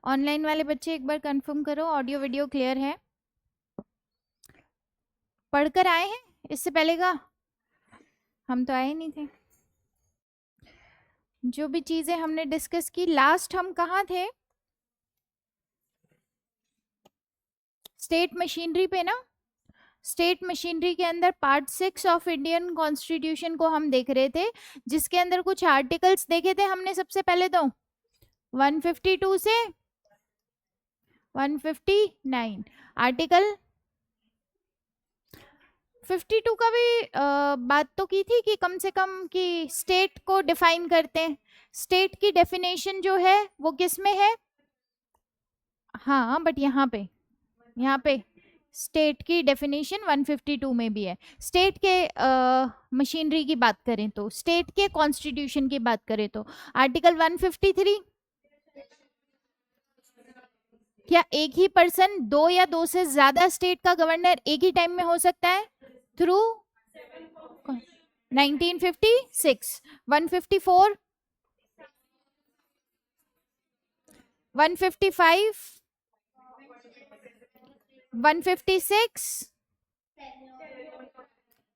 Online वाले बच्चे एक बार कंफर्म करो ऑडियो वीडियो क्लियर है। पढ़कर आए हैं इससे पहले का? हम तो आए नहीं थे। जो भी चीजें हमने डिस्कस की लास्ट, हम कहाँ थे? स्टेट मशीनरी पे ना। स्टेट मशीनरी के अंदर पार्ट 6 ऑफ इंडियन कॉन्स्टिट्यूशन को हम देख रहे थे, जिसके अंदर कुछ आर्टिकल्स देखे थे हमने। सबसे पहले तो 152 से 159 आर्टिकल 52 का भी बात तो की थी कि कम से कम कि स्टेट को डिफाइन करते हैं। स्टेट की डेफिनेशन जो है वो किस में है? हाँ, बट यहाँ पे स्टेट की डेफिनेशन 152 में भी है। स्टेट के मशीनरी की बात करें तो, स्टेट के कॉन्स्टिट्यूशन की बात करें तो आर्टिकल 153, क्या एक ही पर्सन, दो या दो से ज्यादा स्टेट का गवर्नर एक ही टाइम में हो सकता है? थ्रू 1956, 154, 155, 156,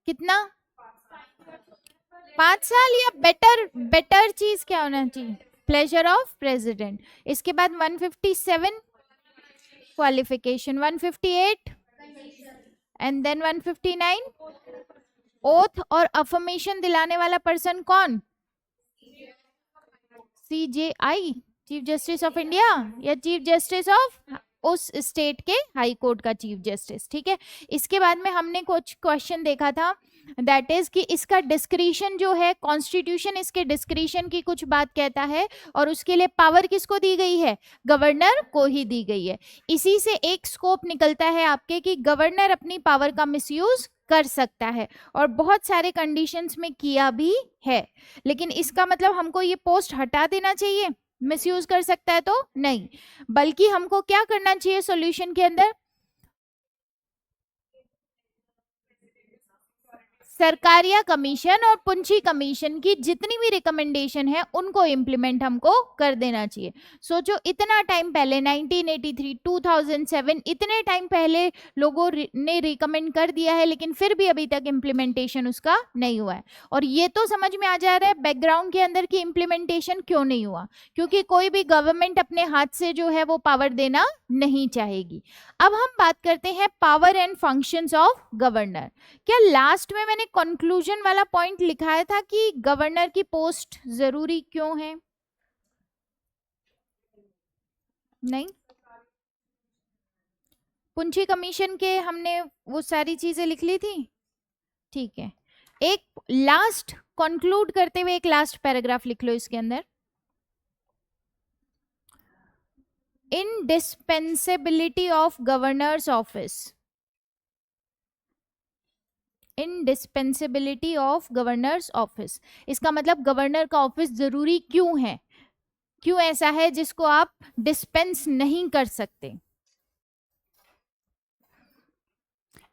कितना? 5 साल? या बेटर बेटर चीज क्या होना चाहिए? Pleasure of president. इसके बाद 157 क्वालिफिकेशन, 158 एंड देन 159 ओथ और अफर्मेशन दिलाने वाला पर्सन कौन? CJI, chief justice of India, या चीफ जस्टिस ऑफ उस स्टेट के हाई कोर्ट का चीफ जस्टिस। ठीक है। इसके बाद में हमने कुछ क्वेश्चन देखा था, दैट इज कि इसका डिस्क्रिशन जो है, कॉन्स्टिट्यूशन इसके डिस्क्रिशन की कुछ बात कहता है, और उसके लिए पावर किसको दी गई है? गवर्नर को ही दी गई है। इसी से एक स्कोप निकलता है आपके कि गवर्नर अपनी पावर का मिसयूज कर सकता है, और बहुत सारे कंडीशंस में किया भी है। लेकिन इसका मतलब हमको ये पोस्ट हटा देना चाहिए? मिसयूज कर सकता है तो नहीं, बल्कि हमको क्या करना चाहिए सॉल्यूशन के अंदर? सरकार या कमीशन और पुंछी कमीशन की जितनी भी रिकमेंडेशन है उनको इम्प्लीमेंट हमको कर देना चाहिए। सोचो, इतना टाइम पहले 1983, 2007, इतने टाइम पहले लोगों ने रिकमेंड कर दिया है, लेकिन फिर भी अभी तक इम्प्लीमेंटेशन उसका नहीं हुआ है। और ये तो समझ में आ जा रहा है बैकग्राउंड के अंदर की इम्प्लीमेंटेशन क्यों नहीं हुआ, क्योंकि कोई भी गवर्नमेंट अपने हाथ से जो है वो पावर देना नहीं चाहेगी। अब हम बात करते हैं power and functions of governor. क्या लास्ट में मैंने कंक्लूजन वाला पॉइंट लिखाया था कि गवर्नर की पोस्ट जरूरी क्यों है? नहीं, पुंछी कमीशन के हमने वो सारी चीजें लिख ली थी। ठीक है, एक लास्ट कंक्लूड करते हुए एक लास्ट पैराग्राफ लिख लो इसके अंदर। Indispensability of governors office, indispensability of governors office, इसका मतलब गवर्नर का ऑफिस जरूरी क्यों है, क्यों ऐसा है जिसको आप डिस्पेंस नहीं कर सकते।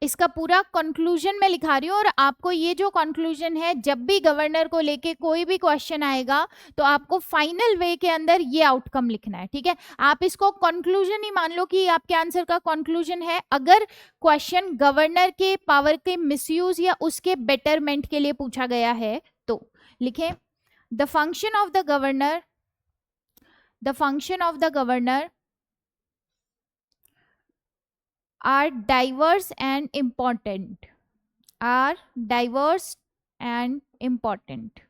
इसका पूरा कंक्लूजन मैं लिखा रही हूँ, और आपको ये जो कंक्लूजन है, जब भी गवर्नर को लेके कोई भी क्वेश्चन आएगा तो आपको फाइनल वे के अंदर ये आउटकम लिखना है। ठीक है, आप इसको कंक्लूजन ही मान लो कि आपके आंसर का कंक्लूजन है। अगर क्वेश्चन गवर्नर के पावर के मिसयूज या उसके बेटरमेंट के लिए पूछा गया है तो लिखें, the function of the governor, the function of the governor are diverse and important, are diverse and important.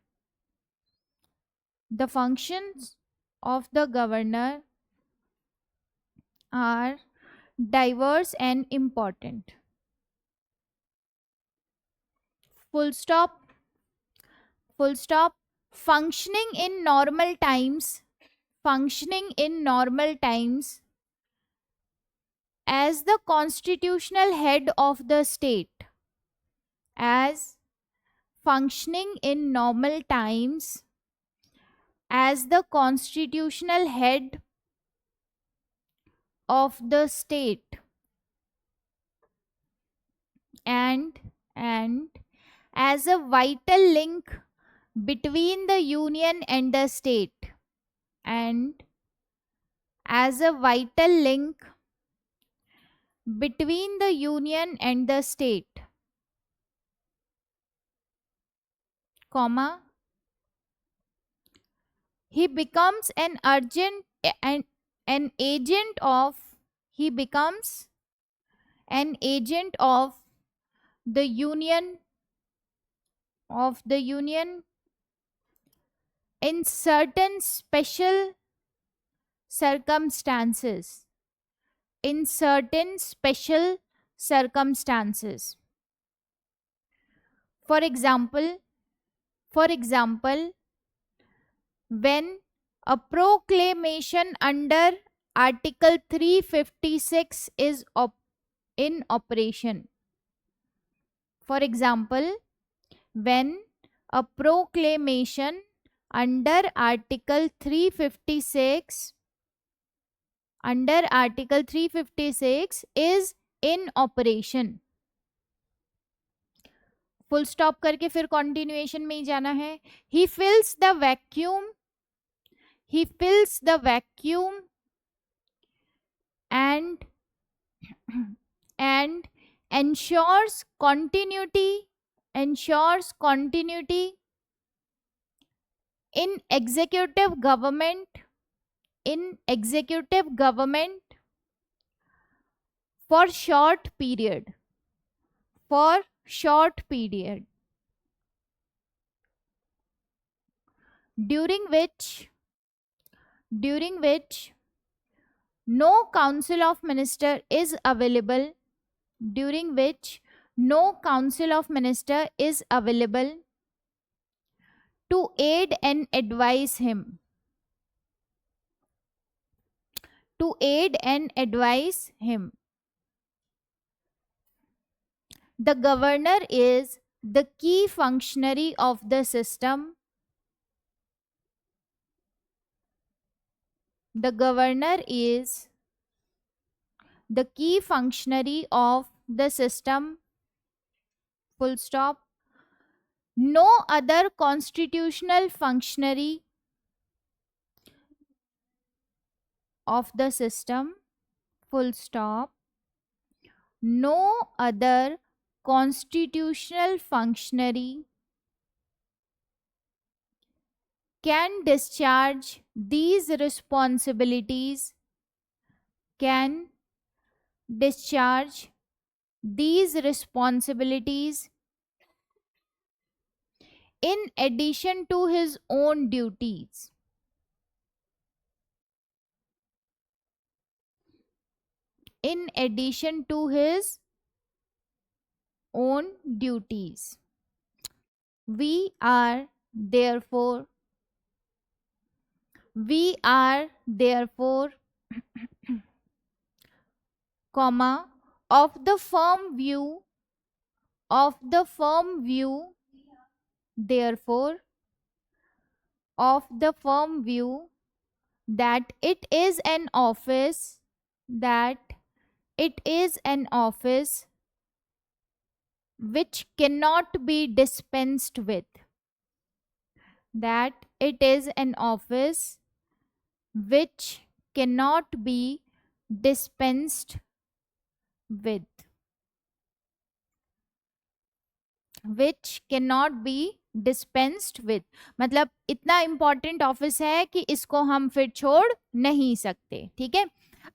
The functions of the governor are diverse and important. Full stop, full stop. Functioning in normal times, functioning in normal times as the constitutional head of the state, as functioning in normal times as the constitutional head of the state, and as a vital link between the union and the state, and as a vital link between the union and the state, comma, he becomes an urgent and an agent of he becomes an agent the union of the union in certain special circumstances, in certain special circumstances. For example, when a proclamation under Article 356 is in operation. For example, when a proclamation under Article 356 is in operation. Full stop करके फिर continuation में ही जाना है. He fills the vacuum and ensures continuity in executive government for short period during which no council of minister is available to aid and advise him. The governor is the key functionary of the system. The governor is the key functionary of the system. Full stop. No other constitutional functionary of the system. Full stop. No other constitutional functionary can discharge these responsibilities in addition to his own duties. We are therefore comma, of the firm view that it is an office which cannot be dispensed with. मतलब इतना important office है कि इसको हम फिर छोड़ नहीं सकते. ठीक है,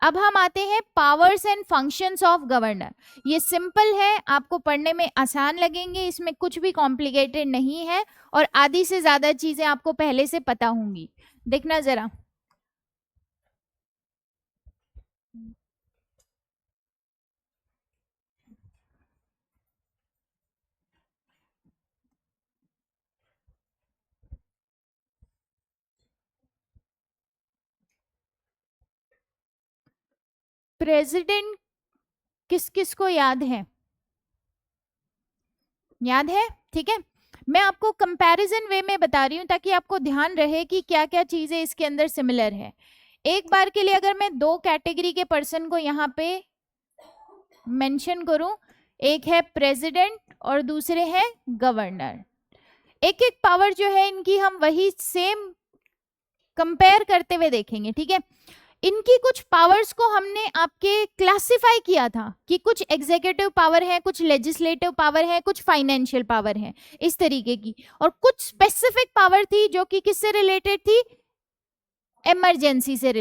अब हम आते हैं powers and functions of governor. ये सिंपल है, आपको पढ़ने में आसान लगेंगे, इसमें कुछ भी कॉम्प्लिकेटेड नहीं है और आधी से ज्यादा चीजें आपको पहले से पता होंगी. देखना जरा. प्रेसिडेंट किस किस को याद है? ठीक है, मैं आपको कंपैरिजन वे में बता रही हूं ताकि आपको ध्यान रहे कि क्या क्या चीजें इसके अंदर सिमिलर है. एक बार के लिए अगर मैं दो कैटेगरी के पर्सन को यहाँ पे मेंशन करूं, एक है प्रेसिडेंट और दूसरे है गवर्नर. एक एक पावर जो है इनकी हम वही सेम कंपेयर करते हुए देखेंगे. ठीक है, इनकी कुछ पावर्स को हमने आपके क्लासिफाई किया था कि कुछ एग्जीक्यूटिव पावर है, कुछ लेजिस्लेटिव पावर है, कुछ फाइनेंशियल पावर है, इस तरीके की। और कुछ स्पेसिफिक पावर थी जो कि किससे रिलेटेड थी, इमरजेंसी से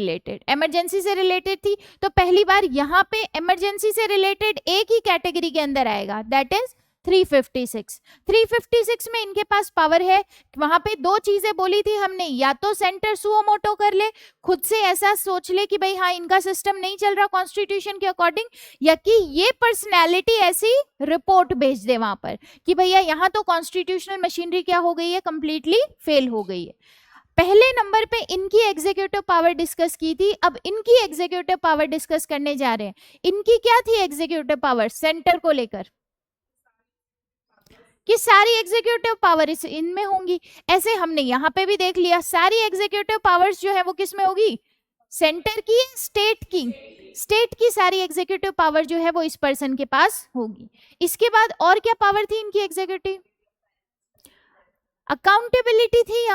रिलेटेड थी। तो पहली बार यहाँ पे इमरजेंसी से रिलेटेड एक ही कैटेगरी के अंदर आएगा, दैट इज 356 में इनके पास पावर है। वहां पे दो चीजें बोली थी हमने, या तो सेंटर सुओ मोटो कर ले, खुद से ऐसा सोच ले कि भाई हाँ इनका सिस्टम नहीं चल रहा कॉन्स्टिट्यूशन के अकॉर्डिंग, या कि ये पर्सनैलिटी ऐसी रिपोर्ट भेज दे वहां पर कि भैया यहाँ तो कॉन्स्टिट्यूशनल मशीनरी क्या हो गई है, कंप्लीटली फेल हो गई है। पहले नंबर पे इनकी एग्जीक्यूटिव पावर डिस्कस की थी, अब इनकी एग्जीक्यूटिव पावर डिस्कस करने जा रहे हैं। इनकी क्या थी एग्जीक्यूटिव पावर सेंटर को लेकर, कि सारी एग्जीक्यूटिव पावर इनमें होंगी। ऐसे हमने यहाँ पे भी देख लिया, सारी एग्जीक्यूटिव पावर्स जो है वो किस में होगी, सेंटर की, स्टेट की सारी एग्जीक्यूटिव पावर जो है वो इस पर्सन के पास होगी। इसके बाद और क्या पावर थी इनकी एग्जीक्यूटिव, अकाउंटेबिलिटी थी।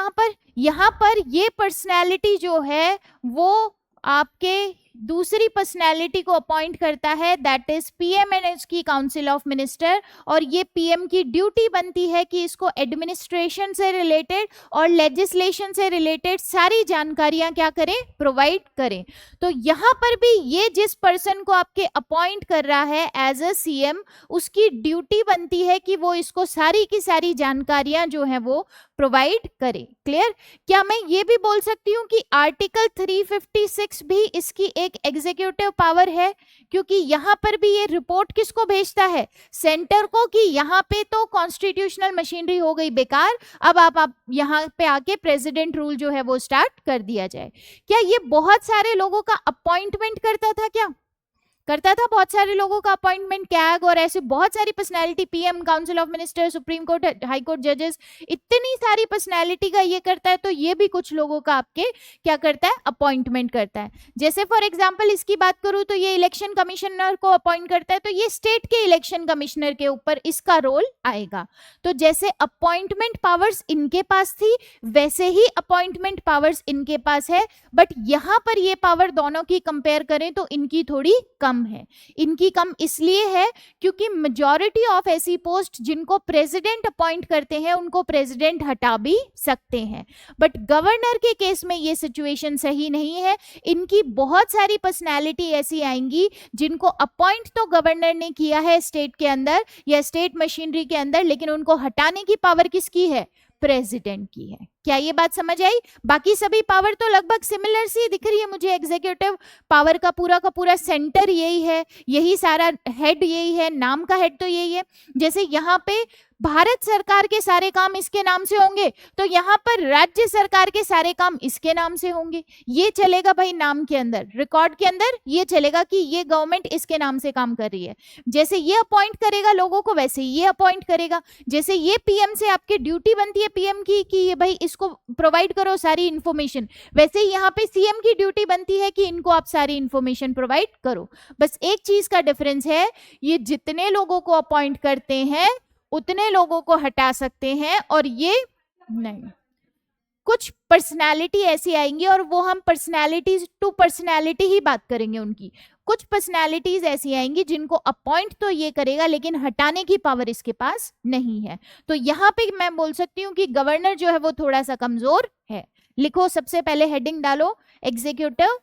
यहाँ पर ये पर्सनैलिटी जो है वो आपके दूसरी पर्सनैलिटी को अपॉइंट करता है, दैट इज पीएम एंड इसकी काउंसिल ऑफ मिनिस्टर। और ये पीएम की ड्यूटी बनती है कि इसको एडमिनिस्ट्रेशन से रिलेटेड और लेजिस्लेशन से रिलेटेड सारी जानकारियां क्या करें, प्रोवाइड करें। तो यहाँ पर भी ये जिस पर्सन को आपके अपॉइंट कर रहा है एज अ सीएम, उसकी ड्यूटी बनती है कि वो इसको सारी की सारी जानकारियां जो है वो प्रोवाइड करे। क्लियर? क्या मैं ये भी बोल सकती हूँ कि आर्टिकल 356 भी इसकी एक एग्जीक्यूटिव पावर है, क्योंकि यहाँ पर भी ये रिपोर्ट किसको भेजता है, सेंटर को, कि यहाँ पे तो कॉन्स्टिट्यूशनल मशीनरी हो गई बेकार, अब आप यहाँ पे आके प्रेसिडेंट रूल जो है वो स्टार्ट कर दिया जाए। क्या ये बहुत सारे लोगों का अपॉइंटमेंट करता था, क्या करता था बहुत सारे लोगों का अपॉइंटमेंट, कैग और ऐसे बहुत सारी personality, PM, council of minister, supreme court, high court जजेस, इतनी सारी पर्सनैलिटी का ये करता है। तो ये भी कुछ लोगों का आपके क्या करता है, अपॉइंटमेंट करता है। जैसे फॉर एग्जाम्पल इसकी बात करूं तो ये इलेक्शन कमिश्नर को अपॉइंट करता है, तो ये स्टेट के इलेक्शन कमिश्नर के ऊपर इसका रोल आएगा। तो जैसे अपॉइंटमेंट पावर्स इनके पास थी, वैसे ही अपॉइंटमेंट पावर्स इनके पास है, बट यहाँ पर ये पावर दोनों की कंपेयर करें तो इनकी थोड़ी कम है। इनकी कम इसलिए है क्योंकि मेजॉरिटी ऑफ ऐसी पोस्ट जिनको प्रेसिडेंट अपॉइंट करते हैं उनको प्रेसिडेंट हटा भी सकते हैं, बट गवर्नर के केस में ये सिचुएशन सही नहीं है। इनकी बहुत सारी पर्सनैलिटी ऐसी आएंगी जिनको अपॉइंट तो गवर्नर ने किया है स्टेट के अंदर या स्टेट मशीनरी के अंदर, लेकिन उनको हटाने की पावर किसकी है, प्रेसिडेंट की है। क्या ये बात समझ आई? बाकी सभी पावर तो लगभग सिमिलर सी दिख रही है मुझे। एग्जीक्यूटिव पावर का पूरा सेंटर यही है, यही सारा हेड यही है, नाम का हेड तो यही है। जैसे यहाँ पे भारत सरकार के सारे काम इसके नाम से होंगे, तो यहाँ पर राज्य सरकार के सारे काम इसके नाम से होंगे। ये चलेगा भाई, नाम के अंदर, रिकॉर्ड के अंदर ये चलेगा कि ये गवर्नमेंट इसके नाम से काम कर रही है। जैसे ये अपॉइंट करेगा लोगों को, वैसे ये अपॉइंट करेगा। जैसे ये पीएम से आपकी ड्यूटी बनती है पीएम की कि ये भाई इसको प्रोवाइड करो सारी इंफॉर्मेशन, वैसे ही यहाँ पे सीएम की ड्यूटी बनती है कि इनको आप सारी इंफॉर्मेशन प्रोवाइड करो। बस एक चीज का डिफरेंस है, ये जितने लोगों को अपॉइंट करते हैं उतने लोगों को हटा सकते हैं, और ये नहीं। कुछ पर्सनालिटी ऐसी आएंगी और वो हम पर्सनालिटी टू पर्सनालिटी ही बात करेंगे उनकी। कुछ पर्सनालिटीज ऐसी आएंगी जिनको अपॉइंट तो ये करेगा लेकिन हटाने की पावर इसके पास नहीं है। तो यहाँ पे मैं बोल सकती हूँ कि गवर्नर जो है वो थोड़ा सा कमजोर है। लिखो, सबसे पहले हेडिंग डालो, एग्जीक्यूटिव।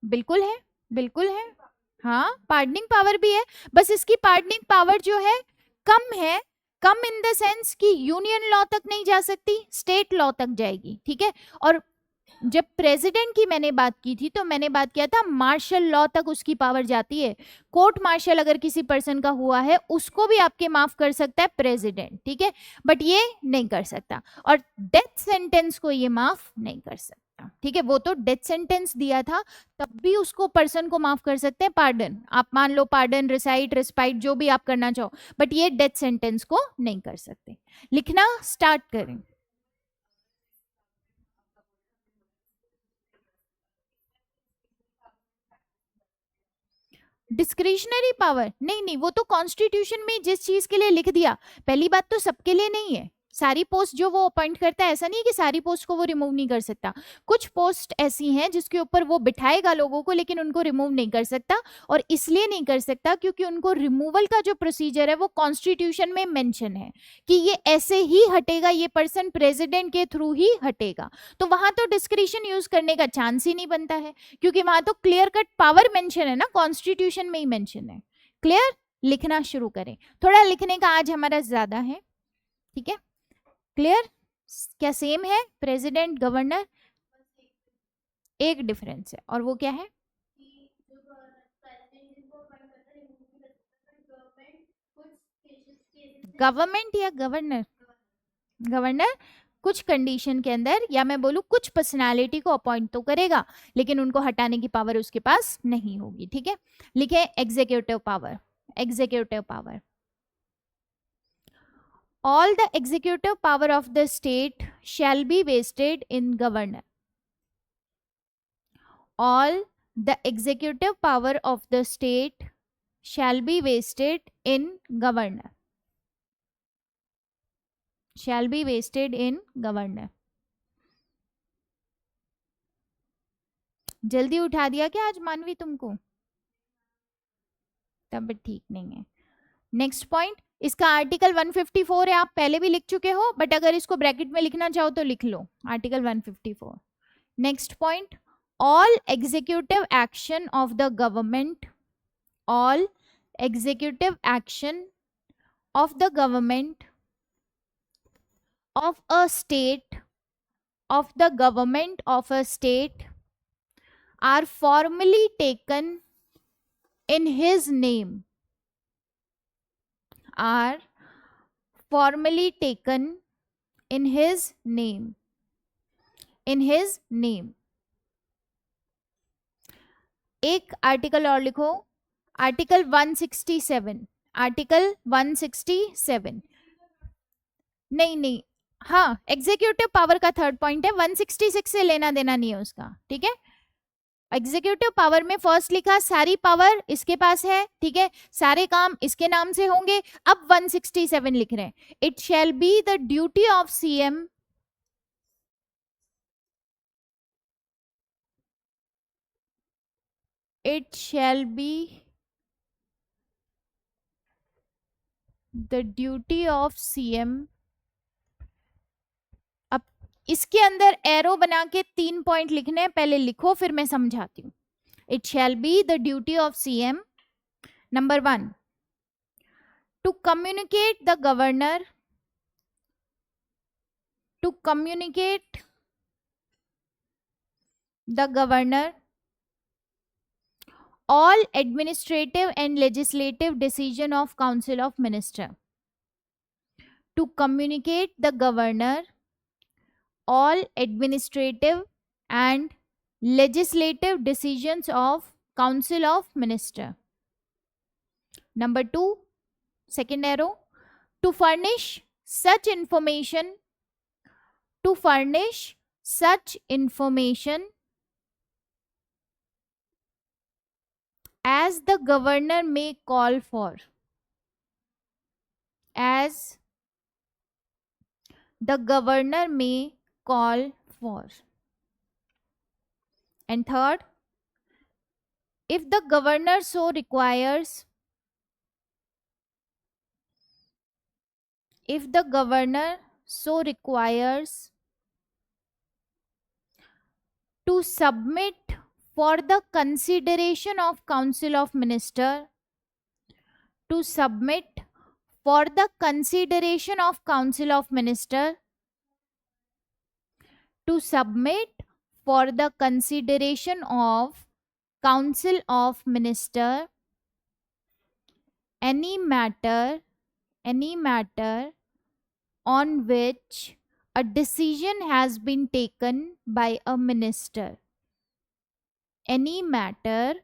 बिल्कुल है, बिल्कुल है, हाँ पार्डनिंग पावर भी है, बस इसकी पार्डनिंग पावर जो है कम है। कम इन द सेंस कि यूनियन लॉ तक नहीं जा सकती, स्टेट लॉ तक जाएगी, ठीक है। और जब प्रेसिडेंट की मैंने बात की थी तो मैंने बात किया था मार्शल लॉ तक उसकी पावर जाती है। कोर्ट मार्शल अगर किसी पर्सन का हुआ है उसको भी आपके माफ कर सकता है प्रेसिडेंट, ठीक है, बट ये नहीं कर सकता। और डेथ सेंटेंस को ये माफ नहीं कर सकता, ठीक है। वो तो डेथ सेंटेंस दिया था तब भी उसको पर्सन को माफ कर सकते हैं, पार्डन, आप मान लो पार्डन, रिसाइट, रिस्पाइट जो भी आप करना चाहो, बट ये डेथ सेंटेंस को नहीं कर सकते। लिखना स्टार्ट करें। डिस्क्रिशनरी पावर नहीं, वो तो कॉन्स्टिट्यूशन में जिस चीज के लिए लिख दिया, पहली बात तो सबके लिए नहीं है, सारी पोस्ट जो वो अपॉइंट करता है, ऐसा नहीं है कि सारी पोस्ट को वो रिमूव नहीं कर सकता। कुछ पोस्ट ऐसी हैं जिसके ऊपर वो बिठाएगा लोगों को, लेकिन उनको रिमूव नहीं कर सकता। और इसलिए नहीं कर सकता क्योंकि उनको रिमूवल का जो प्रोसीजर है वो कॉन्स्टिट्यूशन में मेंशन है कि ये ऐसे ही हटेगा, ये पर्सन प्रेसिडेंट के थ्रू ही हटेगा। तो वहां तो डिस्क्रिशन यूज करने का चांस ही नहीं बनता है, क्योंकि वहां तो क्लियर कट पावर मेंशन है ना, कॉन्स्टिट्यूशन में ही मेंशन है। क्लियर? लिखना शुरू करें, थोड़ा लिखने का आज हमारा ज्यादा है, ठीक है? क्लियर? क्या सेम है प्रेसिडेंट गवर्नर? एक डिफरेंस है, और वो क्या है? गवर्नमेंट या गवर्नर? गवर्नर कुछ कंडीशन के अंदर, या मैं बोलूं कुछ पर्सनालिटी को अपॉइंट तो करेगा, लेकिन उनको हटाने की पावर उसके पास नहीं होगी। ठीक है, लिखे executive power. Executive power, all the executive power of the state shall be vested in governor. All the executive power of the state shall be vested in governor. Shall be vested in governor. जल्दी उठा दिया क्या आज मानवी तुमको? तब ठीक नहीं है। नेक्स्ट पॉइंट, इसका आर्टिकल 154 है, आप पहले भी लिख चुके हो, बट अगर इसको ब्रैकेट में लिखना चाहो तो लिख लो, article 154। Next point, all executive action of the government, all executive action of the government of a state, of the government of a state are formally taken in his name, are formally taken in his name, in his name. एक article और लिखो, article 167, article 167। नहीं नहीं, हाँ, executive power का third point है, 166 से लेना देना नहीं है उसका। ठीक है, एग्जीक्यूटिव पावर में फर्स्ट लिखा सारी पावर इसके पास है, ठीक है, सारे काम इसके नाम से होंगे। अब 167 लिख रहे हैं, it shall be the duty of CM, it shall be the duty of CM. अब इसके अंदर एरो बना के 3 पॉइंट लिखने हैं, पहले लिखो फिर मैं समझाती हूँ। It shall be the duty of CM, number 1, to communicate the governor, to communicate the governor all administrative and legislative decision of council of minister, to communicate the governor all administrative and legislative decisions of council of minister. Number 2, second arrow, to furnish such information, to furnish such information as the governor may call for, as the governor may call for. And third, if the governor so requires, if the governor so requires, to submit for the consideration of council of minister, to submit for the consideration of council of minister, to submit for the consideration of council of minister any matter on which a decision has been taken by a minister, any matter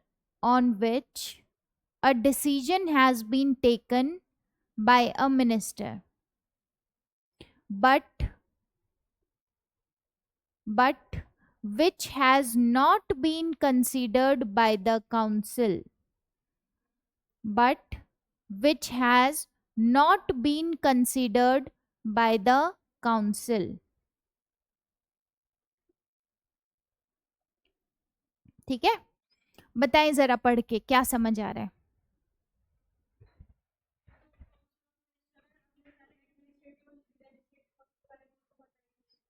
on which a decision has been taken by a minister, but which has not been considered by the council, but which has not been considered by the council. ठीक है, बताएं जरा पढ़ के क्या समझ आ रहा है।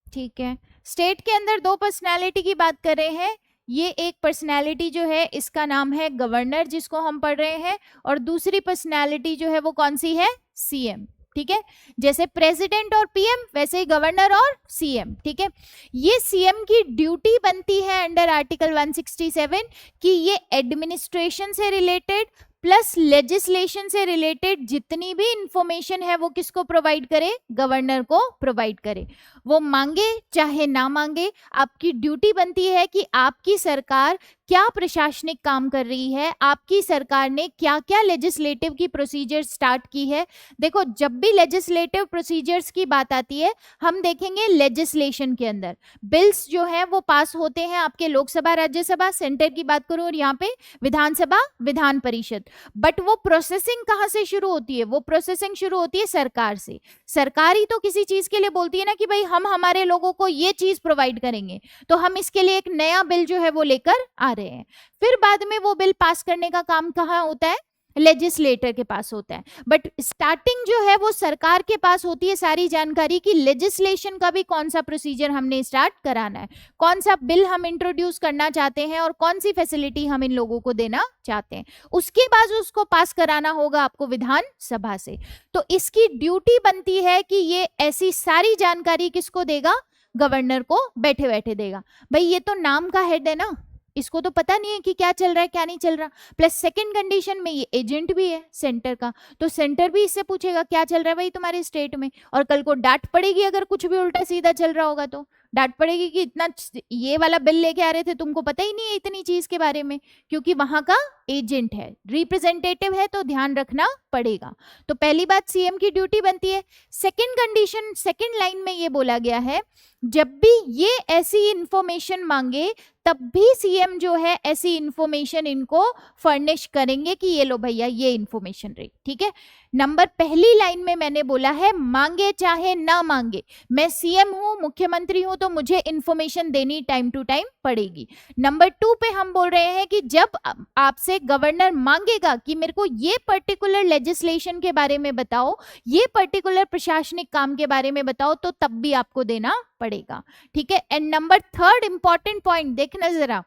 ठीक है, स्टेट के अंदर दो पर्सनालिटी की बात कर रहे हैं। ये एक पर्सनालिटी जो है इसका नाम है गवर्नर, जिसको हम पढ़ रहे हैं, और दूसरी पर्सनालिटी जो है वो कौन सी है, सीएम। ठीक है, जैसे प्रेसिडेंट और पीएम वैसे ही गवर्नर और सीएम। ठीक है, ये सीएम की ड्यूटी बनती है अंडर आर्टिकल 167 कि ये एडमिनिस्ट्रेशन से रिलेटेड प्लस लेजिस्लेशन से रिलेटेड जितनी भी इंफॉर्मेशन है वो किसको प्रोवाइड करे, गवर्नर को प्रोवाइड करे। वो मांगे चाहे ना मांगे, आपकी ड्यूटी बनती है कि आपकी सरकार क्या प्रशासनिक काम कर रही है, आपकी सरकार ने क्या क्या लेजिस्लेटिव की प्रोसीजर स्टार्ट की है। देखो, जब भी लेजिस्लेटिव प्रोसीजर्स की बात आती है, हम देखेंगे लेजिस्लेशन के अंदर बिल्स जो है वो पास होते हैं आपके लोकसभा, राज्यसभा, सेंटर की बात करूं, और यहाँ पे विधानसभा, विधान परिषद। बट वो प्रोसेसिंग कहाँ से शुरू होती है, वो प्रोसेसिंग शुरू होती है सरकार से। सरकार ही तो किसी चीज के लिए बोलती है ना कि भाई हम हमारे लोगों को ये चीज प्रोवाइड करेंगे, तो हम इसके लिए एक नया बिल जो है वो लेकर आ रहे हैं। फिर बाद में वो बिल पास करने का काम कहाँ होता है, लेजिस्लेटर के पास होता है। बट स्टार्टिंग जो है वो सरकार के पास होती है सारी जानकारी की लेजिस्लेशन का भी कौन सा प्रोसीजर हमने स्टार्ट कराना है, कौन सा बिल हम इंट्रोड्यूस करना चाहते हैं और कौन सी फैसिलिटी हम इन लोगों को देना चाहते हैं। उसके बाद उसको पास कराना होगा आपको विधान सभा से। तो इसकी ड्यूटी बनती है कि ये ऐसी सारी जानकारी किसको देगा, गवर्नर को बैठे बैठे देगा। भाई ये तो नाम का हेड है ना, इसको तो पता नहीं है कि क्या चल रहा है क्या नहीं चल रहा। प्लस सेकंड कंडीशन में ये एजेंट भी है सेंटर का, तो सेंटर भी इससे पूछेगा क्या चल रहा है भाई तुम्हारे स्टेट में, और कल को डांट पड़ेगी अगर कुछ भी उल्टा सीधा चल रहा होगा, तो डांट पड़ेगी कि इतना ये वाला बिल लेके आ रहे थे, तुमको पता ही नहीं है इतनी चीज के बारे में, क्योंकि वहां का एजेंट है, रिप्रेजेंटेटिव है, तो ध्यान रखना पड़ेगा। तो पहली बात सीएम की ड्यूटी बनती है। सेकंड कंडीशन, सेकंड लाइन में ये बोला गया है, जब भी ये ऐसी इंफॉर्मेशन मांगे तब भी सीएम जो है ऐसी इंफॉर्मेशन इनको फर्निश करेंगे कि ये लो भैया ये इंफॉर्मेशन रही। ठीक है, नंबर पहली लाइन में मैंने बोला है मांगे चाहे ना मांगे, मैं सीएम हूं, मुख्यमंत्री हूं, तो मुझे इंफॉर्मेशन देनी टाइम टू टाइम पड़ेगी। नंबर 2 पे हम बोल रहे हैं कि जब आपसे गवर्नर मांगेगा कि मेरे को ये पर्टिकुलर लेजिस्लेशन के बारे में बताओ, ये पर्टिकुलर प्रशासनिक काम के बारे में बताओ, तो तब भी आपको देना पड़ेगा। ठीक है, and number third important point देखना जरा,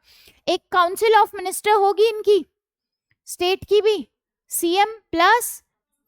एक काउंसिल ऑफ मिनिस्टर होगी इनकी, स्टेट की भी, CM plus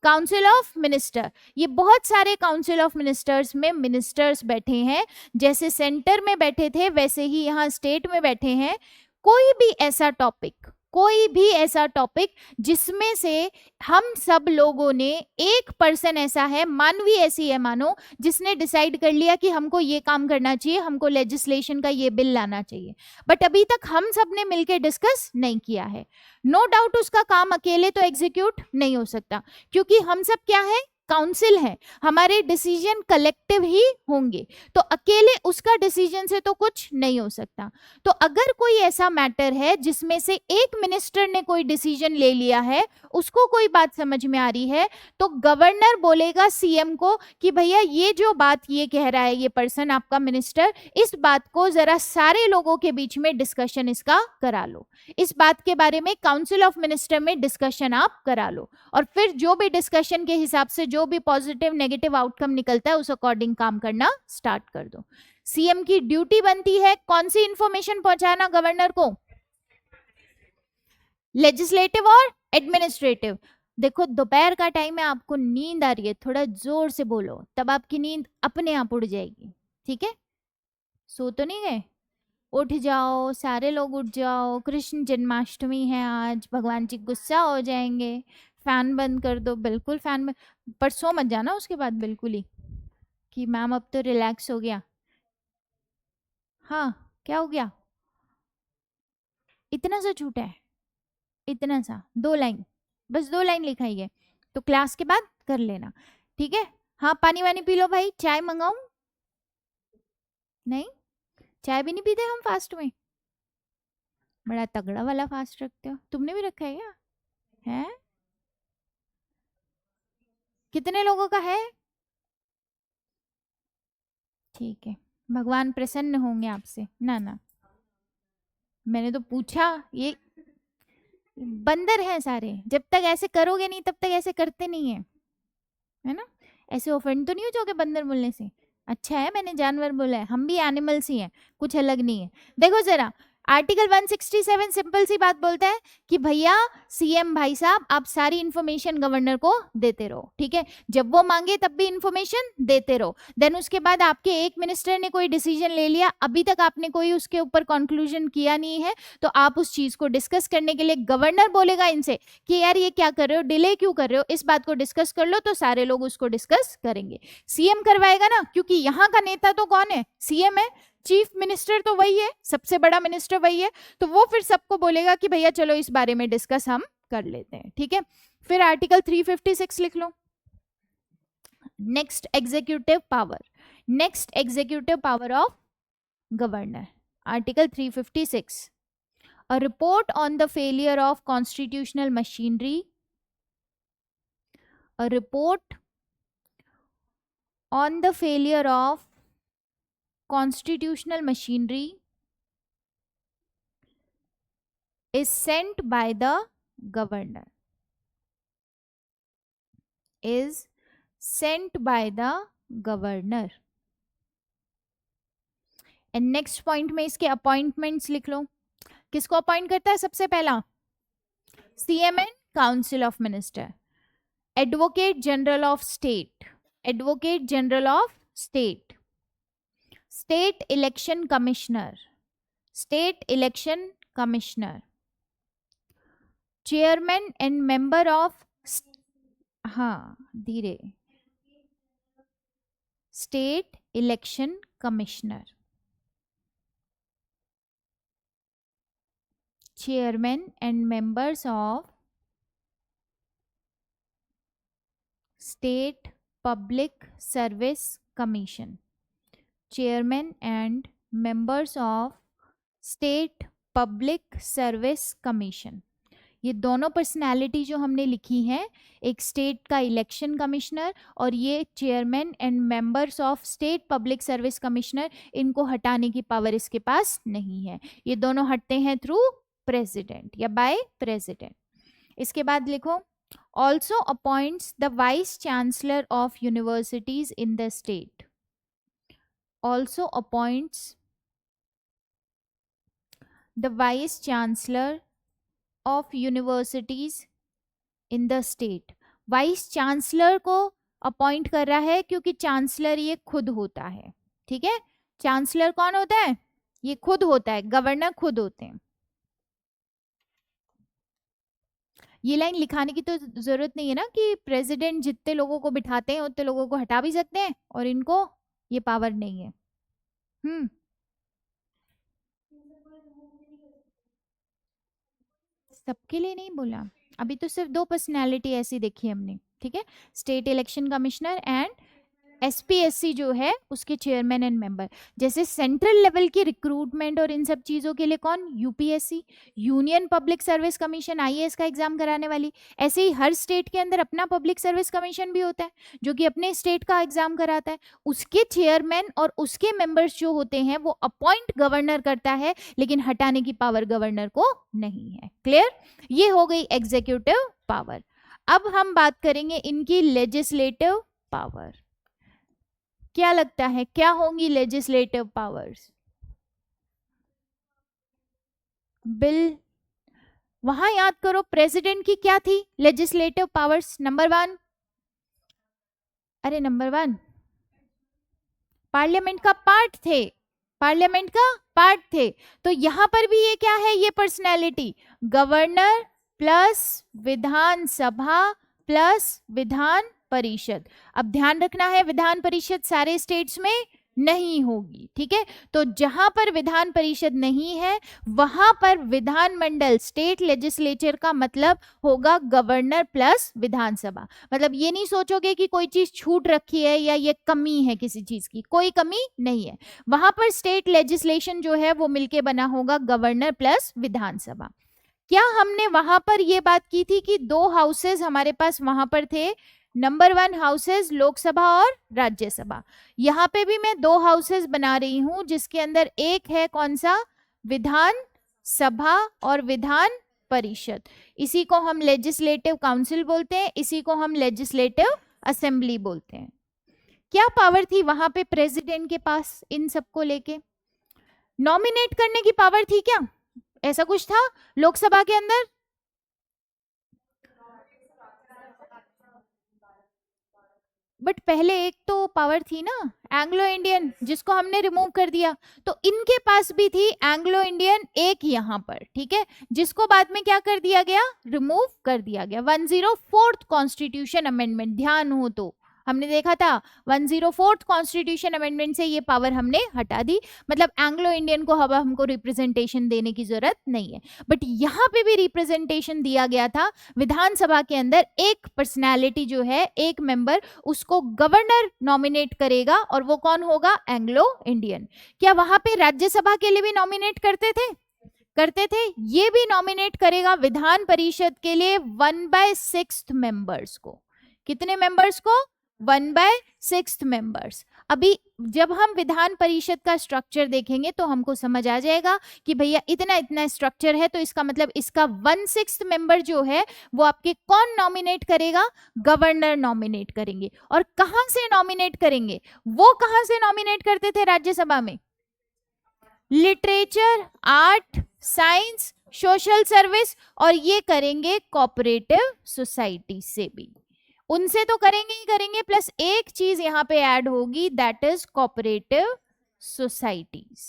council of minister. ये बहुत सारे काउंसिल ऑफ मिनिस्टर्स में मिनिस्टर्स बैठे हैं, जैसे सेंटर में बैठे थे वैसे ही यहाँ स्टेट में बैठे हैं। कोई भी ऐसा टॉपिक, कोई भी ऐसा टॉपिक जिसमें से हम सब लोगों ने, एक पर्सन ऐसा है, मानवी ऐसी है मानो, जिसने डिसाइड कर लिया कि हमको ये काम करना चाहिए, हमको लेजिस्लेशन का ये बिल लाना चाहिए, बट अभी तक हम सब ने मिलकर डिस्कस नहीं किया है। नो डाउट उसका काम अकेले तो एग्जीक्यूट नहीं हो सकता, क्योंकि हम सब क्या है, काउंसिल है, हमारे डिसीजन कलेक्टिव ही होंगे, तो अकेले उसका डिसीजन से तो कुछ नहीं हो सकता। तो अगर कोई ऐसा मैटर है जिसमें से एक मिनिस्टर ने कोई डिसीजन ले लिया है, उसको कोई बात समझ में आ रही है, तो गवर्नर बोलेगा सीएम को कि भैया ये जो बात ये कह रहा है ये पर्सन आपका मिनिस्टर, इस बात को जरा सारे लोगों के बीच में डिस्कशन इसका करा लो, इस बात के बारे में काउंसिल ऑफ मिनिस्टर में डिस्कशन आप करा लो, और फिर जो भी डिस्कशन के हिसाब से जो भी पॉजिटिव नेगेटिव आउटकम निकलता है उस अकॉर्डिंग काम करना स्टार्ट कर दो। सीएम की ड्यूटी बनती है कौन सी इंफॉर्मेशन पहुंचाना गवर्नर को, लेजिस्लेटिव और एडमिनिस्ट्रेटिव। देखो दोपहर का टाइम है, आपको नींद आ रही है, थोड़ा जोर से बोलो, तब आपकी नींद अपने आप उड़ जाएगी। ठीक है, सो तो नहीं गए, उठ जाओ, सारे लोग उठ जाओ, कृष्ण जन्माष्टमी है आज, भगवान जी गुस्सा हो जाएंगे, फैन बंद कर दो, बिल्कुल फैन बंद, पर सो मत जाना उसके बाद बिल्कुल ही कि मैम अब तो रिलैक्स हो गया। हाँ, क्या हो गया, इतना सा छूटा है, इतना सा 2 लाइन, बस 2 लाइन लिखाई है, तो क्लास के बाद कर लेना। ठीक है, हाँ पानी वानी पी लो भाई, चाय मंगाऊं, नहीं चाय भी नहीं पीते हम फास्ट में, बड़ा तगड़ा वाला फास्ट रखते हो, तुमने भी रखा है क्या, है कितने लोगों का है, ठीक है, भगवान प्रसन्न होंगे आपसे। ना ना, मैंने तो पूछा, ये बंदर हैं सारे, जब तक ऐसे करोगे नहीं तब तक ऐसे करते नहीं है ना। ऐसे ऑफेंड तो नहीं हो जाओगे बंदर बोलने से। अच्छा है मैंने जानवर बोला है, हम भी एनिमल्स ही हैं, कुछ अलग नहीं है। देखो जरा, आर्टिकल 167 सिंपल सी बात बोलता है कि भैया सीएम भाई साहब आप सारी इंफॉर्मेशन गवर्नर को देते रहो, ठीक है, जब वो मांगे तब भी इंफॉर्मेशन देते रहो। देन उसके बाद आपके एक मिनिस्टर ने कोई डिसीजन ले लिया, अभी तक आपने कोई उसके ऊपर कंक्लूजन किया नहीं है, तो आप उस चीज को डिस्कस करने के लिए गवर्नर बोलेगा इनसे कि यार ये क्या कर रहे हो, डिले क्यों कर रहे हो, इस बात को डिस्कस कर लो, तो सारे लोग उसको डिस्कस करेंगे। सीएम करवाएगा ना, क्योंकि यहाँ का नेता तो कौन है, सीएम है, चीफ मिनिस्टर तो वही है, सबसे बड़ा मिनिस्टर वही है, तो वो फिर सबको बोलेगा कि भैया चलो इस बारे में डिस्कस हम कर लेते हैं, ठीक है। फिर आर्टिकल 356 लिख लो, next executive power, next executive power of governor, article 356, a report on the failure of constitutional machinery, a report on the failure of constitutional machinery is sent by the governor, is sent by the governor। And next point में इसके appointments लिख लो, किसको appoint करता है सबसे पहला, CM and council of minister, advocate general of state, advocate general of state, state election commissioner, state election commissioner, chairman and member of, हाँ धीरे, state election commissioner, chairman and members of state public service commission, chairman and members of state public service commission। ये दोनों personality जो हमने लिखी हैं, एक state का इलेक्शन कमिश्नर और ये chairman and members of state public service commissioner, इनको हटाने की पावर इसके पास नहीं है, ये दोनों हटते हैं थ्रू प्रेसिडेंट या बाय प्रेसिडेंट। इसके बाद लिखो, also appoints the vice chancellor of universities in the state, also appoints the vice chancellor of universities in the state. Vice chancellor को अपॉइंट कर रहा है क्योंकि चांसलर ये खुद होता है, ठीक है, चांसलर कौन होता है, ये खुद होता है, गवर्नर खुद होते हैं। ये लाइन लिखाने की तो जरूरत नहीं है ना कि प्रेसिडेंट जितने लोगों को बिठाते हैं उतने लोगों को हटा भी सकते हैं और इनको ये पावर नहीं है। सबके लिए नहीं बोला, अभी तो सिर्फ दो पर्सनैलिटी ऐसी देखी हमने, ठीक है, state election commissioner and SPSC जो है उसके चेयरमैन एंड मेंबर। जैसे सेंट्रल लेवल की रिक्रूटमेंट और इन सब चीज़ों के लिए कौन, UPSC, union public service commission, IAS का एग्जाम कराने वाली, ऐसे ही हर स्टेट के अंदर अपना पब्लिक सर्विस कमीशन भी होता है जो कि अपने स्टेट का एग्जाम कराता है, उसके चेयरमैन और उसके मेंबर्स जो होते हैं वो अपॉइंट गवर्नर करता है, लेकिन हटाने की पावर गवर्नर को नहीं है। क्लियर, ये हो गई एग्जीक्यूटिव पावर। अब हम बात करेंगे इनकी लेजिस्लेटिव पावर। क्या लगता है क्या होंगी लेजिस्लेटिव पावर्स, बिल, वहां याद करो प्रेसिडेंट की क्या थी लेजिस्लेटिव पावर्स, नंबर 1, अरे नंबर 1 पार्लियामेंट का पार्ट थे, पार्लियामेंट का पार्ट थे, तो यहां पर भी ये क्या है, ये पर्सनैलिटी गवर्नर प्लस विधानसभा प्लस विधान परिषद। अब ध्यान रखना है विधान परिषद सारे स्टेट्स में नहीं होगी, ठीक है, तो जहां पर विधान परिषद नहीं है वहां पर विधानमंडल, स्टेट लेजिस्लेचर का मतलब होगा गवर्नर प्लस विधानसभा। मतलब ये नहीं सोचोगे कि कोई चीज छूट रखी है या ये कमी है किसी चीज की, कोई कमी नहीं है, वहां पर स्टेट लेजिस्लेशन जो है वो मिलके बना होगा गवर्नर प्लस विधानसभा। क्या हमने वहां पर ये बात की थी कि 2 हाउसेस हमारे पास वहां पर थे, नंबर 1 हाउसेज लोकसभा और राज्यसभा। यहाँ पे भी मैं 2 हाउसेज बना रही हूं, जिसके अंदर एक है कौन सा, विधान सभा और विधान परिषद। इसी को हम लेजिस्लेटिव काउंसिल बोलते हैं, इसी को हम लेजिस्लेटिव असेंबली बोलते हैं। क्या पावर थी वहां पे प्रेसिडेंट के पास इन सबको लेके? नॉमिनेट करने की पावर थी क्या? ऐसा कुछ था लोकसभा के अंदर? बट पहले एक तो पावर थी ना एंग्लो इंडियन, जिसको हमने रिमूव कर दिया। तो इनके पास भी थी एंग्लो इंडियन एक यहाँ पर, ठीक है, जिसको बाद में क्या कर दिया गया, रिमूव कर दिया गया। 104th कॉन्स्टिट्यूशन अमेंडमेंट, ध्यान हो तो हमने देखा था 104th कॉन्स्टिट्यूशन अमेंडमेंट से ये पावर हमने हटा दी, मतलब एंग्लो इंडियन को अब हमको रिप्रेजेंटेशन देने की जरूरत नहीं है। बट यहाँ पे भी रिप्रेजेंटेशन दिया गया था। विधानसभा के अंदर एक पर्सनैलिटी जो है, एक मेंबर, उसको गवर्नर नॉमिनेट करेगा, और वो कौन होगा, एंग्लो इंडियन। क्या वहां पे राज्यसभा के लिए भी नॉमिनेट करते थे? करते थे। ये भी नॉमिनेट करेगा विधान परिषद के लिए 1/6 मेंबर्स को। कितने मेंबर्स को? 1/6 मेंबर्स। अभी जब हम विधान परिषद का स्ट्रक्चर देखेंगे तो हमको समझ आ जाएगा कि भैया इतना इतना स्ट्रक्चर है, तो इसका मतलब इसका 1/6 मेंबर जो है वो आपके कौन नॉमिनेट करेगा, गवर्नर नॉमिनेट करेंगे। और कहां से नॉमिनेट करेंगे, वो कहां से नॉमिनेट करते थे राज्यसभा में? Literature, art, science, social service, और ये करेंगे कोऑपरेटिव सोसाइटी से भी। उनसे तो करेंगे ही करेंगे, प्लस एक चीज यहां पे ऐड होगी, that is cooperative societies.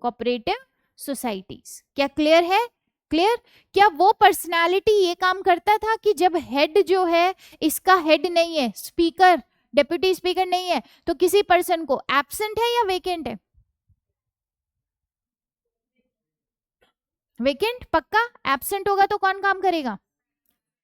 Cooperative societies, क्या क्लियर है? क्लियर? क्या वो पर्सनालिटी ये काम करता था कि जब हेड जो है, इसका हेड नहीं है, स्पीकर, डेप्यूटी स्पीकर नहीं है, तो किसी पर्सन को एब्सेंट है या वेकेंट है? वेकेंट पक्का। एब्सेंट होगा तो कौन काम करेगा?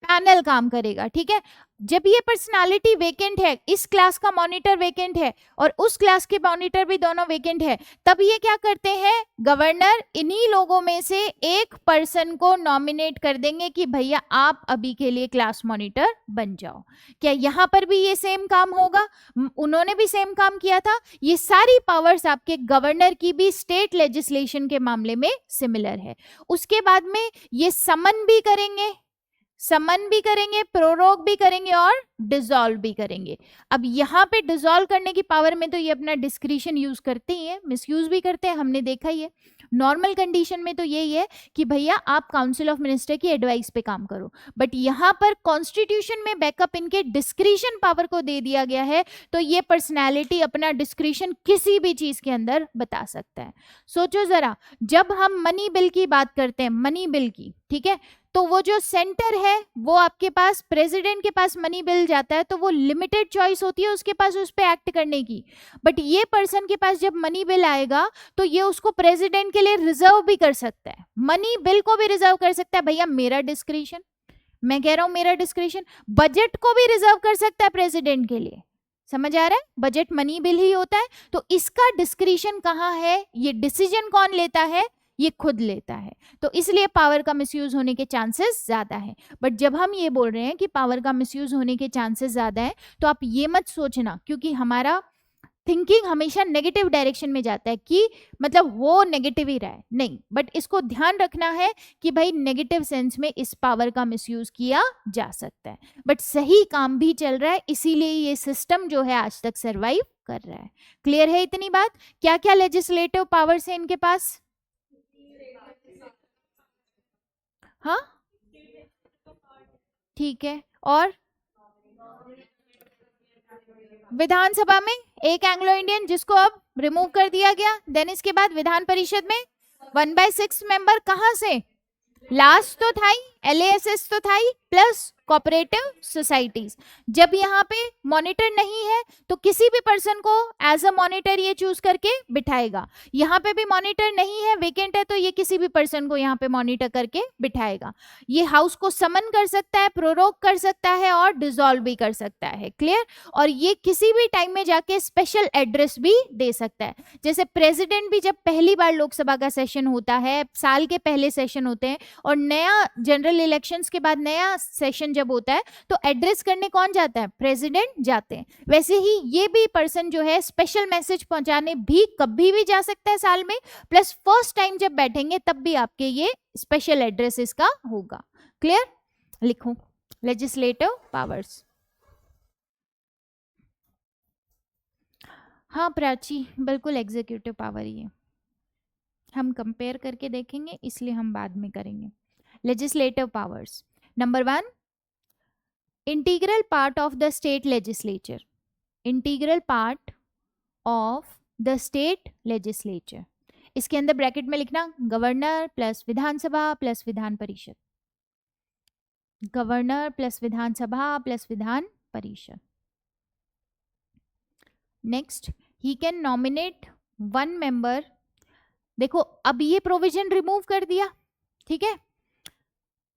पैनल काम करेगा, ठीक है। जब ये पर्सनालिटी वेकेंट है, इस क्लास का मॉनिटर वेकेंट है और उस क्लास के मॉनिटर भी दोनों वेकेंट है, तब ये क्या करते हैं, गवर्नर इन्हीं लोगों में से एक पर्सन को नॉमिनेट कर देंगे कि भैया आप अभी के लिए क्लास मॉनिटर बन जाओ। क्या यहाँ पर भी ये सेम काम होगा? उन्होंने भी सेम काम किया था। ये सारी पावर्स आपके गवर्नर की भी स्टेट लेजिस्लेशन के मामले में सिमिलर है। उसके बाद में ये समन भी करेंगे, समन भी करेंगे, प्रोरोग भी करेंगे और डिसॉल्व भी करेंगे। अब यहाँ पे डिसॉल्व करने की पावर में तो ये अपना डिस्क्रिशन यूज करते ही है, मिसयूज भी करते हैं, हमने देखा ही है। नॉर्मल कंडीशन में तो यही है कि भैया आप काउंसिल ऑफ मिनिस्टर की एडवाइस पे काम करो, बट यहाँ पर कॉन्स्टिट्यूशन में बैकअप इनके डिस्क्रिशन पावर को दे दिया गया है, तो ये पर्सनैलिटी अपना डिस्क्रिशन किसी भी चीज के अंदर बता सकता है। सोचो जरा, जब हम मनी बिल की बात करते हैं, मनी बिल की, ठीक है, तो वो जो सेंटर है वो आपके पास, प्रेसिडेंट के पास मनी बिल जाता है तो वो लिमिटेड चॉइस होती है उसके पास उस पे एक्ट करने की। बट ये पर्सन के पास जब मनी बिल आएगा तो ये उसको प्रेसिडेंट के लिए रिजर्व भी कर सकता है, मनी बिल को भी रिजर्व कर सकता है। भैया मेरा डिस्क्रिशन, मैं कह रहा हूं मेरा डिस्क्रिशन, बजट को भी रिजर्व कर सकता है प्रेसिडेंट के लिए। समझ आ रहा है? बजट मनी बिल ही होता है, तो इसका डिस्क्रिशन कहाँ है, ये डिसीजन कौन लेता है, ये खुद लेता है। तो इसलिए पावर का मिसयूज होने के चांसेस ज्यादा हैं। बट जब हम ये बोल रहे हैं कि पावर का मिसयूज होने के चांसेस ज्यादा है, तो आप ये मत सोचना, क्योंकि हमारा थिंकिंग हमेशा नेगेटिव डायरेक्शन में जाता है कि मतलब वो नेगेटिव ही रहा है, नहीं। बट इसको ध्यान रखना है कि भाई नेगेटिव सेंस में इस पावर का मिसयूज किया जा सकता है, बट सही काम भी चल रहा है, इसीलिए ये सिस्टम जो है आज तक सरवाइव कर रहा है। क्लियर है इतनी बात? क्या क्या लेजिस्लेटिव पावर्स है इनके पास? हाँ ठीक है, और विधानसभा में एक एंग्लो इंडियन जिसको अब रिमूव कर दिया गया। देन इसके बाद विधान परिषद में 1/6 मेंबर, कहां से? लास्ट तो था ही, LASS तो था ही, प्लस कोऑपरेटिव सोसाइटीज। जब यहाँ पे मॉनिटर नहीं है तो किसी भी पर्सन को एज अ मॉनिटर ये चूज करके बिठाएगा। यहाँ पे भी मॉनिटर नहीं है, वेकेंट है, तो ये किसी भी पर्सन को यहाँ पे मॉनिटर करके बिठाएगा। ये हाउस को समन कर सकता है, प्रोरोग कर सकता है और डिसॉल्व भी कर सकता है। क्लियर? और ये किसी भी टाइम में जाके स्पेशल एड्रेस भी दे सकता है। जैसे प्रेसिडेंट भी जब पहली बार लोकसभा का सेशन होता है, साल के पहले सेशन होते हैं और नया जनरल जनरल इलेक्शंस के बाद नया सेशन जब होता है तो एड्रेस करने कौन जाता है, प्रेसिडेंट जाते हैं। वैसे ही ये भी पर्सन जो है स्पेशल मैसेज पहुंचाने भी कभी भी जा सकता है साल में, प्लस फर्स्ट टाइम जब बैठेंगे तब भी आपके ये स्पेशल एड्रेस इसका होगा। क्लियर? लिखो लेजिस्लेटिव पावर्स। हाँ प्राची, बिल्कुल एग्जीक्यूटिव पावर ही है, हम कंपेयर करके देखेंगे इसलिए हम बाद में करेंगे। Legislative powers, number 1, integral part of the state legislature. Integral part of the state legislature, इसके अंदर ब्रैकेट में लिखना governor plus Vidhan Sabha plus Vidhan Parishad, governor plus Vidhan Sabha plus Vidhan Parishad. Next, he can nominate 1 member. देखो अब ये प्रोविजन रिमूव कर दिया, ठीक है,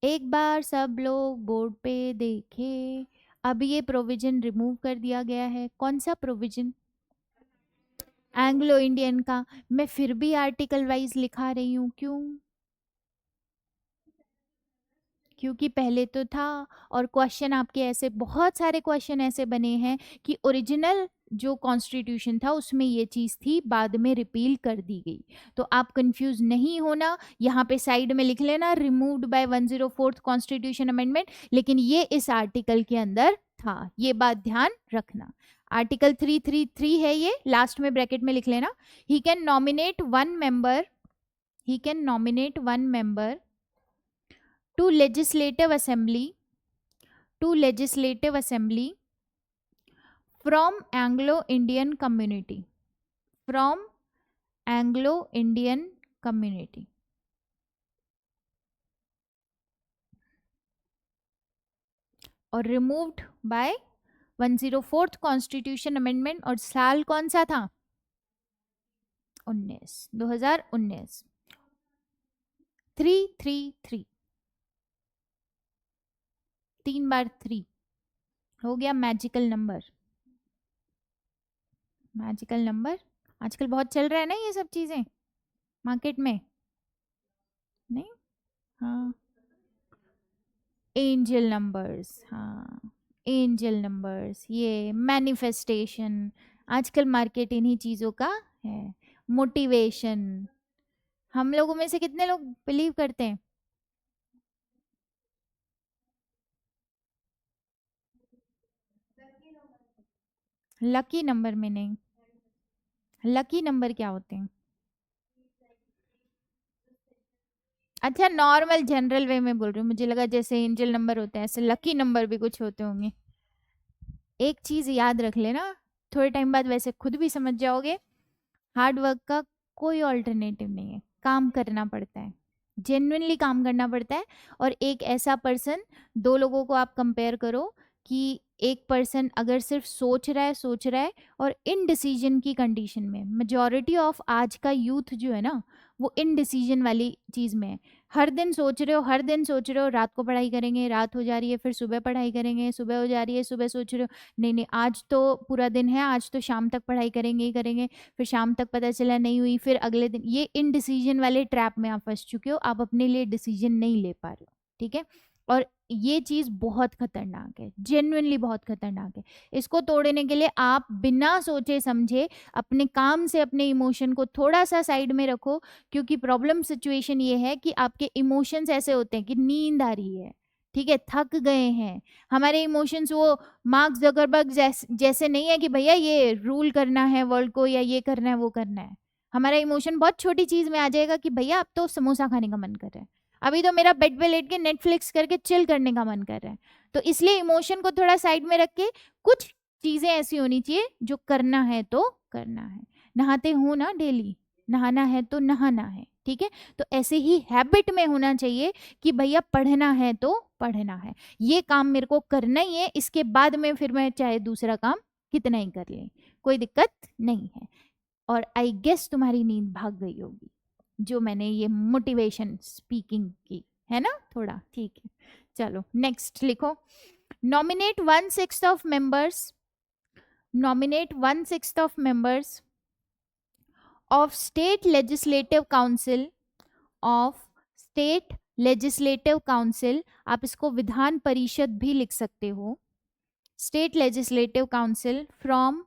एक बार सब लोग बोर्ड पे देखे, अब ये प्रोविजन रिमूव कर दिया गया है। कौन सा प्रोविजन? एंग्लो इंडियन का। मैं फिर भी आर्टिकल वाइज लिखा रही हूँ, क्यों? क्योंकि पहले तो था, और क्वेश्चन आपके ऐसे बहुत सारे क्वेश्चन ऐसे बने हैं कि ओरिजिनल जो कॉन्स्टिट्यूशन था उसमें ये चीज़ थी, बाद में रिपील कर दी गई। तो आप कंफ्यूज नहीं होना, यहाँ पे साइड में लिख लेना removed by 104th constitution amendment, लेकिन ये इस आर्टिकल के अंदर था, ये बात ध्यान रखना। आर्टिकल 333 है ये, लास्ट में ब्रैकेट में लिख लेना। He can nominate 1 member, he can nominate 1 member to legislative assembly, to legislative assembly from Anglo-Indian community, from Anglo-Indian community। और removed by 104th constitution amendment, और साल कौन सा था? 2019। 333, 3 बार 3 हो गया मैजिकल नंबर। मैजिकल नंबर आजकल बहुत चल रहा है ना ये सब चीजें मार्केट में, नहीं? हाँ, एंजल नंबर्स, हाँ एंजल नंबर्स, ये मैनिफेस्टेशन, आजकल मार्केट इन्हीं चीज़ों का है। मोटिवेशन, हम लोगों में से कितने लोग बिलीव करते हैं? लकी नंबर में नहीं, लकी नंबर क्या होते हैं? अच्छा, नॉर्मल जनरल वे में बोल रही हूँ, मुझे लगा जैसे एंजल नंबर होते हैं ऐसे लकी नंबर भी कुछ होते होंगे। एक चीज याद रख लेना, थोड़े टाइम बाद वैसे खुद भी समझ जाओगे, हार्ड वर्क का कोई ऑल्टरनेटिव नहीं है, काम करना पड़ता है, जेन्युइनली काम करना पड़ता है। और एक ऐसा पर्सन, दो लोगों को आप कंपेयर करो कि एक पर्सन अगर सिर्फ सोच रहा है और इनडिसीजन की कंडीशन में, मेजॉरिटी ऑफ आज का यूथ जो है ना वो इनडिसीजन वाली चीज़ में है। हर दिन सोच रहे हो, हर दिन सोच रहे हो, रात को पढ़ाई करेंगे, रात हो जा रही है, फिर सुबह पढ़ाई करेंगे, सुबह हो जा रही है, सुबह सोच रहे हो नहीं नहीं आज तो पूरा दिन है, आज तो शाम तक पढ़ाई करेंगे ही करेंगे, फिर शाम तक पता चला नहीं हुई, फिर अगले दिन, ये इनडिसीजन वाले ट्रैप में आप फंस चुके हो, आप अपने लिए डिसीजन नहीं ले पा रहे हो, ठीक है? और ये चीज बहुत खतरनाक है, जेन्युइनली बहुत खतरनाक है। इसको तोड़ने के लिए आप बिना सोचे समझे अपने काम से अपने इमोशन को थोड़ा सा साइड में रखो, क्योंकि प्रॉब्लम सिचुएशन ये है कि आपके इमोशंस ऐसे होते हैं कि नींद आ रही है, ठीक है, थक गए हैं। हमारे इमोशंस वो मार्क जकरबर्ग जैसे नहीं है कि भैया ये रूल करना है वर्ल्ड को, या ये करना है वो करना है। हमारा इमोशन बहुत छोटी चीज में आ जाएगा कि भैया अब तो समोसा खाने का मन कर रहा है, अभी तो मेरा बेड पे लेट के नेटफ्लिक्स करके चिल करने का मन कर रहा है। तो इसलिए इमोशन को थोड़ा साइड में रख के कुछ चीजें ऐसी होनी चाहिए जो करना है तो करना है। नहाते हो ना डेली, नहाना है तो नहाना है, ठीक है? तो ऐसे ही हैबिट में होना चाहिए कि भैया पढ़ना है तो पढ़ना है, ये काम मेरे को करना ही है, इसके बाद में फिर मैं चाहे दूसरा काम कितना ही कर ले, कोई दिक्कत नहीं है। और आई गेस तुम्हारी नींद भाग गई होगी जो मैंने ये मोटिवेशन स्पीकिंग की है ना, थोड़ा ठीक है। चलो नेक्स्ट लिखो, nominate 1/6 of members, nominate 1/6 of members of state legislative council, of state legislative council, आप इसको विधान परिषद भी लिख सकते हो, state legislative council from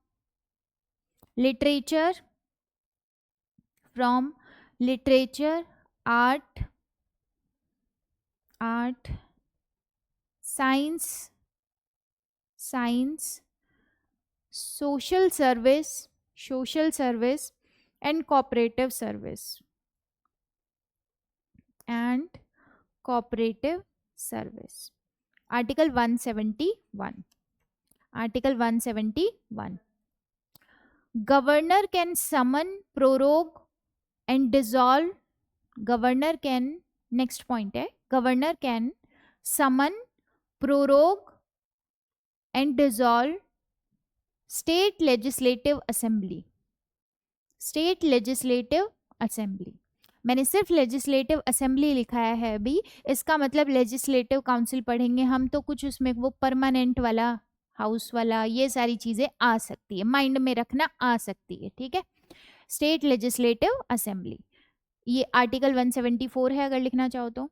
literature, art, science, social service and cooperative service, article 171. Governor can summon, prorogue and dissolve. Governor can, next point है, governor can summon, prorogue and dissolve state legislative assembly. मैंने सिर्फ legislative assembly लिखाया है अभी, इसका मतलब legislative council पढ़ेंगे हम तो कुछ उसमें वो परमानेंट वाला, हाउस वाला, ये सारी चीजें आ सकती है, माइंड में रखना आ सकती है, ठीक है। स्टेट लेजिस्लेटिव असेंबली, ये आर्टिकल 174 है अगर लिखना चाहो तो।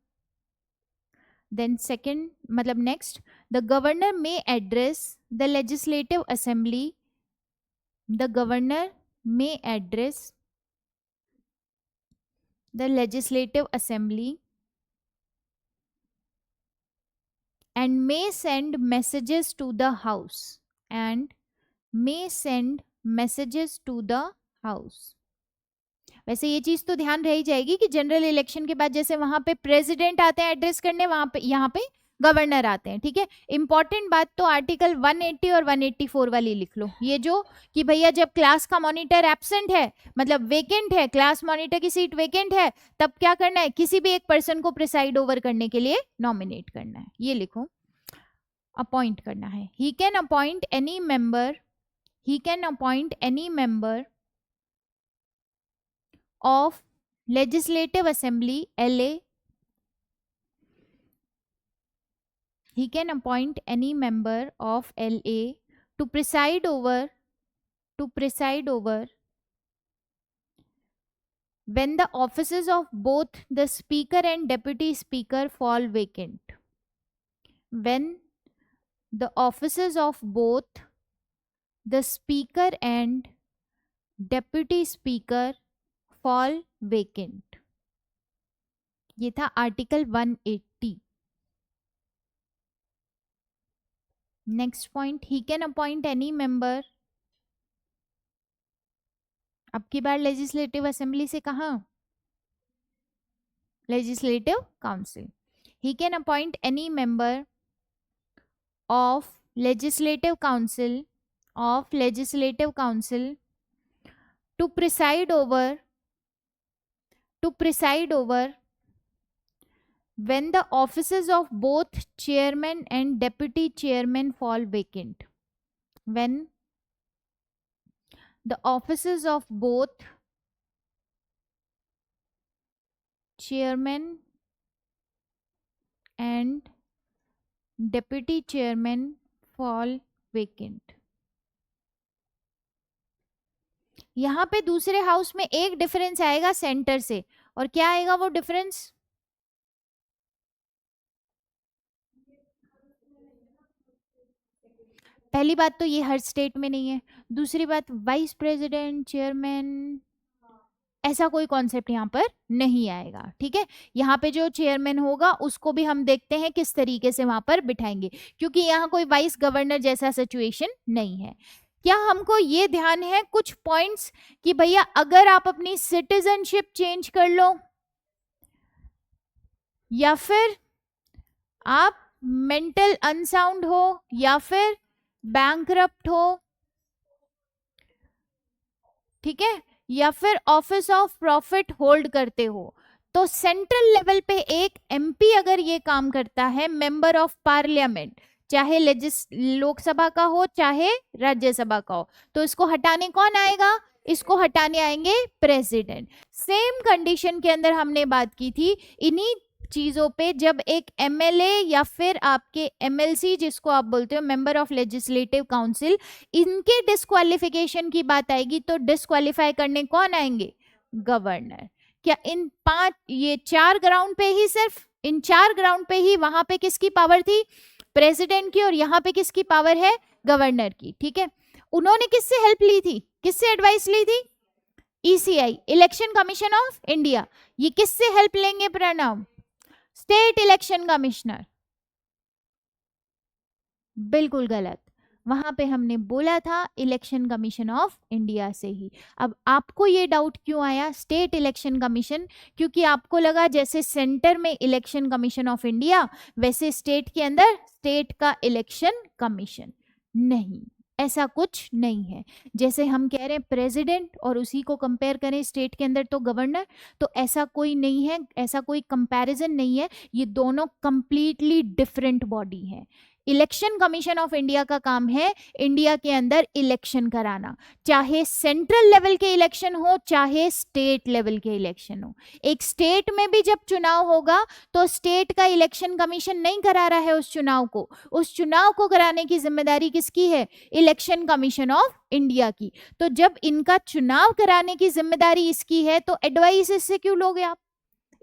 देन सेकंड मतलब next, the governor may address the legislative assembly, the governor may address the legislative assembly and may send messages to the house, वैसे ये चीज तो ध्यान रही जाएगी कि जनरल इलेक्शन के बाद जैसे वहां पे प्रेसिडेंट आते हैं एड्रेस करने, वहां पे यहाँ पे गवर्नर आते हैं, ठीक है। इंपॉर्टेंट बात तो आर्टिकल 180 और 184 वाली लिख लो, ये जो कि भैया जब क्लास का मॉनिटर एब्सेंट है, मतलब वेकेंट है, क्लास मॉनिटर की सीट वेकेंट है, तब क्या करना है, किसी भी एक पर्सन को प्रिसाइड ओवर करने के लिए नॉमिनेट करना है, ये लिखो, अपॉइंट करना है। He can appoint any member of legislative assembly LA, he can appoint any member of LA to preside over when the offices of both the speaker and deputy speaker fall vacant, when the offices of both the speaker and deputy speaker fall vacant, ये था article 180। Next point, he can appoint any member, अब की बार legislative assembly से कहा, legislative council, he can appoint any member of legislative council to preside over when the offices of both chairman and deputy chairman fall vacant, when the offices of both chairman and deputy chairman fall vacant। यहाँ पे दूसरे house में एक difference आएगा centre से, और क्या आएगा वो डिफरेंस, पहली बात तो ये हर स्टेट में नहीं है, दूसरी बात वाइस प्रेसिडेंट, चेयरमैन, ऐसा कोई कॉन्सेप्ट यहाँ पर नहीं आएगा, ठीक है। यहाँ पे जो चेयरमैन होगा उसको भी हम देखते हैं किस तरीके से वहां पर बिठाएंगे, क्योंकि यहाँ कोई वाइस गवर्नर जैसा सिचुएशन नहीं है। क्या हमको ये ध्यान है कुछ पॉइंट्स कि भैया अगर आप अपनी सिटीजनशिप चेंज कर लो या फिर आप मेंटल अनसाउंड हो या फिर बैंकरप्ट हो, ठीक है, या फिर ऑफिस ऑफ प्रॉफिट होल्ड करते हो, तो सेंट्रल लेवल पे एक एमपी अगर ये काम करता है, मेंबर ऑफ पार्लियामेंट, चाहे लोकसभा का हो चाहे राज्यसभा का हो, तो इसको हटाने कौन आएगा, इसको हटाने आएंगे प्रेसिडेंट। सेम कंडीशन के अंदर हमने बात की थी इन्हीं चीजों पे, जब एक एमएलए या फिर आपके एमएलसी जिसको आप बोलते हो मेंबर ऑफ लेजिस्लेटिव काउंसिल, इनके डिस्क्वालिफिकेशन की बात आएगी तो डिस्क्वालीफाई करने कौन आएंगे, गवर्नर। क्या इन 4 ग्राउंड पे ही सिर्फ इन 4 ग्राउंड पे ही वहां पे किसकी पावर थी? प्रेसिडेंट की, और यहाँ पे किसकी पावर है? गवर्नर की। ठीक है, उन्होंने किससे हेल्प ली थी, किससे एडवाइस ली थी? ECI, election commission of India. ये किससे हेल्प लेंगे प्रणव? State election commissioner. बिल्कुल गलत, वहां पे हमने बोला था इलेक्शन कमीशन ऑफ इंडिया से ही। अब आपको ये डाउट क्यों आया स्टेट इलेक्शन कमीशन? क्योंकि आपको लगा जैसे सेंटर में इलेक्शन कमीशन ऑफ इंडिया, वैसे स्टेट के अंदर स्टेट का इलेक्शन कमीशन। नहीं, ऐसा कुछ नहीं है। जैसे हम कह रहे हैं प्रेसिडेंट और उसी को कंपेयर करें स्टेट के अंदर तो गवर्नर, तो ऐसा कोई नहीं है, ऐसा कोई कंपैरिजन नहीं है। ये दोनों कंप्लीटली डिफरेंट बॉडी है। इलेक्शन कमीशन ऑफ इंडिया का काम है इंडिया के अंदर इलेक्शन कराना, चाहे सेंट्रल लेवल के इलेक्शन हो चाहे स्टेट लेवल के इलेक्शन हो। एक स्टेट में भी जब चुनाव होगा तो स्टेट का इलेक्शन कमीशन नहीं करा रहा है उस चुनाव को कराने की जिम्मेदारी किसकी है? इलेक्शन कमीशन ऑफ इंडिया की। तो जब इनका चुनाव कराने की जिम्मेदारी इसकी है तो एडवाइस इससे क्यों लोगे आप?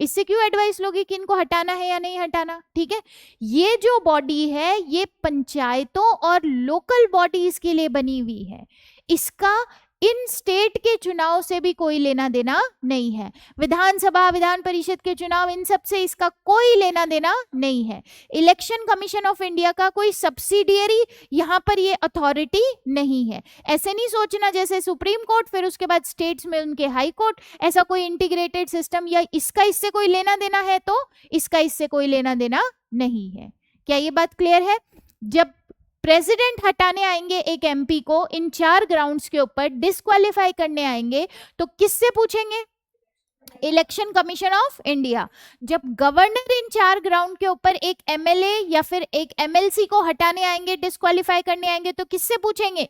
इससे क्यों एडवाइस लोगे कि इनको हटाना है या नहीं हटाना? ठीक है, ये जो बॉडी है ये पंचायतों और लोकल बॉडीज के लिए बनी हुई है। इसका इन स्टेट के चुनाव से भी कोई लेना देना नहीं है। विधानसभा, विधान परिषद के चुनाव, इन सब से इसका कोई लेना देना नहीं है। इलेक्शन कमीशन ऑफ इंडिया का कोई सब्सिडियरी यहाँ पर ये अथॉरिटी नहीं है। ऐसे नहीं सोचना जैसे सुप्रीम कोर्ट फिर उसके बाद स्टेट्स में उनके हाई कोर्ट, ऐसा कोई इंटीग्रेटेड सिस्टम या इसका इससे कोई लेना देना है, तो इसका इससे कोई लेना देना नहीं है। क्या ये बात क्लियर है? जब प्रेसिडेंट हटाने आएंगे एक एमपी को इन 4 ग्राउंड्स के ऊपर, डिस्क्वालीफाई करने आएंगे, तो किससे पूछेंगे? Election commission of India. जब गवर्नर इन 4 ग्राउंड के ऊपर एक एमएलए या फिर एक एमएलसी को हटाने आएंगे, डिस्क्वालीफाई करने आएंगे, तो किससे पूछेंगे?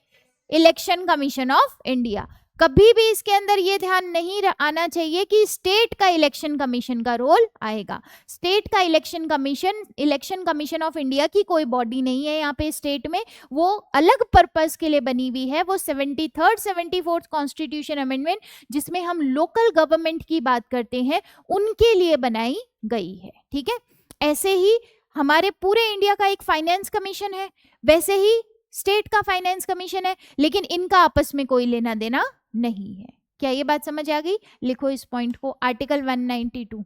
Election commission of India. कभी भी इसके अंदर ये ध्यान नहीं आना चाहिए कि स्टेट का इलेक्शन कमीशन का रोल आएगा। स्टेट का इलेक्शन कमीशन ऑफ इंडिया की कोई बॉडी नहीं है यहाँ पे स्टेट में, वो अलग पर्पस के लिए बनी हुई है। वो 73rd 74th कॉन्स्टिट्यूशन अमेंडमेंट जिसमें हम लोकल गवर्नमेंट की बात करते हैं उनके लिए बनाई गई है। ठीक है, ऐसे ही हमारे पूरे इंडिया का एक फाइनेंस कमीशन है, वैसे ही स्टेट का फाइनेंस कमीशन है, लेकिन इनका आपस में कोई लेना देना नहीं है। क्या ये बात समझ आ गई? लिखो इस पॉइंट को, आर्टिकल 192।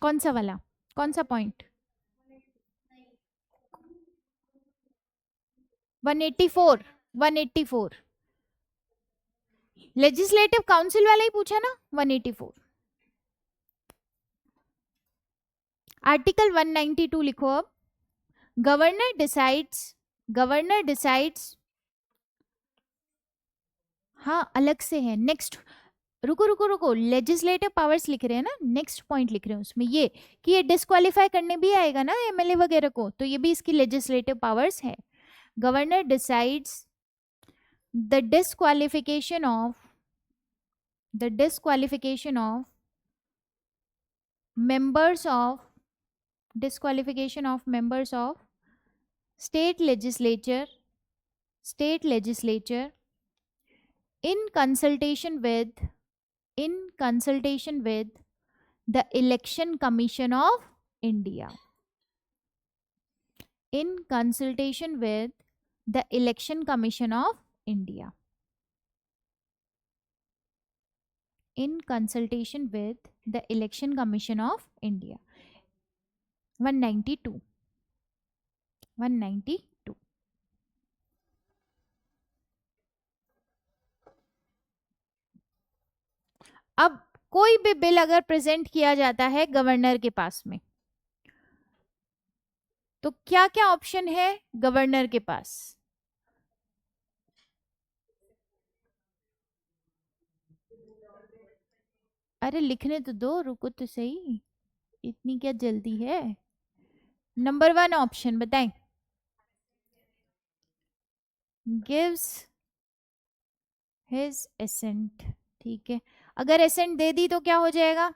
कौन सा वाला, कौन सा पॉइंट? 184। 184 लेजिस्लेटिव काउंसिल वाला ही पूछा ना, 184। आर्टिकल 192 लिखो अब। गवर्नर डिसाइड्स, हाँ अलग से है। नेक्स्ट, रुको, लेजिस्लेटिव पावर्स लिख रहे हैं ना, नेक्स्ट पॉइंट लिख रहे हैं उसमें ये कि ये डिस्क्वालीफाई करने भी आएगा ना एमएलए वगैरह को, तो ये भी इसकी लेजिस्लेटिव पावर्स है। Governor decides the disqualification of members of state legislature in consultation with the election commission of India. In consultation with the election commission of India. In consultation with the election commission of India. 192. अब कोई भी bill अगर present किया जाता है governor के पास में, तो क्या क्या ऑप्शन है गवर्नर के पास? अरे लिखने तो दो, रुको तो सही, इतनी क्या जल्दी है। नंबर 1 ऑप्शन बताएं, गिव्स हिज एसेंट। ठीक है, अगर एसेंट दे दी तो क्या हो जाएगा?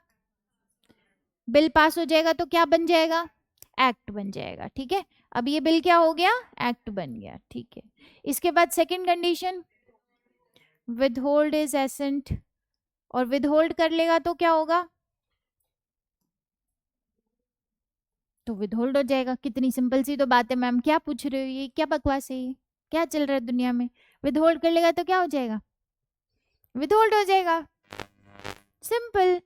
बिल पास हो जाएगा, तो क्या बन जाएगा? एक्ट बन जाएगा। ठीक है, अब ये बिल क्या हो गया? एक्ट बन गया। ठीक है, इसके बाद second condition, withhold is assent, और विदहोल्ड कर लेगा तो क्या होगा? तो विदहोल्ड हो जाएगा। कितनी सिंपल सी तो बात है मैम, क्या पूछ रहे हो, ये क्या बकवास है, ये क्या चल रहा है दुनिया में। विदहोल्ड कर लेगा तो क्या हो जाएगा, विदहोल्ड हो जाएगा, सिंपल।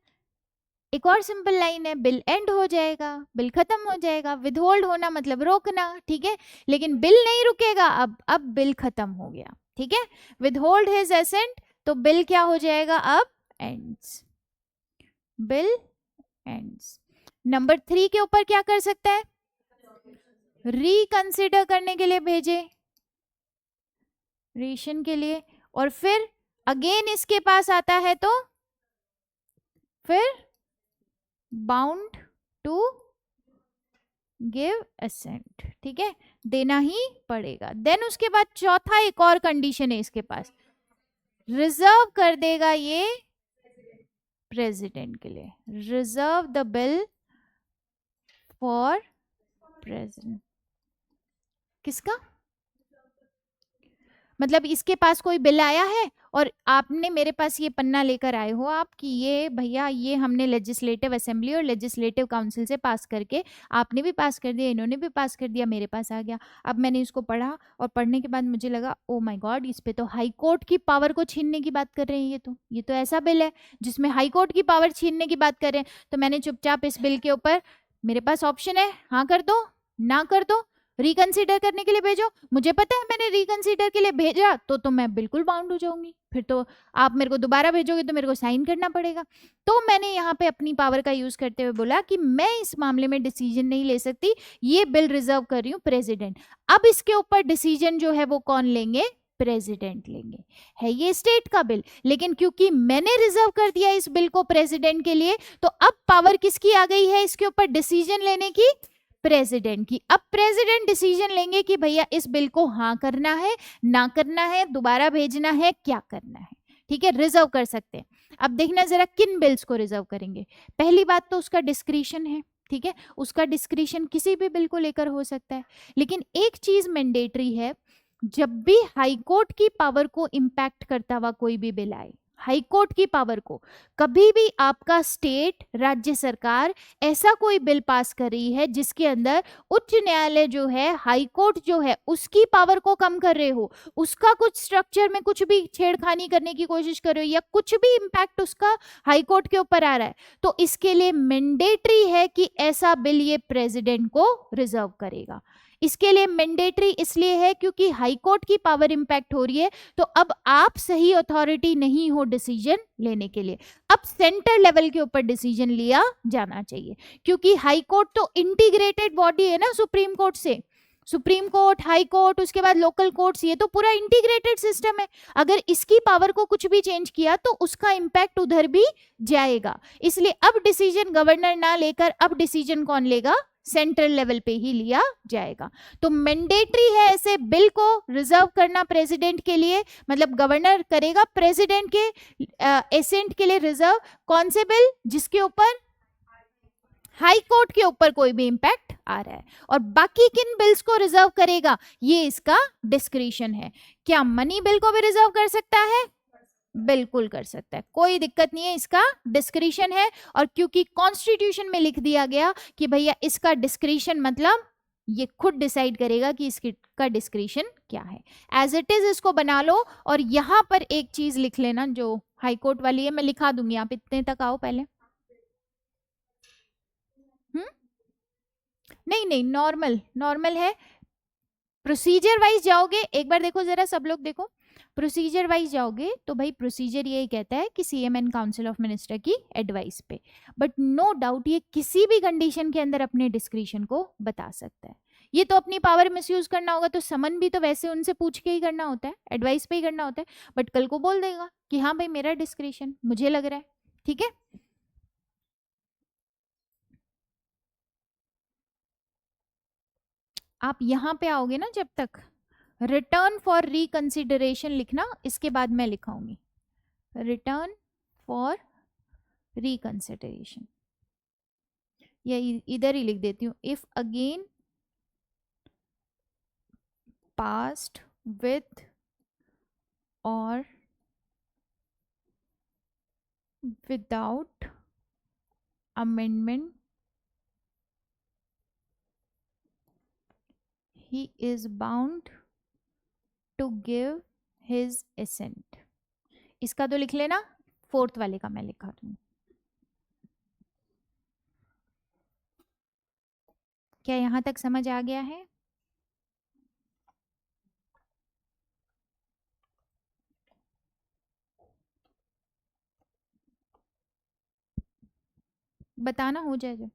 एक और सिंपल लाइन है, बिल एंड हो जाएगा, बिल खत्म हो जाएगा। विदहोल्ड होना मतलब रोकना, ठीक है, लेकिन बिल नहीं रुकेगा। अब बिल खत्म हो गया, ठीक है। विदहोल्ड हिज एसेंट, तो बिल क्या हो जाएगा अब, एंड्स, बिल एंड्स। नंबर 3 के ऊपर क्या कर सकता है, रिकंसिडर करने के लिए भेजे, रेशन के लिए, और फिर अगेन इसके पास आता है तो फिर बाउंड टू गिव असेंट, ठीक है, देना ही पड़ेगा। देन उसके बाद चौथा एक और कंडीशन है इसके पास, रिजर्व कर देगा ये प्रेसिडेंट के लिए, reserve the bill for president. किसका मतलब, इसके पास कोई बिल आया है और आपने मेरे पास ये पन्ना लेकर आए हो आप कि ये भैया ये हमने लेजिस्लेटिव असेंबली और लेजिस्लेटिव काउंसिल से पास करके, आपने भी पास कर दिया, इन्होंने भी पास कर दिया, मेरे पास आ गया। अब मैंने इसको पढ़ा और पढ़ने के बाद मुझे लगा ओ माय गॉड, इस पे तो हाई कोर्ट की पावर को छीनने की बात कर रहे हैं, ये तो ऐसा बिल है जिसमें हाई कोर्ट की पावर छीनने की बात कर रहे हैं। तो मैंने चुपचाप इस बिल के ऊपर, मेरे पास ऑप्शन है, हाँ कर दो, ना कर दो, रिकंसीडर करने के लिए भेजो। मुझे पता है मैंने रिकंसीडर के लिए भेजा तो मैं बिल्कुल बाउंड हो जाऊंगी, फिर तो आप मेरे को दोबारा भेजोगे तो मेरे को साइन करना पड़ेगा। तो मैंने यहाँ पे अपनी पावर का यूज करते हुए बोला कि मैं इस मामले में डिसीजन नहीं ले सकती, ये बिल रिजर्व कर रही हूँ प्रेसिडेंट। अब इसके ऊपर डिसीजन जो है वो कौन लेंगे, प्रेसिडेंट लेंगे। है ये स्टेट का बिल, लेकिन क्योंकि मैंने रिजर्व कर दिया इस बिल को प्रेसिडेंट के लिए, तो अब पावर किसकी आ गई है इसके ऊपर डिसीजन लेने की, प्रेसिडेंट की। अब प्रेसिडेंट डिसीजन लेंगे कि भैया इस बिल को हाँ करना है, ना करना है, दोबारा भेजना है, क्या करना है, ठीक है, रिजर्व कर सकते हैं। अब देखना जरा किन बिल्स को रिजर्व करेंगे। पहली बात तो उसका डिस्क्रिशन है, ठीक है, उसका डिस्क्रिशन किसी भी बिल को लेकर हो सकता है, लेकिन एक चीज मैंडेटरी है, जब भी हाई कोर्ट की पावर को इंपैक्ट करता हुआ कोई भी बिल आए, हाई कोर्ट की पावर को, कभी भी आपका स्टेट, राज्य सरकार ऐसा कोई बिल पास कर रही है जिसके अंदर उच्च न्यायालय जो है, हाई कोर्ट जो है, उसकी पावर को कम कर रहे हो, उसका कुछ स्ट्रक्चर में कुछ भी छेड़खानी करने की कोशिश कर रहे हो, या कुछ भी इंपैक्ट उसका हाई कोर्ट के ऊपर आ रहा है, तो इसके लिए मैंडेटरी है कि ऐसा बिल ये प्रेसिडेंट को रिजर्व करेगा। इसके लिए मैंडेटरी इसलिए है क्योंकि हाई कोर्ट की पावर इंपैक्ट हो रही है, तो अब आप सही अथॉरिटी नहीं हो डिसीजन लेने के लिए, अब सेंटर लेवल के ऊपर डिसीजन लिया जाना चाहिए, क्योंकि हाई कोर्ट तो इंटीग्रेटेड बॉडी है ना सुप्रीम कोर्ट से, सुप्रीम कोर्ट, हाई कोर्ट, उसके बाद लोकल कोर्ट्स, ये तो पूरा इंटीग्रेटेड सिस्टम है। अगर इसकी पावर को कुछ भी चेंज किया तो उसका इंपैक्ट उधर भी जाएगा, इसलिए अब डिसीजन गवर्नर ना लेकर अब डिसीजन कौन लेगा, सेंट्रल लेवल पे ही लिया जाएगा। तो मैंडेटरी है ऐसे बिल को रिजर्व करना प्रेसिडेंट के लिए, मतलब गवर्नर करेगा प्रेसिडेंट के एसेंट के लिए रिजर्व, कौन से बिल, जिसके ऊपर हाई कोर्ट के ऊपर कोई भी इंपैक्ट आ रहा है, और बाकी किन बिल्स को रिजर्व करेगा ये इसका डिस्क्रिशन है। क्या मनी बिल को भी रिजर्व कर सकता है, बिल्कुल कर सकता है, कोई दिक्कत नहीं है, इसका डिस्क्रिशन है। और क्योंकि कॉन्स्टिट्यूशन में लिख दिया गया कि भैया इसका डिस्क्रिशन मतलब ये खुद डिसाइड करेगा कि इसका डिस्क्रिशन क्या है, एज इट इज इसको बना लो। और यहां पर एक चीज लिख लेना जो हाई कोर्ट वाली है, मैं लिखा दूंगी, आप इतने तक आओ पहले। नहीं नहीं, नॉर्मल नॉर्मल है, प्रोसीजर वाइज जाओगे, एक बार देखो जरा सब लोग देखो, प्रोसीजर वाइज जाओगे तो भाई प्रोसीजर यही कहता है कि CM and council of minister की एडवाइस पे, बट नो डाउट ये किसी भी कंडीशन के अंदर अपने डिस्क्रिशन को बता सकता है। ये तो अपनी पावर मिसयूज करना होगा तो समन भी तो वैसे उनसे पूछ के ही करना होता है, एडवाइस पे ही करना होता है, बट कल को बोल देगा कि हाँ भाई मेरा डिस्क्रिशन मुझे लग रहा है, ठीक है। आप यहाँ पे आओगे ना, जब तक रिटर्न फॉर रिकंसिडरेशन लिखना, इसके बाद मैं लिखाऊंगी रिटर्न फॉर रिकंसिडरेशन, या इधर ही लिख देती हूँ, इफ अगेन पास्ड विथ और without amendment he is bound to give his assent. इसका तो लिख लेना, फोर्थ वाले का मैं लिखा दूँ। क्या यहाँ तक समझ आ गया है? बताना हो जाए जब।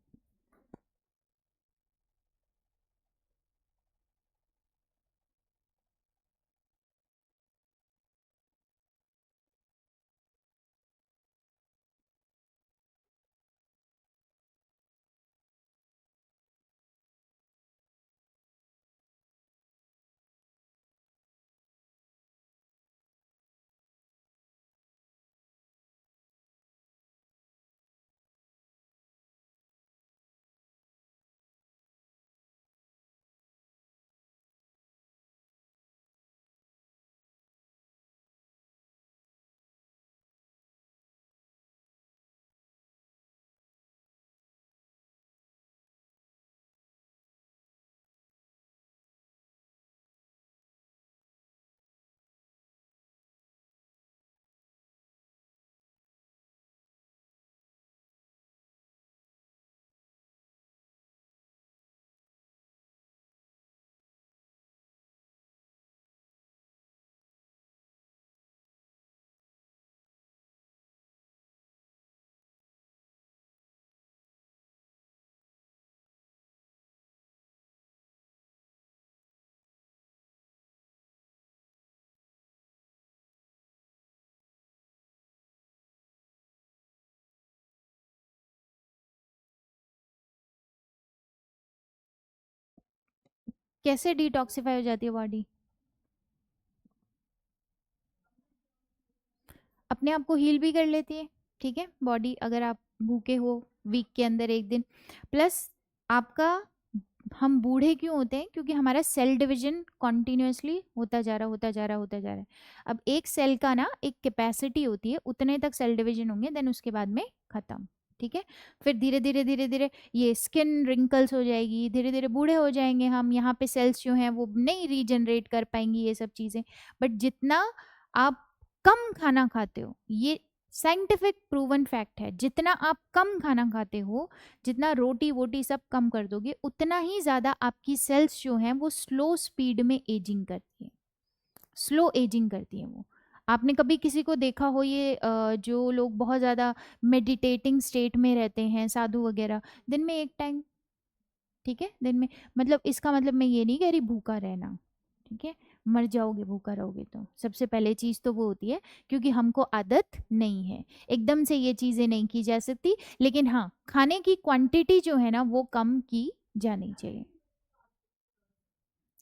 कैसे डिटॉक्सिफाई हो जाती है बॉडी? अपने आप को हील भी कर लेती है, ठीक है बॉडी, अगर आप भूखे हो वीक के अंदर एक दिन। प्लस आपका, हम बूढ़े क्यों होते हैं? क्योंकि हमारा सेल डिवीजन कॉन्टिन्यूसली होता जा रहा होता जा रहा है। अब एक सेल का ना एक कैपेसिटी होती है, उतने तक सेल डिवीजन होंगे, देन उसके बाद में खत्म, ठीक है। फिर धीरे धीरे धीरे धीरे ये स्किन रिंकल्स हो जाएगी, धीरे धीरे बूढ़े हो जाएंगे हम, यहाँ पे सेल्स जो हैं वो नहीं रीजनरेट कर पाएंगी, ये सब चीज़ें। बट जितना आप कम खाना खाते हो, ये साइंटिफिक प्रूवन फैक्ट है, जितना आप कम खाना खाते हो, जितना रोटी वोटी सब कम कर दोगे, उतना ही ज़्यादा आपकी सेल्स जो हैं वो स्लो स्पीड में एजिंग करती है, स्लो एजिंग करती है वो। आपने कभी किसी को देखा हो ये जो लोग बहुत ज़्यादा मेडिटेटिंग स्टेट में रहते हैं, साधु वगैरह, दिन में एक टाइम, ठीक है, दिन में, मतलब इसका मतलब मैं ये नहीं कह रही भूखा रहना, ठीक है, मर जाओगे भूखा रहोगे तो। सबसे पहले चीज़ तो वो होती है, क्योंकि हमको आदत नहीं है, एकदम से ये चीज़ें नहीं की जा सकती, लेकिन हाँ खाने की क्वांटिटी जो है ना वो कम की जानी चाहिए।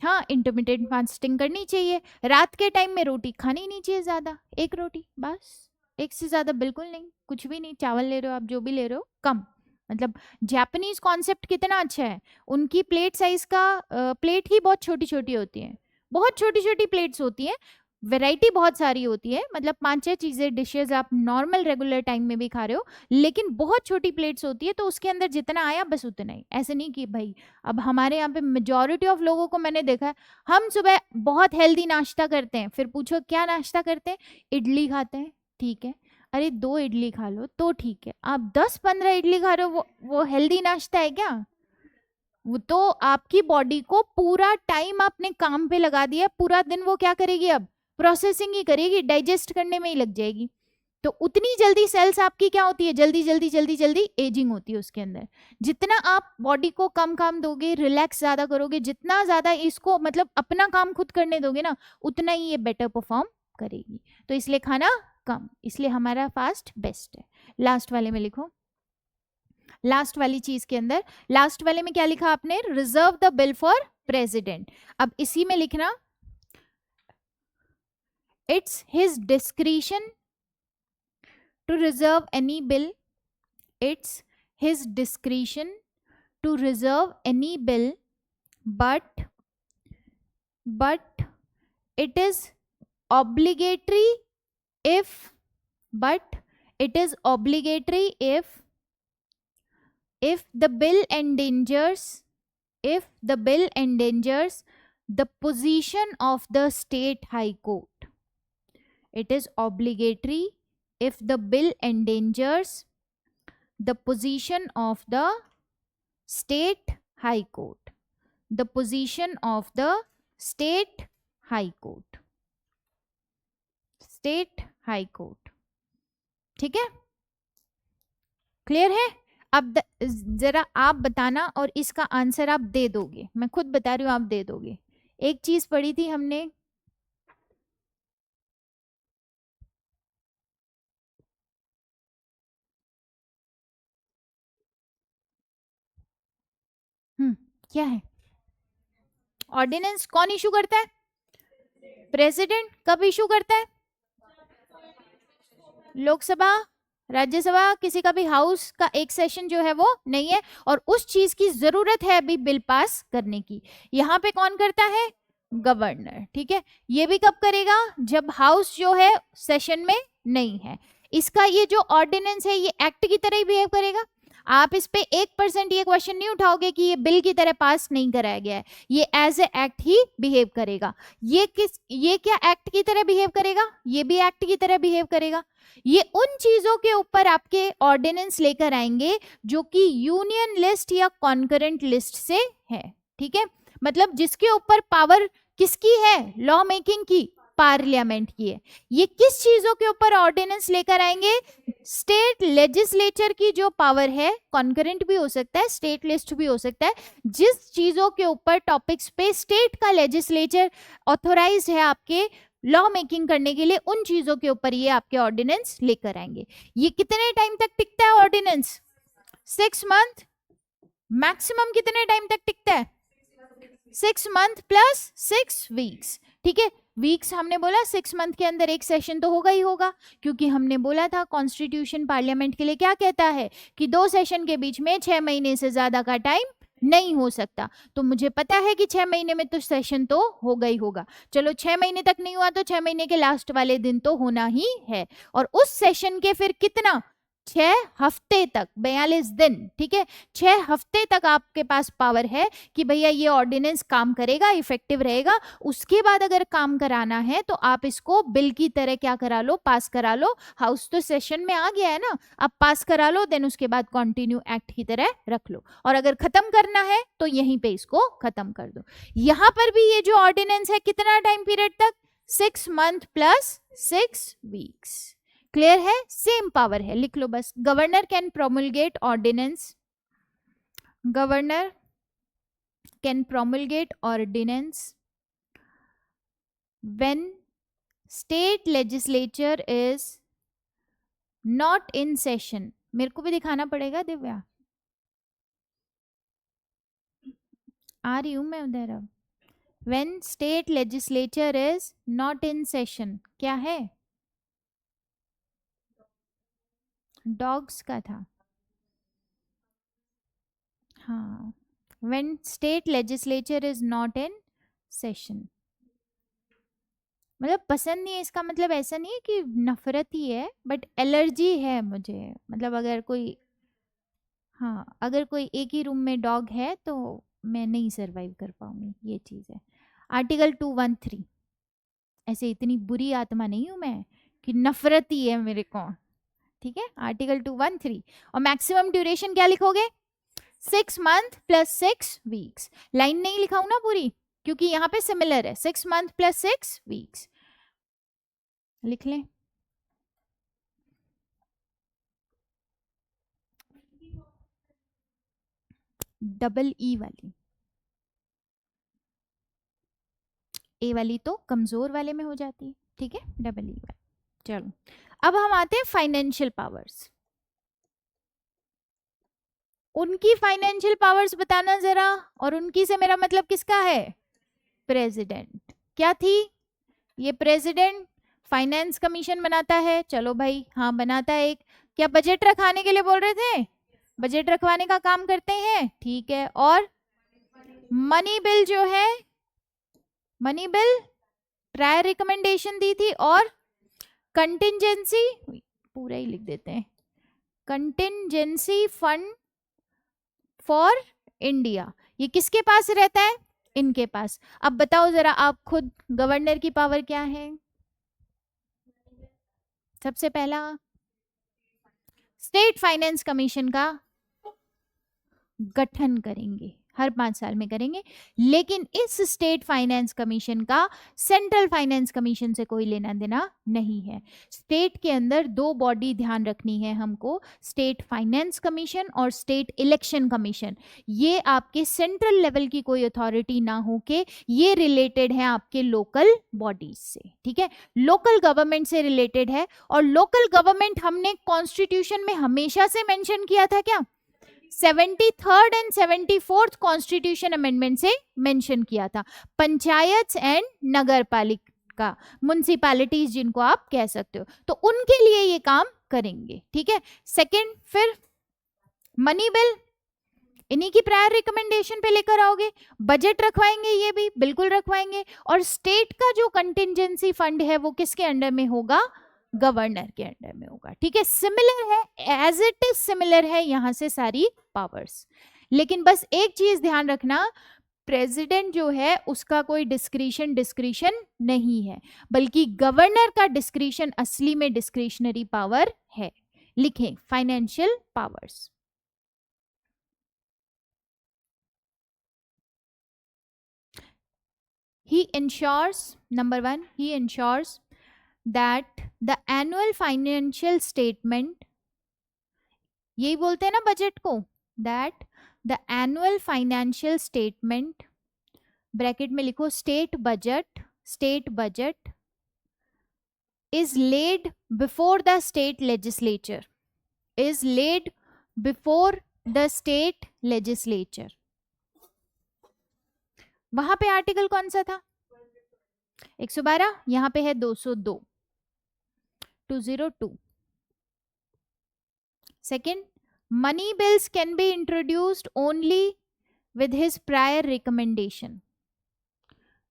हाँ, इंटरमिटेंट फास्टिंग करनी चाहिए, रात के टाइम में रोटी खानी नहीं चाहिए ज़्यादा, एक रोटी बस, एक से ज़्यादा बिल्कुल नहीं, कुछ भी नहीं, चावल ले रहे हो आप, जो भी ले रहे हो कम। मतलब जापानीज कॉन्सेप्ट कितना अच्छा है, उनकी प्लेट साइज का प्लेट ही बहुत छोटी छोटी होती है, बहुत छोटी छोटी प्लेट्स होती हैं, वैरायटी बहुत सारी होती है, मतलब 5-6 चीज़ें डिशेज आप नॉर्मल रेगुलर टाइम में भी खा रहे हो, लेकिन बहुत छोटी प्लेट्स होती है, तो उसके अंदर जितना आया बस उतना ही। ऐसे नहीं कि भाई, अब हमारे यहाँ पे मेजॉरिटी ऑफ लोगों को मैंने देखा है, हम सुबह बहुत हेल्दी नाश्ता करते हैं, फिर पूछो क्या नाश्ता करते हैं, इडली खाते हैं, ठीक है, अरे 2 इडली खा लो तो ठीक है, आप 10-15 इडली खा रहे हो, वो हेल्दी नाश्ता है क्या? वो तो आपकी बॉडी को पूरा टाइम आपने काम पे लगा दिया, पूरा दिन वो क्या करेगी, अब प्रोसेसिंग ही करेगी, डाइजेस्ट करने में ही लग जाएगी, तो उतनी जल्दी सेल्स आपकी क्या होती है, जल्दी जल्दी जल्दी जल्दी एजिंग होती है उसके अंदर। जितना आप बॉडी को कम काम दोगे, रिलैक्स ज्यादा करोगे, जितना ज्यादा इसको मतलब अपना काम खुद करने दोगे ना, उतना ही ये बेटर परफॉर्म करेगी। तो इसलिए खाना कम, इसलिए हमारा फास्ट बेस्ट है। लास्ट वाले में लिखो, लास्ट वाली चीज के अंदर, लास्ट वाले में क्या लिखा आपने, reserve the bill for president. अब इसी में लिखना, it's his discretion to reserve any bill, it's his discretion to reserve any bill, but it is obligatory if, but it is obligatory if the bill endangers, if the bill endangers the position of the state high court. It is obligatory if the bill endangers the position of the state high court. The position of the state high court. State high court. ठीक है, clear है. अब जरा आप बताना और इसका answer आप दे दोगे. मैं खुद बता रही हूं, आप दे दोगे. एक चीज पढ़ी थी हमने, क्या है? ऑर्डिनेंस कौन इशू करता है? प्रेसिडेंट. कब इशू करता है? लोकसभा, राज्यसभा, किसी का भी हाउस का एक सेशन जो है वो नहीं है, और उस चीज की जरूरत है अभी बिल पास करने की. यहाँ पे कौन करता है? गवर्नर. ठीक है, ये भी कब करेगा? जब हाउस जो है सेशन में नहीं है. इसका ये जो ऑर्डिनेंस है ये एक्ट की तरह ही बिहेव करेगा. आप इस पे 1% ये क्वेश्चन नहीं उठाओगे कि ये बिल की तरह पास नहीं कराया गया है. ये एज ए एक्ट ही बिहेव करेगा. ये क्या एक्ट की तरह बिहेव करेगा? ये भी एक्ट की तरह बिहेव करेगा. ये उन चीजों के ऊपर आपके ऑर्डिनेंस लेकर आएंगे जो कि यूनियन लिस्ट या कॉन्करेंट लिस्ट से है. ठीक है, मतलब जिसके ऊपर पावर किसकी है? लॉ मेकिंग की, पार्लियामेंट की है. ये किस चीजों के ऊपर ऑर्डिनेंस लेकर आएंगे? स्टेट लेजिस्लेचर की जो पावर है, कॉन्करेंट भी हो सकता है, स्टेट लिस्ट भी हो सकता है. जिस चीजों के ऊपर टॉपिक्स पे स्टेट का लेजिस्लेचर ऑथोराइज्ड है आपके लॉ मेकिंग करने के लिए, उन चीजों के ऊपर ये आपके ऑर्डिनेंस लेकर आएंगे. ये कितने टाइम तक टिकता है ऑर्डिनेंस? 6 मंथ. मैक्सिमम कितने टाइम तक टिकता है? 6 मंथ प्लस 6 वीक्स. ठीक है, वीक्स हमने बोला 6 मंथ के अंदर एक सेशन तो होगा ही होगा, क्योंकि हमने बोला था कॉन्स्टिट्यूशन पार्लियामेंट के लिए क्या कहता है कि 2 सेशन के बीच में 6 महीने से ज्यादा का टाइम नहीं हो सकता. तो मुझे पता है कि 6 महीने में तो सेशन तो होगा ही होगा. चलो 6 महीने तक नहीं हुआ तो 6 महीने के लास्ट वाले दिन तो होना ही है. और उस सेशन के फिर कितना? 6 हफ्ते तक, 42 दिन. ठीक है, 6 हफ्ते तक आपके पास पावर है कि भैया ये ऑर्डिनेंस काम करेगा, इफेक्टिव रहेगा. उसके बाद अगर काम कराना है तो आप इसको बिल की तरह क्या करा लो? पास करा लो. हाउस तो सेशन में आ गया है ना, आप पास करा लो. देन उसके बाद कंटिन्यू एक्ट की तरह रख लो, और अगर खत्म करना है तो यहीं पे इसको खत्म कर दो. यहां पर भी ये जो ऑर्डिनेंस है कितना टाइम पीरियड तक? 6 मंथ प्लस 6 वीक्स. क्लियर है? सेम पावर है, लिख लो बस. Governor can promulgate ordinance. Governor can promulgate ordinance when state legislature is not in session. मेरे को भी दिखाना पड़ेगा दिव्या, आ रही हूं मैं उधर. अब when state legislature is not in session क्या है? डॉग्स का था. हाँ, when state legislature is not in session. मतलब पसंद नहीं है इसका मतलब ऐसा नहीं है कि नफरत ही है, बट एलर्जी है मुझे. मतलब अगर कोई, हाँ, अगर कोई एक ही रूम में डॉग है तो मैं नहीं सरवाइव कर पाऊंगी. ये चीज़ है. आर्टिकल 213. ऐसे इतनी बुरी आत्मा नहीं हूं मैं कि नफरत ही है मेरे को. ठीक है, आर्टिकल 213. और मैक्सिमम ड्यूरेशन क्या लिखोगे? 6 मंथ प्लस 6 वीक्स. लाइन नहीं लिखाऊं ना पूरी, क्योंकि यहाँ पे सिमिलर है. 6 मंथ प्लस 6 वीक्स लिख लें. डबल ई वाली, ए वाली तो कमजोर वाले में हो जाती है. ठीक है, डबल ई वाली. चलो अब हम आते हैं फाइनेंशियल पावर्स. उनकी फाइनेंशियल पावर्स बताना जरा. और उनकी से मेरा मतलब किसका है? प्रेसिडेंट. क्या थी ये? प्रेसिडेंट फाइनेंस कमीशन बनाता है. चलो भाई, हाँ बनाता है. एक क्या बजट रखाने के लिए बोल रहे थे? बजट रखवाने का काम करते हैं. ठीक है, और मनी बिल जो है, मनी बिल प्रायर रिकमेंडेशन दी थी. और कंटिंजेंसी, पूरा ही लिख देते हैं, कंटिंजेंसी फंड फॉर इंडिया. ये किसके पास रहता है? इनके पास। अब बताओ जरा आप खुद, गवर्नर की पावर क्या है? सबसे पहला स्टेट फाइनेंस कमीशन का गठन करेंगे, हर 5 साल में करेंगे, लेकिन इस स्टेट फाइनेंस कमीशन का सेंट्रल फाइनेंस कमीशन से कोई लेना देना नहीं है। स्टेट के अंदर दो बॉडी ध्यान रखनी है हमको, स्टेट फाइनेंस कमीशन और स्टेट इलेक्शन कमीशन। ये आपके सेंट्रल लेवल की कोई अथॉरिटी ना हो के ये रिलेटेड है आपके लोकल बॉडीज से, ठीक है, लोकल गवर्नमेंट से रिलेटेड है। और लोकल गवर्नमेंट हमने कॉन्स्टिट्यूशन में हमेशा से मेंशन किया था क्या? 73rd and 74th constitution amendment से मेंशन किया था। पंचायत एंड नगर पालिका, म्युनिसिपैलिटीज जिनको आप कह सकते हो, तो उनके लिए ये काम करेंगे, ठीक है। सेकंड, फिर मनी बिल इन्हीं की प्रायर रिकमेंडेशन पे लेकर आओगे। बजट रखवाएंगे, ये भी बिल्कुल रखवाएंगे। और स्टेट का जो कंटिजेंसी फंड है वो किसके अंडर में होगा? गवर्नर के अंडर में होगा, ठीक है। सिमिलर है, एज इट इज सिमिलर है यहां से सारी पावर्स। लेकिन बस एक चीज ध्यान रखना, प्रेसिडेंट जो है उसका कोई डिस्क्रिशन नहीं है, बल्कि गवर्नर का डिस्क्रिशन असली में डिस्क्रिशनरी पावर है। लिखें financial powers. He ensures, number 1, he ensures that the annual financial statement, यही बोलते हैं ना बजट को, that the annual financial statement, bracket में लिखो state budget is laid before the state legislature, is laid before the state legislature। वहां पे article कौन सा था? 112, यहां पे है 202, 202। Second, money bills can be introduced only with his prior recommendation.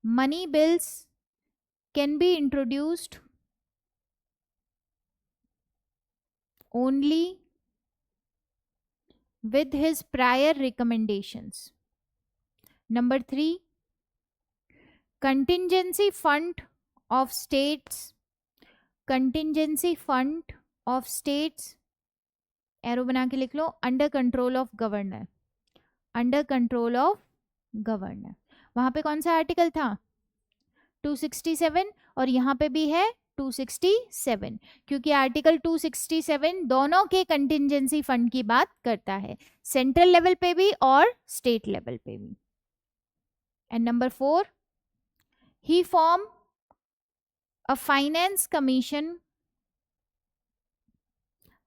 Money bills can be introduced only with his prior recommendations. Number 3, contingency fund of states, arrow बना के लिख लो, अंडर कंट्रोल ऑफ गवर्नर, वहां पे कौन सा article था? 267, और यहाँ पे भी है 267, क्योंकि आर्टिकल 267 दोनों के कंटिजेंसी फंड की बात करता है, सेंट्रल लेवल पे भी और स्टेट लेवल पे भी। And number 4, he form a finance commission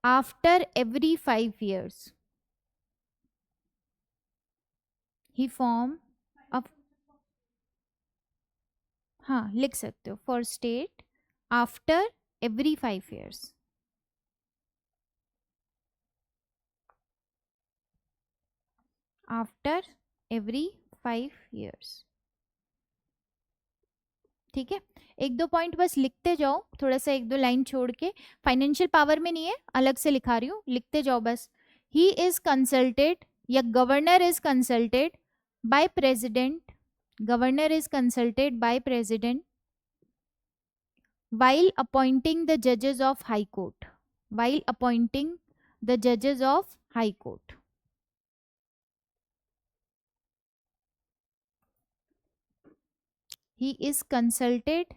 after every 5 years। He form, हाँ लिख सकते हो, for state after every 5 years। After every 5 years, ठीक है। 1-2 पॉइंट बस लिखते जाओ, थोड़ा सा 1-2 लाइन छोड़ के, फाइनेंशियल पावर में नहीं है, अलग से लिखा रही हूँ, लिखते जाओ बस। ही इज कंसल्टेड, या governor is consulted by president, governor is consulted by president while appointing the judges of high court, while appointing the judges of high court। he is consulted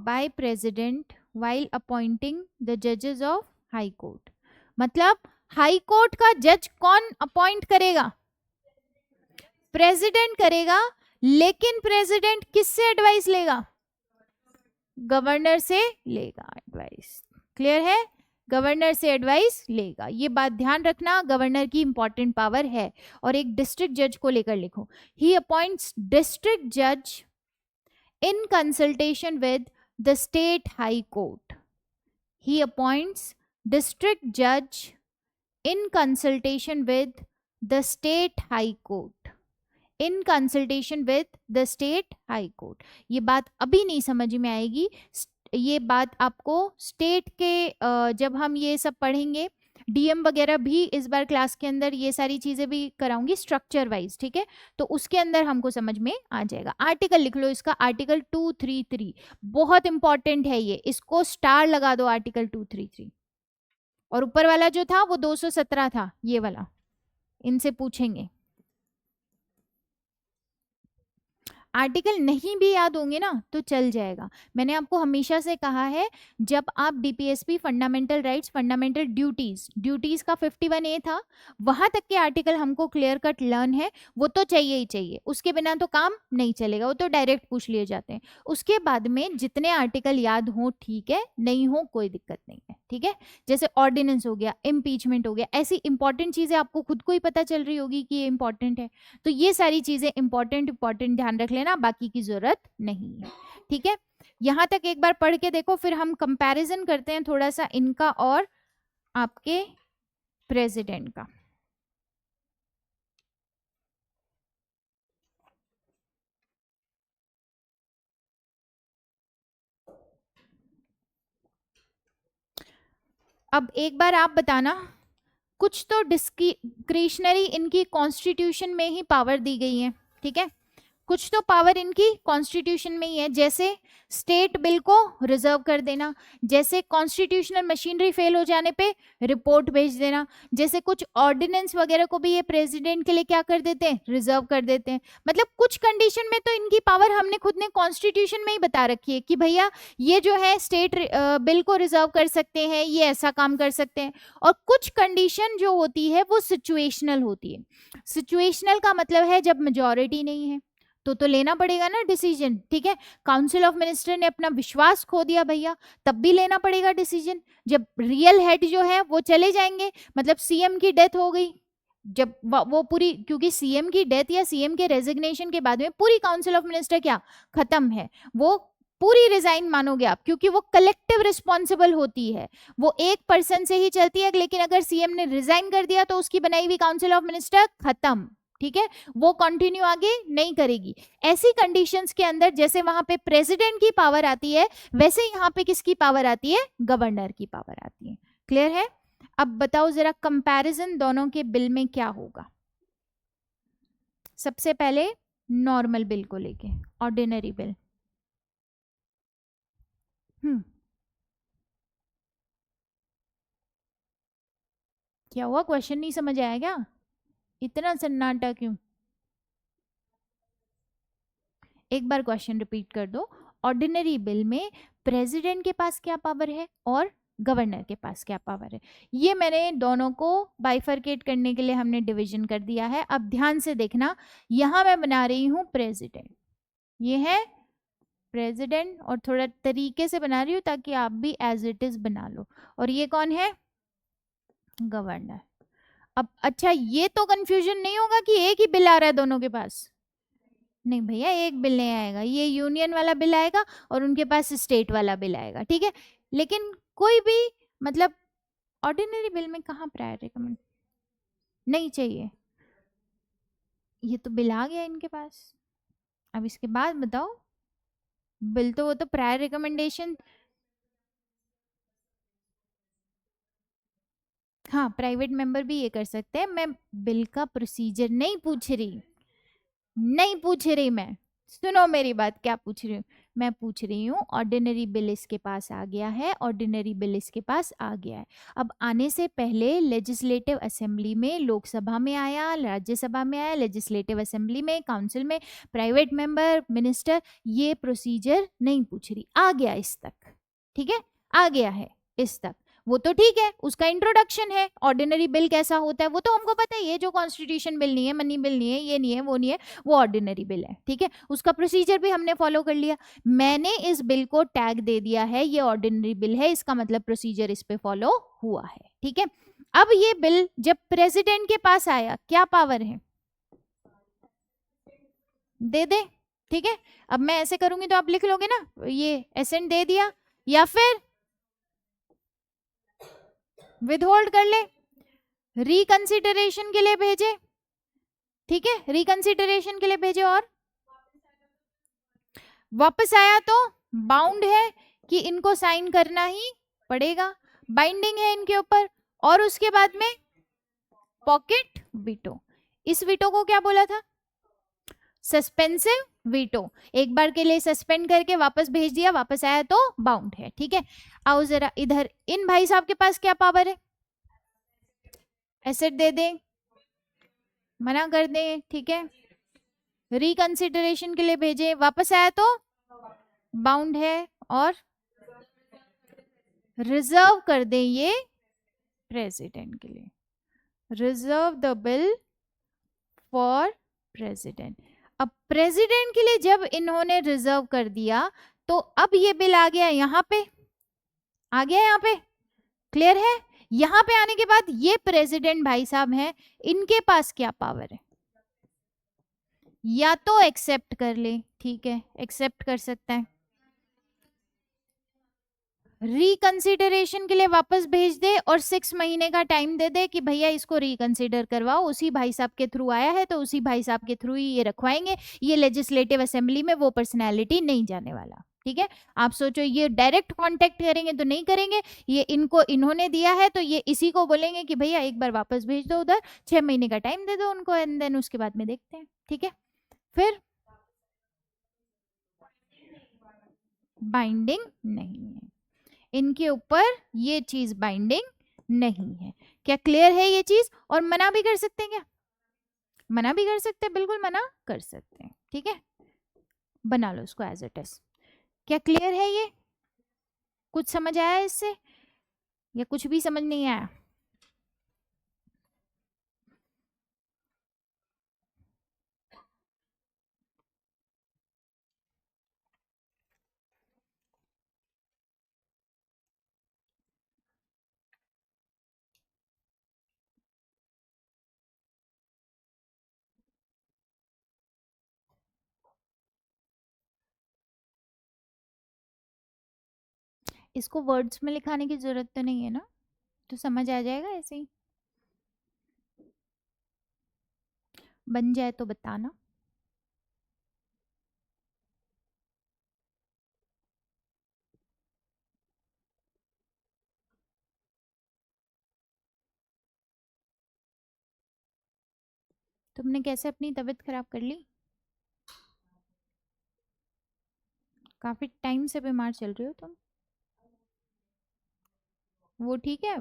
by president while appointing the judges of high court। मतलब high court का जज कौन appoint करेगा? President करेगा, लेकिन president किससे advice लेगा? Governor से लेगा एडवाइस। क्लियर है? गवर्नर से एडवाइस लेगा, ये बात ध्यान रखना, गवर्नर की इंपॉर्टेंट पावर है। और एक डिस्ट्रिक्ट जज को लेकर लिखो, ही अपॉइंट्स डिस्ट्रिक्ट जज in consultation with the state high court. He appoints district जज in consultation with the state high court, in consultation with the state high court. ये बात अभी नहीं समझ में आएगी, ये बात आपको स्टेट के जब हम ये सब पढ़ेंगे डीएम वगैरह भी इस बार क्लास के अंदर ये सारी चीजें भी कराऊंगी स्ट्रक्चर वाइज, ठीक है। तो उसके अंदर हमको समझ में आ जाएगा। आर्टिकल लिख लो इसका, आर्टिकल 233 बहुत इंपॉर्टेंट है ये, इसको स्टार लगा दो आर्टिकल 233। और ऊपर वाला जो था वो 217 था, ये वाला इनसे पूछेंगे। आर्टिकल नहीं भी याद होंगे ना तो चल जाएगा। मैंने आपको हमेशा से कहा है, जब आप DPSP fundamental rights fundamental duties का 51A था, वहां तक के आर्टिकल हमको क्लियर कट लर्न है, वो तो चाहिए ही चाहिए, उसके बिना तो काम नहीं चलेगा, वो तो डायरेक्ट पूछ लिए जाते हैं। उसके बाद में जितने आर्टिकल याद हो ठीक है, नहीं हो कोई दिक्कत नहीं है, ठीक है। जैसे ऑर्डिनेंस हो गया, इम्पीचमेंट हो गया, ऐसी इंपॉर्टेंट चीजें आपको खुद को ही पता चल रही होगी कि ये इंपॉर्टेंट है, तो ये सारी चीजें इंपॉर्टेंट ध्यान रख लेना, बाकी की जरूरत नहीं है, ठीक है। यहां तक एक बार पढ़ के देखो, फिर हम कंपैरिजन करते हैं थोड़ा सा इनका और आपके प्रेसिडेंट का। अब एक बार आप बताना, कुछ तो डिस्क्रिशनरी इनकी कॉन्स्टिट्यूशन में ही पावर दी गई है, ठीक है, कुछ तो पावर इनकी कॉन्स्टिट्यूशन में ही है, जैसे स्टेट बिल को रिजर्व कर देना, जैसे कॉन्स्टिट्यूशनल मशीनरी फेल हो जाने पे रिपोर्ट भेज देना, जैसे कुछ ऑर्डिनेंस वगैरह को भी ये प्रेसिडेंट के लिए क्या कर देते हैं, रिजर्व कर देते हैं। मतलब कुछ कंडीशन में तो इनकी पावर हमने खुद ने कॉन्स्टिट्यूशन में ही बता रखी है कि भैया ये जो है स्टेट बिल को रिजर्व कर सकते हैं, ये ऐसा काम कर सकते हैं। और कुछ कंडीशन जो होती है वो सिचुएशनल होती है। सिचुएशनल का मतलब है जब मेजोरिटी नहीं है तो लेना पड़ेगा ना डिसीजन, ठीक है। काउंसिल ऑफ मिनिस्टर ने अपना विश्वास खो दिया भैया, तब भी लेना पड़ेगा डिसीजन। जब रियल हेड जो है वो चले जाएंगे, मतलब सीएम की डेथ हो गई, जब वो पूरी, क्योंकि सीएम की डेथ या सीएम के रेजिग्नेशन के बाद में पूरी काउंसिल ऑफ मिनिस्टर क्या खत्म है, वो पूरी रिजाइन मानोगे आप, क्योंकि वो कलेक्टिव रिस्पॉन्सिबल होती है, वो एक पर्सन से ही चलती है। लेकिन अगर सीएम ने रिजाइन कर दिया तो उसकी बनाई हुई काउंसिल ऑफ मिनिस्टर खत्म, ठीक है, वो कंटिन्यू आगे नहीं करेगी। ऐसी कंडीशंस के अंदर जैसे वहां पे प्रेसिडेंट की पावर आती है, वैसे यहाँ पे किसकी पावर आती है, गवर्नर की पावर आती है। क्लियर है? अब बताओ जरा कंपैरिजन दोनों के बिल में क्या होगा। सबसे पहले नॉर्मल बिल को लेके, ऑर्डिनरी बिल। क्या हुआ, क्वेश्चन नहीं समझ आया क्या? इतना सन्नाटा क्यों? एक बार क्वेश्चन रिपीट कर दो। ऑर्डिनरी बिल में प्रेसिडेंट के पास क्या पावर है और गवर्नर के पास क्या पावर है, ये मैंने दोनों को बाइफरकेट करने के लिए हमने डिवीजन कर दिया है। अब ध्यान से देखना, यहां मैं बना रही हूं प्रेसिडेंट, ये है प्रेसिडेंट, और थोड़ा तरीके से बना रही हूँ ताकि आप भी एज इट इज बना लो। और ये कौन है, गवर्नर। अब अच्छा, ये तो कंफ्यूजन नहीं होगा कि एक ही बिल आ रहा है दोनों के पास? नहीं भैया, एक बिल नहीं आएगा, ये यूनियन वाला बिल आएगा और उनके पास स्टेट वाला बिल आएगा, ठीक है। लेकिन कोई भी, मतलब ऑर्डिनरी बिल में कहाँ प्रायर रिकमेंड नहीं चाहिए, ये तो बिल आ गया इनके पास। अब इसके बाद बताओ, बिल तो वो तो प्रायर रिकमेंडेशन, हाँ प्राइवेट मेंबर भी ये कर सकते हैं। मैं बिल का प्रोसीजर नहीं पूछ रही, नहीं पूछ रही मैं, सुनो मेरी बात, क्या पूछ रही हूँ मैं, पूछ रही हूँ ऑर्डिनरी बिल इसके पास आ गया है, ऑर्डिनरी बिल इसके पास आ गया है। अब आने से पहले लेजिस्लेटिव असेंबली में, लोकसभा में आया, राज्यसभा में आया, लेजिस्लेटिव असेंबली में, काउंसिल में, प्राइवेट मेंबर, मिनिस्टर, ये प्रोसीजर नहीं पूछ रही, आ गया इस तक, ठीक है, आ गया है इस तक, वो तो ठीक है, उसका इंट्रोडक्शन है। ऑर्डिनरी बिल कैसा होता है वो तो हमको पता ही है, जो कॉन्स्टिट्यूशन बिल नहीं है, मनी बिल नहीं है, ये नहीं है, वो नहीं है, वो ऑर्डिनरी बिल है, ठीक है। उसका प्रोसीजर भी हमने फॉलो कर लिया, मैंने इस बिल को टैग दे दिया है, ये ऑर्डिनरी बिल है, इसका मतलब प्रोसीजर इस पे फॉलो हुआ है, ठीक है। अब ये बिल जब प्रेसिडेंट के पास आया, क्या पावर है, दे दे, ठीक है। अब मैं ऐसे करूंगी तो आप लिख लोगे ना, ये एसेंट दे दिया, या फिर विदहोल्ड कर ले, रिकंसिडरेशन के लिए भेजे, ठीक है, रिकंसिडरेशन के लिए भेजे, और वापस आया तो बाउंड है कि इनको साइन करना ही पड़ेगा, बाइंडिंग है इनके ऊपर, और उसके बाद में पॉकेट वीटो। इस वीटो को क्या बोला था? Suspensive veto. एक बार के लिए सस्पेंड करके वापस भेज दिया, वापस आया तो बाउंड है। ठीक है, आओ जरा इधर, इन भाई साहब के पास क्या पावर है? एसेट दे दे, मना कर दे, ठीक है, रिकंसिडरेशन के लिए भेजे, वापस आया तो बाउंड है, और रिजर्व कर दे ये प्रेसिडेंट के लिए, reserve the bill for president. अब प्रेसिडेंट के लिए जब इन्होंने रिजर्व कर दिया तो अब ये बिल आ गया यहाँ पे, आ गया यहाँ पे, क्लियर है? यहाँ पे आने के बाद ये प्रेसिडेंट भाई साहब हैं, इनके पास क्या पावर है? या तो एक्सेप्ट कर ले, ठीक है, एक्सेप्ट कर सकता है, रिकंसिडरेशन के लिए वापस भेज दे, और 6 महीने का टाइम दे दे कि भैया इसको रिकंसिडर करवाओ, उसी भाई साहब के थ्रू आया है तो उसी भाई साहब के थ्रू ही ये रखवाएंगे, ये लेजिस्लेटिव असेंबली में वो पर्सनैलिटी नहीं जाने वाला। ठीक है, आप सोचो ये डायरेक्ट कांटेक्ट करेंगे तो नहीं करेंगे, ये इनको इन्होंने दिया है तो ये इसी को बोलेंगे कि भैया एक बार वापस भेज दो उधर, 6 महीने का टाइम दे दो उनको, एंड देन उसके बाद में देखते हैं। ठीक है, फिर बाइंडिंग नहीं है इनके ऊपर, ये चीज बाइंडिंग नहीं है। क्या क्लियर है ये चीज? और मना भी कर सकते हैं क्या? मना भी कर सकते हैं, बिल्कुल मना कर सकते हैं। ठीक है, बना लो इसको एज इट इज। क्या क्लियर है ये? कुछ समझ आया इससे, या कुछ भी समझ नहीं आया? इसको वर्ड्स में लिखाने की जरूरत तो नहीं है ना, तो समझ आ जाएगा ऐसे ही, बन जाए तो बताना। तुमने कैसे अपनी तबीयत खराब कर ली? काफी टाइम से बीमार चल रही हो तुम। वो ठीक है?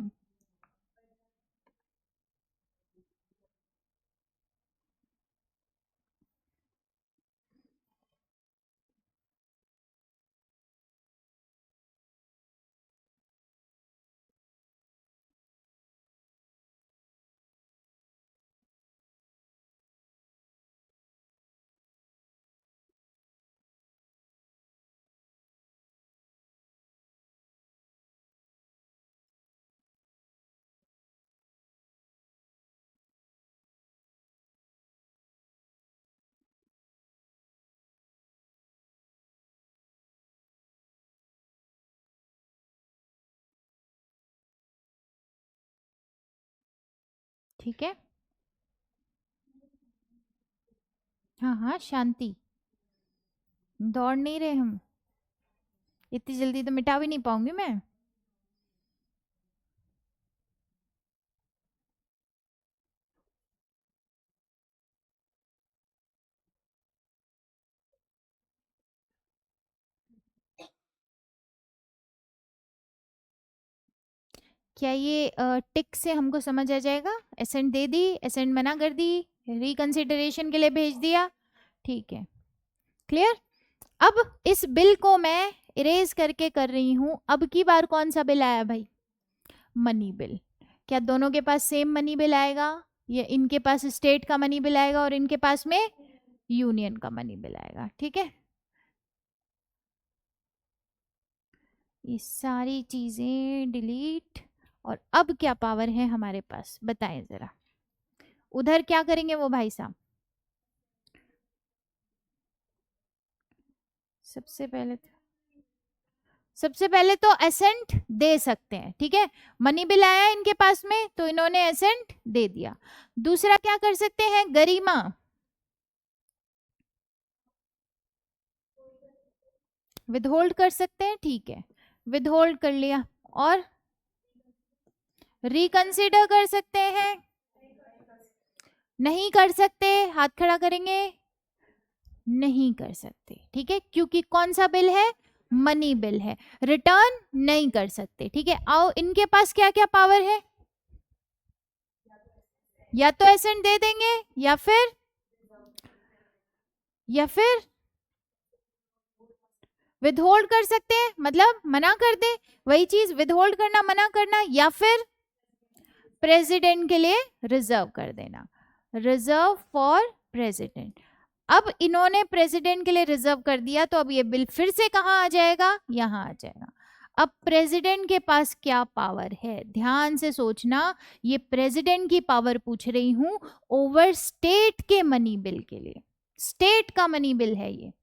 ठीक है, हाँ हाँ शांति, दौड़ नहीं रहे हम, इतनी जल्दी तो मिटा भी नहीं पाऊंगी मैं। क्या ये टिक से हमको समझ आ जाएगा? एसेंट दे दी, एसेंट मना कर दी, रिकंसिडरेशन के लिए भेज दिया, ठीक है, क्लियर? अब इस बिल को मैं इरेज करके कर रही हूं। अब की बार कौन सा बिल आया भाई? Money bill. क्या दोनों के पास सेम मनी बिल आएगा? या इनके पास स्टेट का मनी बिल आएगा और इनके पास में यूनियन का मनी बिल आएगा? ठीक है, ये सारी चीजें डिलीट। और अब क्या पावर है हमारे पास, बताएं जरा। उधर क्या करेंगे वो भाई साहब? सबसे पहले सबसे पहले तो एसेंट दे सकते हैं, ठीक है, मनी बिल आया इनके पास में तो इन्होंने एसेंट दे दिया। दूसरा क्या कर सकते हैं? गरिमा, विदहोल्ड कर सकते हैं, ठीक है, विदहोल्ड कर लिया। और रिकंसिडर कर सकते हैं? नहीं कर सकते, हाथ खड़ा करेंगे। नहीं कर सकते, ठीक है, क्योंकि कौन सा बिल है? मनी बिल है। रिटर्न नहीं कर सकते, ठीक है। आओ, इनके पास क्या क्या पावर है? या तो एसेंट दे देंगे या फिर विदहोल्ड कर सकते हैं, मतलब मना कर दे, वही चीज विदहोल्ड करना, मना करना, या फिर प्रेसिडेंट के लिए रिजर्व कर देना, रिजर्व फॉर प्रेसिडेंट। अब इन्होंने प्रेसिडेंट के लिए रिजर्व कर दिया, तो अब ये बिल फिर से कहाँ आ जाएगा? यहाँ आ जाएगा। अब प्रेसिडेंट के पास क्या पावर है? ध्यान से सोचना, ये प्रेसिडेंट की पावर पूछ रही हूं ओवर स्टेट के मनी बिल के लिए। स्टेट का मनी बिल है ये,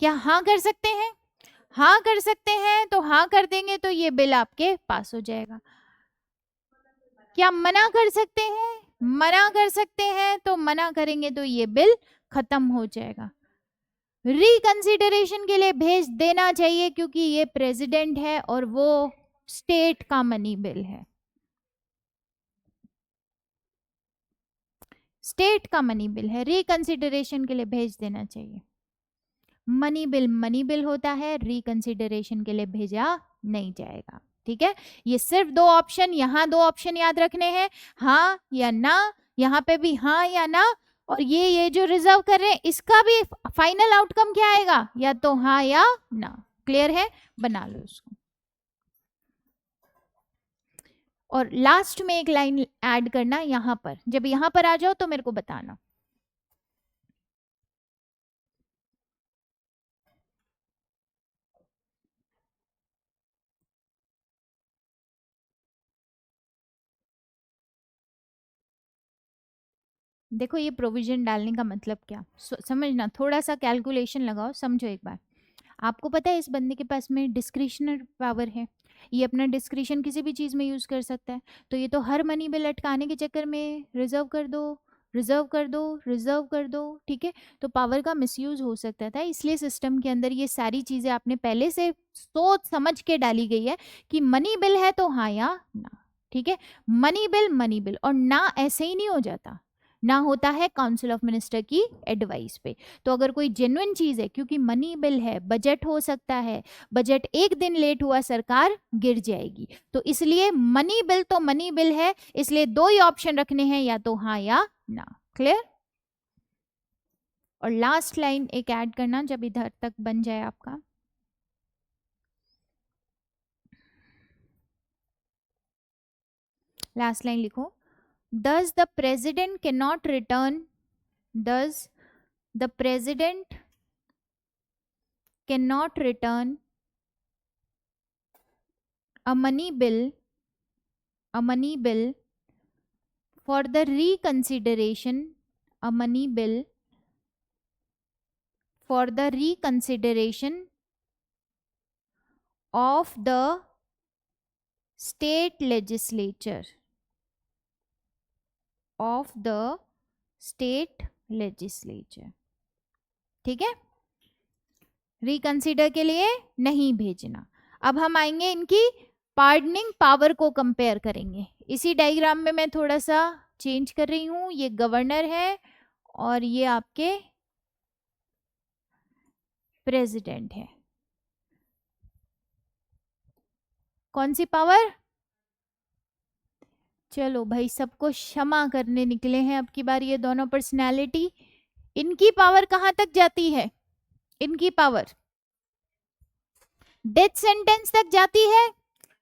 क्या हाँ कर सकते हैं? हाँ कर सकते हैं, तो हाँ कर देंगे तो ये बिल आपके पास हो जाएगा। क्या मना कर सकते हैं? मना कर सकते हैं, तो मना करेंगे तो ये बिल खत्म हो जाएगा। रिकंसिडरेशन के लिए भेज देना चाहिए, क्योंकि ये प्रेसिडेंट है और वो स्टेट का मनी बिल है, स्टेट का मनी बिल है, रिकंसिडरेशन के लिए भेज देना चाहिए। मनी बिल होता है, रिकंसिडरेशन के लिए भेजा नहीं जाएगा, ठीक है। ये सिर्फ दो ऑप्शन, यहाँ दो ऑप्शन याद रखने हैं, हाँ या ना, यहाँ पे भी हाँ या ना, और ये जो रिजर्व कर रहे हैं इसका भी फाइनल आउटकम क्या आएगा? या तो हाँ या ना। क्लियर है? बना लो इसको। और लास्ट में एक लाइन ऐड करना यहाँ पर, जब यहाँ पर आ जाओ तो मेरे को बताना। देखो, ये प्रोविजन डालने का मतलब क्या, समझना, थोड़ा सा कैलकुलेशन लगाओ, समझो एक बार। आपको पता है इस बंदे के पास में डिस्क्रिशनरी पावर है, ये अपना डिस्क्रिशन किसी भी चीज़ में यूज़ कर सकता है। तो ये तो हर मनी बिल अटकाने के चक्कर में रिजर्व कर दो, रिजर्व कर दो, रिजर्व कर दो, ठीक है। तो पावर का मिसयूज हो सकता था, इसलिए सिस्टम के अंदर ये सारी चीज़ें आपने पहले से सोच समझ के डाली गई है कि मनी बिल है तो हाँ या ना, ठीक है। मनी बिल और ना ऐसे ही नहीं हो जाता, ना होता है काउंसिल ऑफ मिनिस्टर की एडवाइस पे। तो अगर कोई जेन्युइन चीज है, क्योंकि मनी बिल है, बजट हो सकता है, बजट एक दिन लेट हुआ सरकार गिर जाएगी, तो इसलिए मनी बिल तो मनी बिल है, इसलिए दो ही ऑप्शन रखने हैं, या तो हाँ या ना। क्लियर? और लास्ट लाइन एक ऐड करना जब इधर तक बन जाए आपका। लास्ट लाइन लिखो, does the president cannot return does the president cannot return a money bill for the reconsideration a money bill for the reconsideration of the state legislature of the state legislature, ठीक है। Reconsider के लिए नहीं भेजना। अब हम आएंगे इनकी पार्डनिंग पावर को कंपेयर करेंगे। इसी डायग्राम में मैं थोड़ा सा चेंज कर रही हूं, ये गवर्नर है और ये आपके प्रेसिडेंट है। कौन सी पावर? चलो भाई, सबको क्षमा करने निकले हैं अब की बार ये दोनों पर्सनालिटी। इनकी पावर कहां तक जाती है? इनकी पावर डेथ सेंटेंस तक जाती है।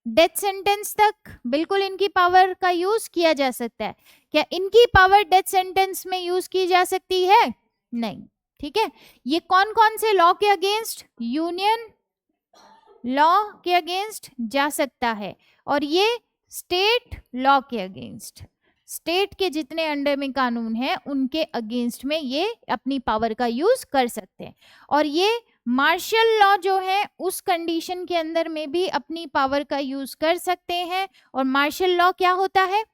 डेथ सेंटेंस तक बिल्कुल इनकी पावर का यूज किया जा सकता है। क्या इनकी पावर डेथ सेंटेंस में यूज की जा सकती है? नहीं, ठीक है। ये कौन कौन से लॉ के अगेंस्ट? यूनियन लॉ के अगेंस्ट जा सकता है, और ये स्टेट लॉ के अगेंस्ट, स्टेट के जितने अंडर में कानून है उनके अगेंस्ट में ये अपनी पावर का यूज कर सकते हैं। और ये मार्शल लॉ जो है उस कंडीशन के अंदर में भी अपनी पावर का यूज कर सकते हैं। और मार्शल लॉ क्या होता है?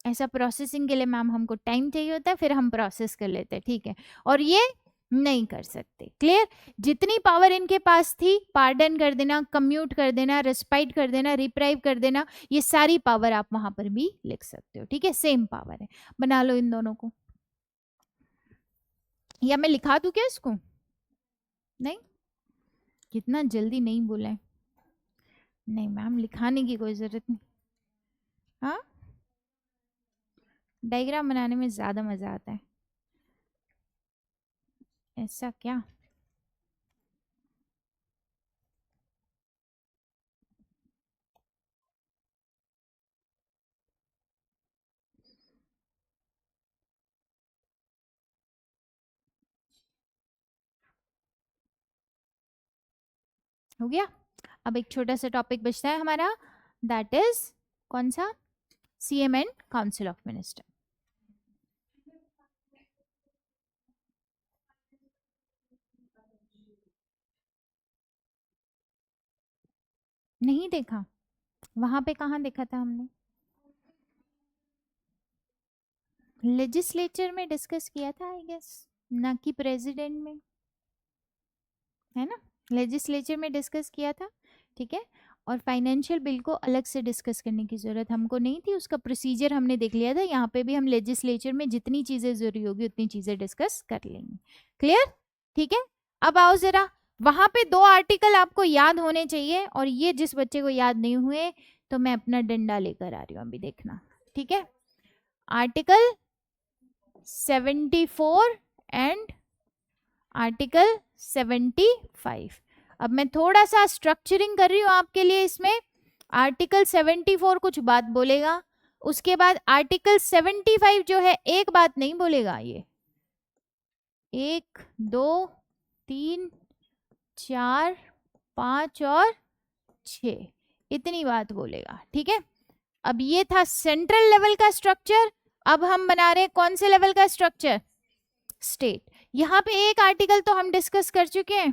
ऐसा प्रोसेसिंग के लिए मैम हमको टाइम चाहिए होता है, फिर हम प्रोसेस कर लेते हैं, ठीक है। और ये नहीं कर सकते। क्लियर? जितनी पावर इनके पास थी, पार्डन कर देना, कम्यूट कर देना, रेस्पाइट कर देना, रिप्राइव कर देना, ये सारी पावर आप वहां पर भी लिख सकते हो। ठीक है, सेम पावर है। बना लो इन दोनों को, या मैं लिखा दूं क्या इसको? नहीं, कितना जल्दी नहीं बोला है। नहीं मैम, लिखाने की कोई जरूरत नहीं। हाँ, डायग्राम बनाने में ज्यादा मजा आता है। ऐसा क्या? हो गया। अब एक छोटा सा टॉपिक बचता है हमारा, दैट इज कौन सा? CM and council of minister. नहीं देखा? वहां पे कहाँ देखा था हमने? लेजिस्लेचर में डिस्कस किया था आई गेस, ना कि प्रेसिडेंट में, है ना? लेजिस्लेचर में डिस्कस किया था। ठीक है, और फाइनेंशियल बिल को अलग से डिस्कस करने की जरूरत हमको नहीं थी, उसका प्रोसीजर हमने देख लिया था। यहाँ पे भी हम लेजिस्लेचर में जितनी चीजें जरूरी होगी उतनी चीजें डिस्कस कर लेंगे। क्लियर? ठीक है, अब आओ जरा, वहां पे 2 आर्टिकल आपको याद होने चाहिए, और ये जिस बच्चे को याद नहीं हुए तो मैं अपना डंडा लेकर आ रही हूँ, अभी देखना। ठीक है, आर्टिकल 74 एंड आर्टिकल 75। अब मैं थोड़ा सा स्ट्रक्चरिंग कर रही हूँ आपके लिए इसमें। आर्टिकल 74 कुछ बात बोलेगा, उसके बाद आर्टिकल 75 जो है एक बात नहीं बोलेगा। ये 1 2 3 4 5 और 6 इतनी बात बोलेगा। ठीक है, अब ये था सेंट्रल लेवल का स्ट्रक्चर। अब हम बना रहे हैं कौन से लेवल का स्ट्रक्चर? स्टेट। यहाँ पे एक आर्टिकल तो हम डिस्कस कर चुके हैं,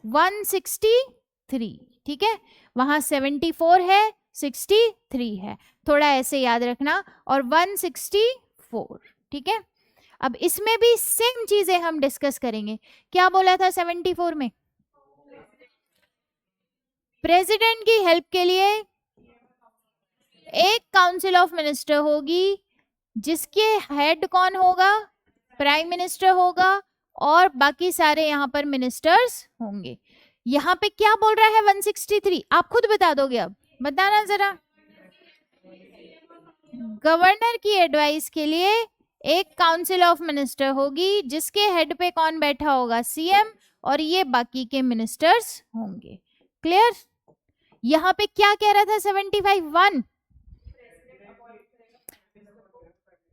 163। ठीक है, वहां 74 है, 63 है, थोड़ा ऐसे याद रखना, और 164। ठीक है, अब इसमें भी सेम चीजें हम डिस्कस करेंगे। क्या बोला था 74 में? प्रेसिडेंट की हेल्प के लिए एक काउंसिल ऑफ मिनिस्टर होगी, जिसके हेड कौन होगा? प्राइम मिनिस्टर होगा, और बाकी सारे यहाँ पर मिनिस्टर्स होंगे। यहाँ पे क्या बोल रहा है 163? आप खुद बता दोगे, अब बताना जरा। गवर्नर की एडवाइस के लिए एक काउंसिल ऑफ मिनिस्टर होगी, जिसके हेड पे कौन बैठा होगा? सीएम, और ये बाकी के मिनिस्टर्स होंगे। क्लियर? यहाँ पे क्या कह रहा था 75(1)?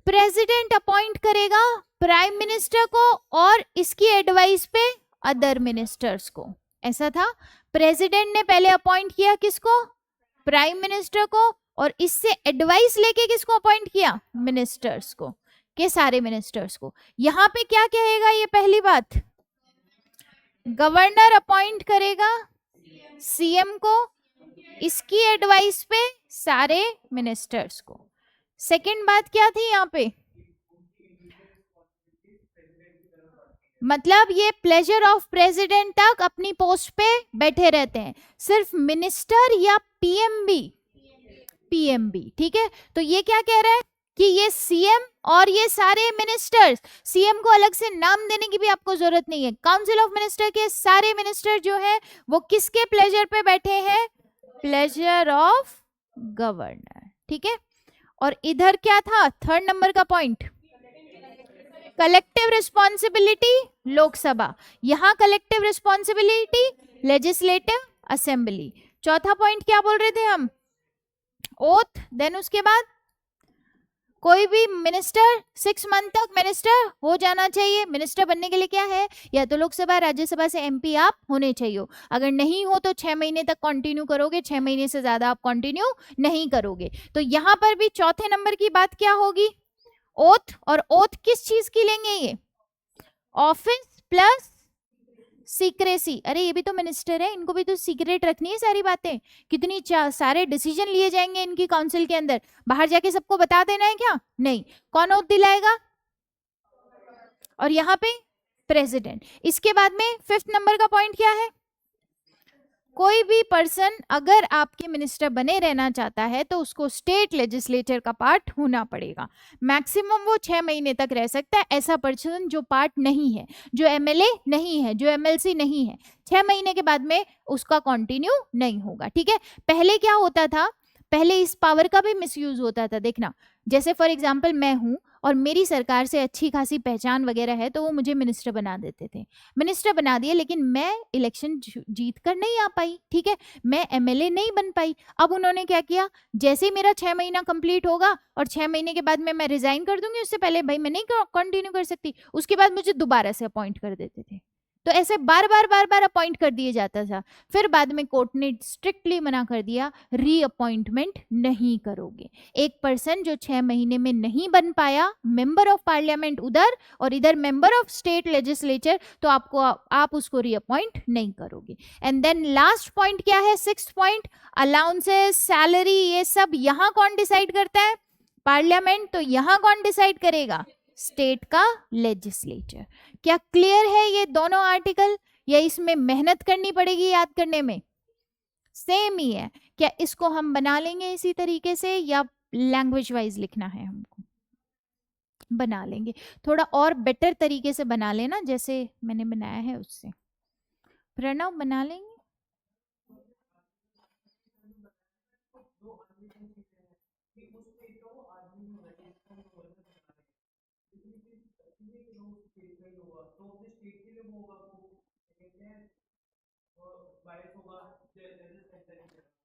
प्रेसिडेंट अपॉइंट करेगा प्राइम मिनिस्टर को, और इसकी एडवाइस पे अदर मिनिस्टर्स को। ऐसा था, प्रेसिडेंट ने पहले अपॉइंट किया किसको? प्राइम मिनिस्टर को, और इससे एडवाइस लेके किसको अपॉइंट किया? मिनिस्टर्स को, के सारे मिनिस्टर्स को। यहाँ पे क्या कहेगा? ये पहली बात, गवर्नर अपॉइंट करेगा सीएम को, इसकी एडवाइस पे सारे मिनिस्टर्स को। सेकंड बात क्या थी यहाँ पे? मतलब ये प्लेजर ऑफ प्रेसिडेंट तक अपनी पोस्ट पे बैठे रहते हैं, सिर्फ मिनिस्टर या पीएमबी, पीएमबी। ठीक है, तो ये क्या कह रहा है कि ये सीएम और ये सारे मिनिस्टर्स, सीएम को अलग से नाम देने की भी आपको जरूरत नहीं है। काउंसिल ऑफ मिनिस्टर के सारे मिनिस्टर जो है वो किसके प्लेजर पे बैठे हैं? Pleasure of governor. ठीक है, और इधर क्या था थर्ड नंबर का पॉइंट? कलेक्टिव रिस्पॉन्सिबिलिटी लोकसभा, यहां कलेक्टिव रिस्पॉन्सिबिलिटी लेजिस्लेटिव असेंबली। चौथा पॉइंट क्या बोल रहे थे हम? ओथ। देन उसके बाद कोई भी मिनिस्टर 6 मंथ तक मिनिस्टर हो जाना चाहिए। मिनिस्टर बनने के लिए क्या है? या तो लोकसभा राज्यसभा से एमपी आप होने चाहिए, अगर नहीं हो तो 6 महीने तक कंटिन्यू करोगे, 6 महीने से ज्यादा आप कंटिन्यू नहीं करोगे। तो यहाँ पर भी चौथे नंबर की बात क्या होगी? ओथ। और ओथ किस चीज की लेंगे? ये ऑफिस प्लस सीक्रेसी। अरे ये भी तो मिनिस्टर है, इनको भी तो सीक्रेट रखनी है सारी बातें। कितनी सारे डिसीजन लिए जाएंगे इनकी काउंसिल के अंदर, बाहर जाके सबको बता देना है क्या? नहीं। कौन ओथ दिलाएगा? और यहाँ पे प्रेसिडेंट। इसके बाद में 5th नंबर का पॉइंट क्या है, कोई भी पर्सन अगर आपके मिनिस्टर बने रहना चाहता है तो उसको स्टेट लेजिस्लेचर का पार्ट होना पड़ेगा। मैक्सिमम वो 6 महीने तक रह सकता है। ऐसा पर्सन जो पार्ट नहीं है, जो एमएलए नहीं है, जो एमएलसी नहीं है, 6 महीने के बाद में उसका कंटिन्यू नहीं होगा। ठीक है, पहले क्या होता था, पहले इस पावर का भी मिसयूज होता था। देखना, जैसे फॉर एग्जाम्पल मैं हूं और मेरी सरकार से अच्छी खासी पहचान वगैरह है तो वो मुझे मिनिस्टर बना देते थे, मिनिस्टर बना दिए, लेकिन मैं इलेक्शन जीत कर नहीं आ पाई। ठीक है, मैं एमएलए नहीं बन पाई। अब उन्होंने क्या किया, जैसे ही मेरा 6 महीना कंप्लीट होगा और 6 महीने के बाद में मैं रिजाइन कर दूंगी, उससे पहले भाई मैं नहीं कंटिन्यू कर सकती, उसके बाद मुझे दोबारा से अपॉइंट कर देते थे। तो ऐसे बार बार अपॉइंट कर दिए जाता था। फिर बाद में कोर्ट ने स्ट्रिक्टली मना कर दिया, रीअपॉइंटमेंट नहीं करोगे। एक पर्सन जो 6 महीने में नहीं बन पाया मेंबर ऑफ पार्लियामेंट उधर और इधर मेंबर ऑफ स्टेट लेजिस्लेचर, तो आप उसको रीअपॉइंट नहीं करोगे। एंड देन लास्ट पॉइंट क्या है, 6th पॉइंट, अलाउंसेस, सैलरी, ये सब यहाँ कौन डिसाइड करता है, पार्लियामेंट। तो यहाँ कौन डिसाइड करेगा, स्टेट का लेजिस्लेचर। क्या क्लियर है ये दोनों आर्टिकल, या इसमें मेहनत करनी पड़ेगी याद करने में? सेम ही है। क्या इसको हम बना लेंगे इसी तरीके से या लैंग्वेज वाइज लिखना है हमको? बना लेंगे, थोड़ा और बेटर तरीके से बना लेना, जैसे मैंने बनाया है उससे। प्रणव बना लेंगे।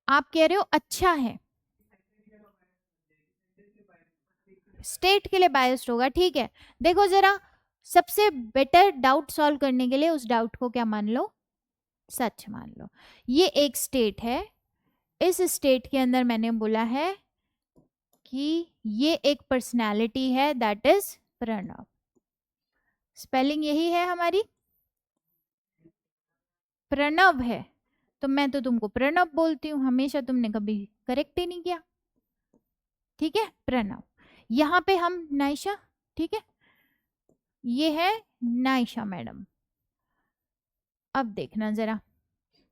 आप कह रहे हो अच्छा है, स्टेट के लिए बायस्ड होगा। ठीक है, देखो जरा, सबसे बेटर डाउट सॉल्व करने के लिए उस डाउट को क्या मान लो, सच मान लो। ये एक स्टेट है, इस स्टेट के अंदर मैंने बोला है कि ये एक पर्सनालिटी है, दैट इज प्रणव। स्पेलिंग यही है हमारी, प्रणव है, तो मैं तो तुमको प्रणव बोलती हूँ हमेशा, तुमने कभी करेक्ट ही नहीं किया। ठीक है, प्रणव। यहाँ पे हम नाइशा, ठीक है, ये है नाइशा मैडम। अब देखना जरा,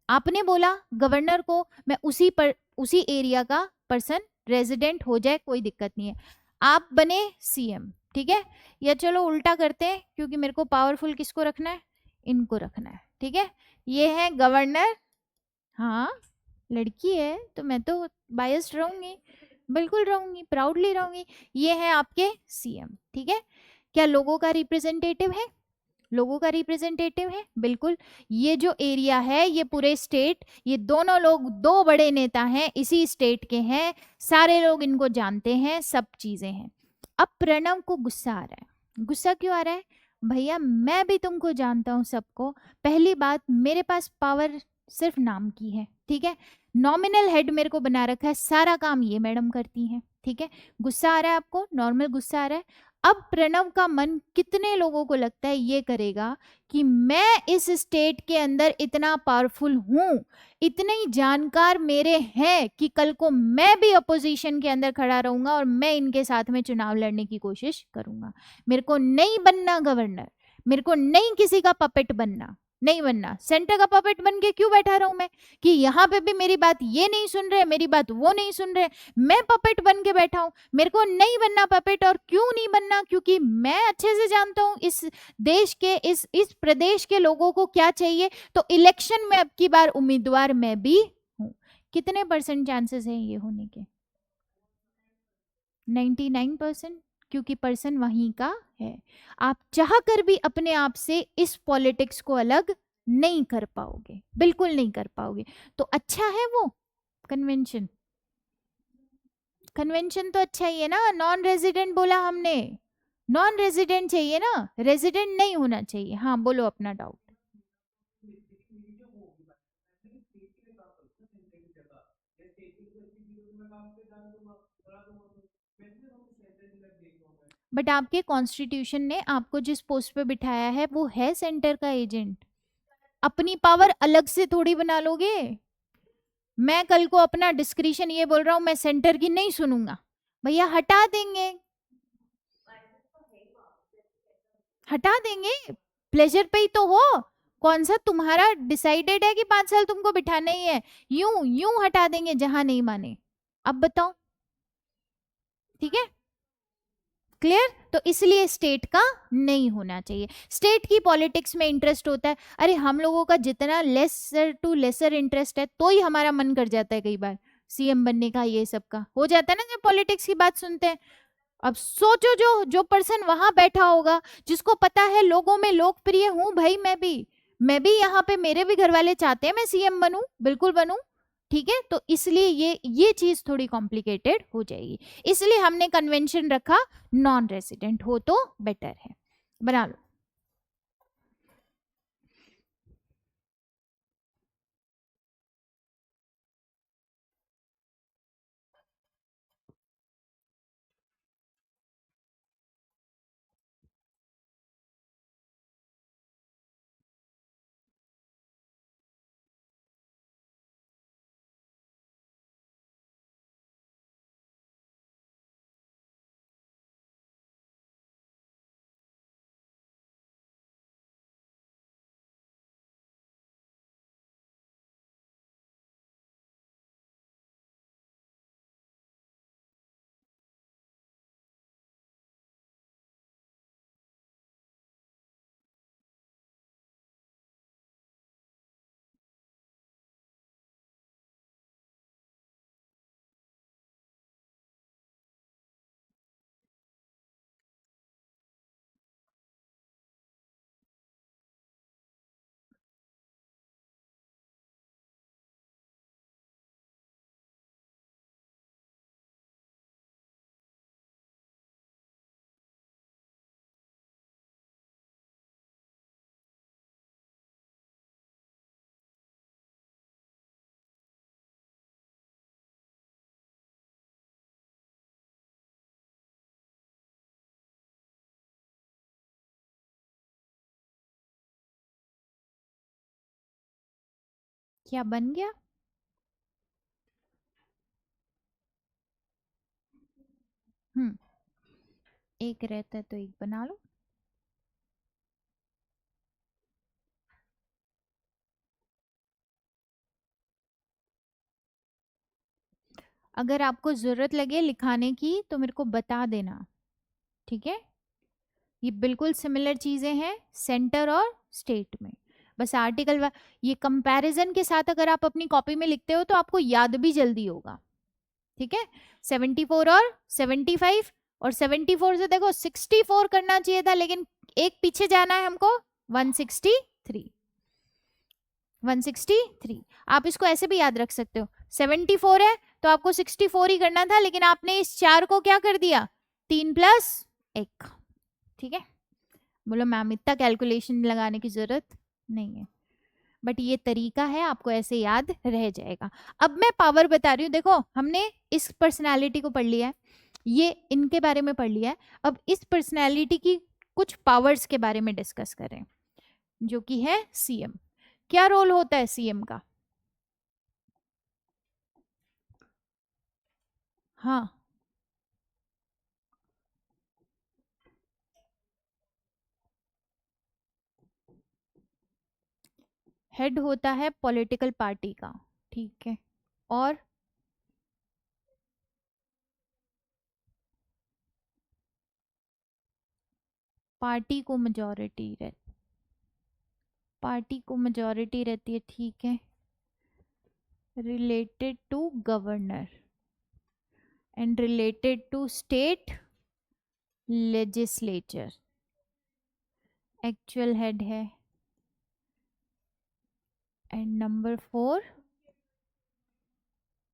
आपने बोला गवर्नर को मैं उसी एरिया का पर्सन रेजिडेंट हो जाए कोई दिक्कत नहीं है, आप बने सीएम। ठीक है, या चलो उल्टा करते हैं, क्योंकि मेरे को पावरफुल किसको रखना है, इनको रखना है। ठीक है, ये है गवर्नर, हाँ लड़की है तो मैं तो बायस्ड रहूंगी, बिल्कुल रहूंगी, प्राउडली रहूंगी। ये है आपके सीएम। ठीक है, क्या लोगों का रिप्रेजेंटेटिव है, लोगों का रिप्रेजेंटेटिव है, बिल्कुल। ये जो एरिया है, ये पूरे स्टेट, ये दोनों लोग दो बड़े नेता हैं, इसी स्टेट के हैं, सारे लोग इनको जानते हैं, सब चीजें हैं। अब प्रणव को गुस्सा आ रहा है। गुस्सा क्यों आ रहा है, भैया मैं भी तुमको जानता हूं सबको, पहली बात मेरे पास पावर सिर्फ नाम की है। ठीक है, नॉमिनल हेड मेरे को बना रखा है, सारा काम ये मैडम करती हैं। ठीक है, गुस्सा आ रहा है आपको, नॉर्मल गुस्सा आ रहा है। अब प्रणव का मन कितने लोगों को लगता है ये करेगा कि मैं इस स्टेट के अंदर इतना पावरफुल हूं, इतने जानकार मेरे हैं कि कल को मैं भी अपोजिशन के अंदर खड़ा रहूंगा और मैं इनके साथ में चुनाव लड़ने की कोशिश करूंगा। मेरे को नहीं बनना गवर्नर, मेरे को नहीं किसी का पपेट बनना, नहीं बनना। सेंटर का पपेट बन के क्यों बैठा रहूं मैं, कि यहाँ पे भी मेरी बात ये नहीं सुन रहे, मेरी बात वो नहीं सुन रहे, मैं पपेट बन के बैठा हूं। मेरे को नहीं बनना पपेट, और क्यों नहीं बनना, क्योंकि मैं अच्छे से जानता हूं इस देश के, इस प्रदेश के लोगों को क्या चाहिए। तो इलेक्शन में अब की बार उम्मीदवार मैं भी हूं। कितने % चांसेस है ये होने के, 99%, क्योंकि पर्सन वहीं का है। आप चाह कर भी अपने आप से इस पॉलिटिक्स को अलग नहीं कर पाओगे, बिल्कुल नहीं कर पाओगे। तो अच्छा है वो कन्वेंशन, कन्वेंशन तो अच्छा ही है ना। नॉन रेजिडेंट बोला हमने, नॉन रेजिडेंट चाहिए ना, रेजिडेंट नहीं होना चाहिए। हाँ बोलो अपना डाउट। बट आपके कॉन्स्टिट्यूशन ने आपको जिस पोस्ट पे बिठाया है वो है सेंटर का एजेंट, अपनी पावर अलग से थोड़ी बना लोगे। मैं कल को अपना डिस्क्रिशन ये बोल रहा हूं मैं सेंटर की नहीं सुनूंगा, भैया हटा देंगे, हटा देंगे। प्लेजर पे ही तो हो, कौन सा तुम्हारा डिसाइडेड है कि 5 साल तुमको बिठाना ही है, यूं यूं हटा देंगे जहां नहीं माने। अब बताओ, ठीक है, क्लियर। तो इसलिए स्टेट का नहीं होना चाहिए। स्टेट की पॉलिटिक्स में इंटरेस्ट होता है, अरे हम लोगों का जितना लेसर टू लेसर इंटरेस्ट है तो ही हमारा मन कर जाता है कई बार सीएम बनने का, ये सब का हो जाता है ना जब पॉलिटिक्स की बात सुनते हैं। अब सोचो जो जो पर्सन वहां बैठा होगा, जिसको पता है लोगों में लोकप्रिय हूं भाई, मैं भी यहाँ पे, मेरे भी घर वाले चाहते हैं मैं सीएम बनूं, बिल्कुल बनूं, ठीक है। तो इसलिए ये चीज थोड़ी कॉम्प्लिकेटेड हो जाएगी, इसलिए हमने कन्वेंशन रखा नॉन रेसिडेंट हो तो बेटर है। बना लो। क्या बन गया? हम्म, एक रहता है तो एक बना लो। अगर आपको जरूरत लगे लिखाने की तो मेरे को बता देना, ठीक है। ये बिल्कुल सिमिलर चीजें हैं सेंटर और स्टेट में, बस आर्टिकल ये कंपैरिजन के साथ अगर आप अपनी कॉपी में लिखते हो तो आपको याद भी जल्दी होगा, ठीक है। 74 और 75, और 74 से देखो 64 करना चाहिए था, लेकिन एक पीछे जाना है हमको, 163। 163 आप इसको ऐसे भी याद रख सकते हो, 74 है तो आपको 64 ही करना था, लेकिन आपने इस 4 को क्या कर दिया, 3+1, ठीक है। बोलो मैम इतना कैलकुलेशन लगाने की जरूरत नहीं है, बट ये तरीका है, आपको ऐसे याद रह जाएगा। अब मैं पावर बता रही हूँ, देखो हमने इस पर्सनालिटी को पढ़ लिया है, ये इनके बारे में पढ़ लिया है, अब इस पर्सनालिटी की कुछ पावर्स के बारे में डिस्कस करें, जो कि है सीएम। क्या रोल होता है सीएम का? हाँ, हेड होता है पॉलिटिकल पार्टी का, ठीक है। और पार्टी को मेजोरिटी रहती, पार्टी को मेजोरिटी रहती है, ठीक है। Related to governor and related to state legislature, actual head है। एंड नंबर 4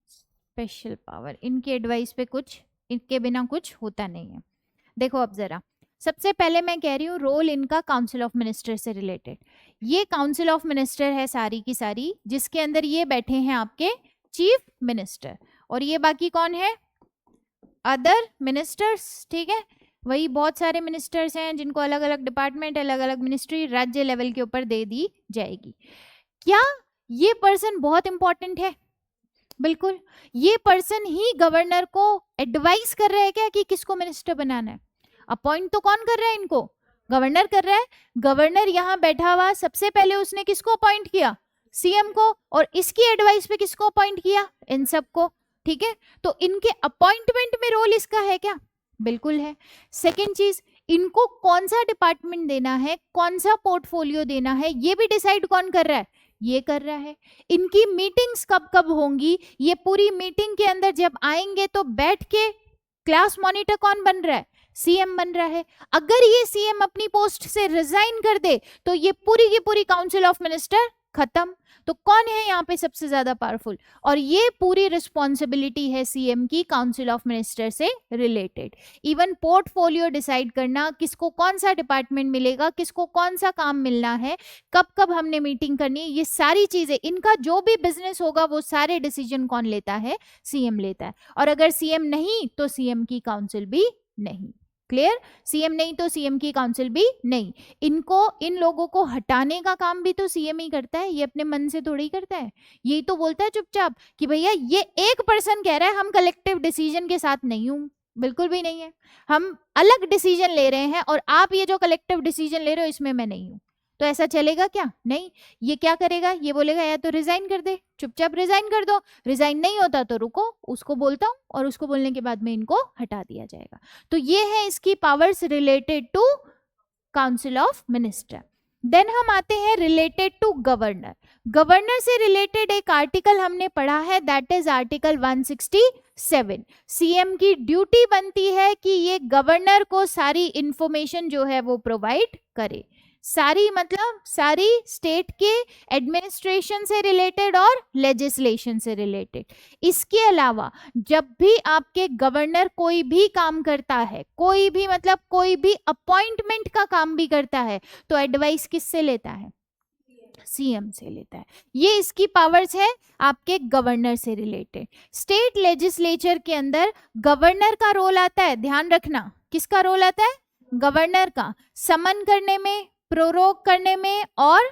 स्पेशल पावर, इनकी एडवाइस पे कुछ, इनके बिना कुछ होता नहीं है। देखो अब जरा, सबसे पहले मैं कह रही हूँ रोल इनका काउंसिल ऑफ मिनिस्टर से रिलेटेड। ये काउंसिल ऑफ मिनिस्टर है सारी की सारी, जिसके अंदर ये बैठे हैं आपके चीफ मिनिस्टर, और ये बाकी कौन है, अदर मिनिस्टर्स, ठीक है। वही बहुत सारे मिनिस्टर्स हैं जिनको अलग अलग डिपार्टमेंट, अलग अलग मिनिस्ट्री राज्य लेवल के ऊपर दे दी जाएगी। क्या ये पर्सन बहुत इंपॉर्टेंट है? बिल्कुल। ये पर्सन ही गवर्नर को एडवाइस कर रहे हैं क्या कि किसको मिनिस्टर बनाना है? अपॉइंट तो कौन कर रहा है इनको? गवर्नर कर रहा है। गवर्नर यहाँ बैठा हुआ, सबसे पहले उसने किसको अपॉइंट किया? सीएम को। और इसकी एडवाइस पे किसको अपॉइंट किया? इन सबको। ठीक है, तो इनके अपॉइंटमेंट में रोल इसका है क्या? बिल्कुल है। सेकेंड चीज, इनको कौन सा डिपार्टमेंट देना है, कौन सा पोर्टफोलियो देना है, ये भी डिसाइड कौन कर रहा है? ये कर रहा है। इनकी मीटिंग्स कब कब होंगी, ये पूरी मीटिंग के अंदर जब आएंगे तो बैठ के क्लास मॉनिटर कौन बन रहा है? सीएम बन रहा है। अगर ये सीएम अपनी पोस्ट से रिजाइन कर दे तो ये पूरी की पूरी काउंसिल ऑफ मिनिस्टर खत्म। तो कौन है यहाँ पे सबसे ज्यादा पावरफुल? और ये पूरी रिस्पॉन्सिबिलिटी है सीएम की काउंसिल ऑफ मिनिस्टर से रिलेटेड। इवन पोर्टफोलियो डिसाइड करना, किसको कौन सा डिपार्टमेंट मिलेगा, किसको कौन सा काम मिलना है, कब कब हमने मीटिंग करनी है, ये सारी चीजें, इनका जो भी बिजनेस होगा वो सारे डिसीजन कौन लेता है? सीएम लेता है। और अगर सीएम नहीं तो सीएम की काउंसिल भी नहीं। क्लियर? सीएम नहीं तो सीएम की काउंसिल भी नहीं। इनको, इन लोगों को हटाने का काम भी तो सीएम ही करता है, ये अपने मन से थोड़ी करता है। यही तो बोलता है चुपचाप कि भैया ये एक पर्सन कह रहा है हम कलेक्टिव डिसीजन के साथ नहीं हूं। बिल्कुल भी नहीं है, हम अलग डिसीजन ले रहे हैं और आप ये जो कलेक्टिव डिसीजन ले रहे हो इसमें मैं नहीं हूं। तो ऐसा चलेगा क्या? नहीं। ये क्या करेगा? ये बोलेगा या तो रिजाइन कर दे, चुपचाप रिजाइन कर दो, रिजाइन नहीं होता तो रुको, उसको बोलता हूं और उसको बोलने के बाद में इनको हटा दिया जाएगा। तो ये है इसकी powers related to council of minister. Then हम आते हैं रिलेटेड टू गवर्नर। गवर्नर से रिलेटेड एक आर्टिकल हमने पढ़ा है, दैट इज आर्टिकल 167। सीएम की ड्यूटी बनती है कि ये गवर्नर को सारी इंफॉर्मेशन जो है वो प्रोवाइड करे। सारी मतलब सारी स्टेट के एडमिनिस्ट्रेशन से रिलेटेड और लेजिस्लेशन से रिलेटेड। इसके अलावा जब भी आपके गवर्नर कोई भी काम करता है, कोई भी मतलब कोई भी अपॉइंटमेंट का काम भी करता है, तो एडवाइस किससे लेता है? सीएम से लेता है। ये इसकी पावर्स है आपके गवर्नर से रिलेटेड। स्टेट लेजिस्लेचर के अंदर गवर्नर का रोल आता है, ध्यान रखना, किसका रोल आता है? गवर्नर का, समन करने में, प्रोरोग करने में और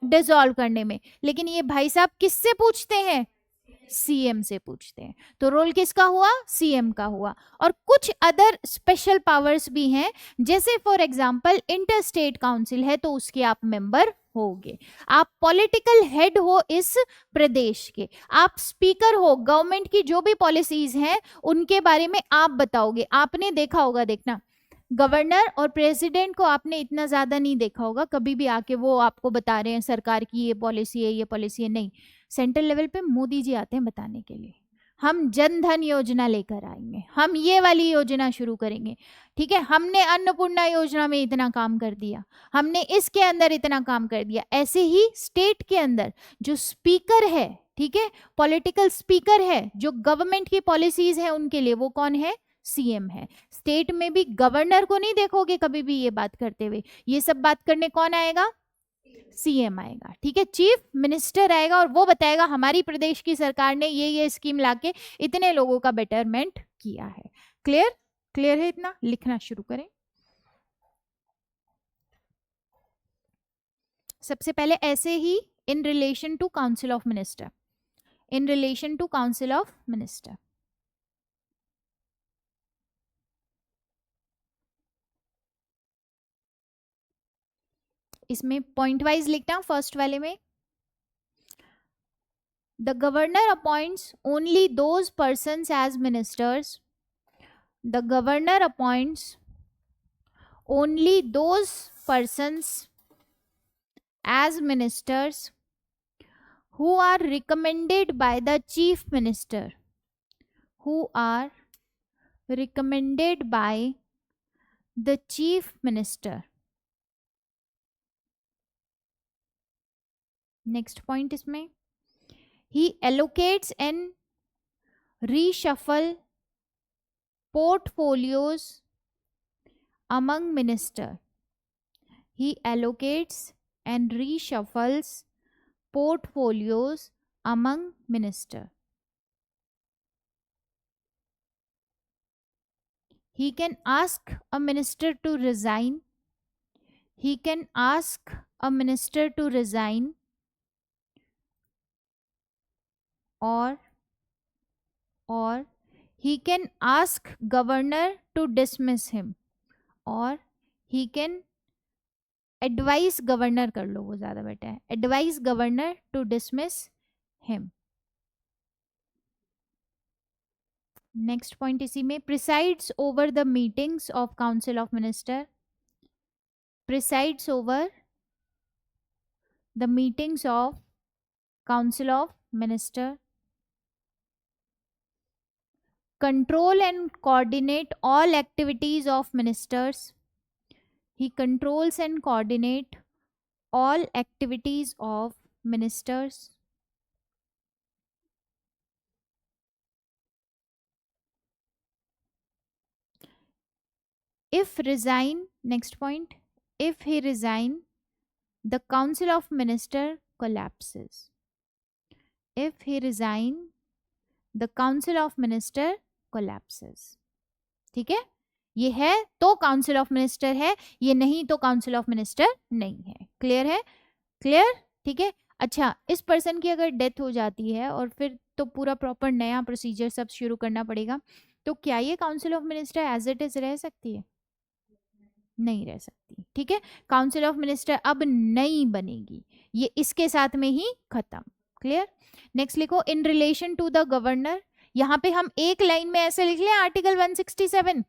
डिसॉल्व करने में। लेकिन ये भाई साहब किससे पूछते हैं? सीएम से पूछते हैं। तो रोल किसका हुआ? सीएम का हुआ। और कुछ अदर स्पेशल पावर्स भी हैं, जैसे for example inter state council है तो उसके आप मेंबर होगे, आप पॉलिटिकल हेड हो इस प्रदेश के, आप स्पीकर हो, गवर्नमेंट की जो भी पॉलिसीज हैं उनके बारे में आप बताओगे। आपने देखा होगा, देखना, गवर्नर और प्रेसिडेंट को आपने इतना ज्यादा नहीं देखा होगा कभी भी आके वो आपको बता रहे हैं सरकार की ये पॉलिसी है, ये पॉलिसी है, नहीं। सेंट्रल लेवल पे मोदी जी आते हैं बताने के लिए, हम जन धन योजना लेकर आएंगे, हम ये वाली योजना शुरू करेंगे, ठीक है, हमने अन्नपूर्णा योजना में इतना काम कर दिया, हमने इसके अंदर इतना काम कर दिया। ऐसे ही स्टेट के अंदर जो स्पीकर है, ठीक है, पॉलिटिकल स्पीकर है, जो गवर्नमेंट की पॉलिसीज है उनके लिए, वो कौन है? सीएम है। स्टेट में भी गवर्नर को नहीं देखोगे कभी भी ये बात करते हुए, ये सब बात करने कौन आएगा? सीएम आएगा, ठीक है, चीफ मिनिस्टर आएगा और वो बताएगा हमारी प्रदेश की सरकार ने ये स्कीम लाके इतने लोगों का बेटरमेंट किया है। क्लियर? क्लियर है? इतना लिखना शुरू करें। सबसे पहले ऐसे ही in relation to council of minister, in relation to council of minister, इसमें पॉइंट वाइज लिखता हूं। फर्स्ट वाले में, the governor appoints only those persons as ministers, the governor appoints only those persons as ministers who are recommended by the chief minister, who are recommended by the chief minister. Next point इसमें, he allocates and reshuffle portfolios among minister, he allocates and reshuffles portfolios among minister. He can ask a minister to resign, he can ask a minister to resign, or he can ask governor to dismiss him, or he can advise governor कर लो, वो ज्यादा better है, advise governor to dismiss him. Next point इसी में, presides over the meetings of council of minister, presides over the meetings of council of minister, control and coordinate all activities of ministers, he controls and coordinate all activities of ministers, if resign, next point, if he resign the council of minister collapses, if he resign the council of minister collapses। ठीक है, ये है तो council of minister है, ये नहीं तो council of minister नहीं है। क्लियर है, क्लियर, ठीक है। अच्छा, इस पर्सन की अगर डेथ हो जाती है और फिर तो पूरा प्रॉपर नया प्रोसीजर सब शुरू करना पड़ेगा, तो क्या ये council of minister as it is रह सकती है? नहीं रह सकती। ठीक है, काउंसिल ऑफ मिनिस्टर अब नहीं बनेगी, ये इसके साथ में ही खत्म। क्लियर। नेक्स्ट लिखो, in relation to the governor, यहाँ पे हम एक लाइन में ऐसे लिख लें आर्टिकल 167,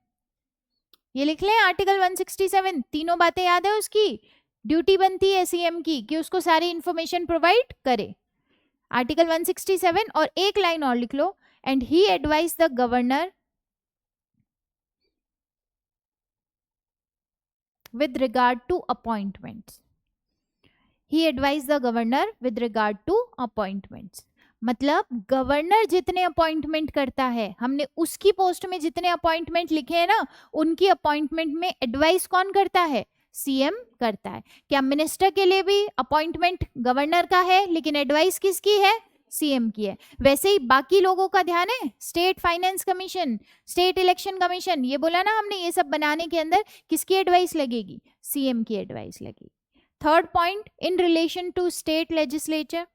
ये लिख लें आर्टिकल 167, तीनों बातें याद है उसकी। ड्यूटी बनती है सीएम की कि उसको सारी इंफॉर्मेशन प्रोवाइड करे, आर्टिकल 167, और एक लाइन और लिख लो, and he advise the governor with regard to appointments, he advised the governor with regard to appointments। मतलब गवर्नर जितने अपॉइंटमेंट करता है, हमने उसकी पोस्ट में जितने अपॉइंटमेंट लिखे हैं ना, उनकी अपॉइंटमेंट में एडवाइस कौन करता है? सीएम करता है। क्या मिनिस्टर के लिए भी अपॉइंटमेंट गवर्नर का है, लेकिन एडवाइस किसकी है? सीएम की है। वैसे ही बाकी लोगों का ध्यान है, state finance commission, state election commission, ये बोला ना हमने, ये सब बनाने के अंदर किसकी एडवाइस लगेगी? सीएम की एडवाइस लगेगी। Third point, in relation to state legislature,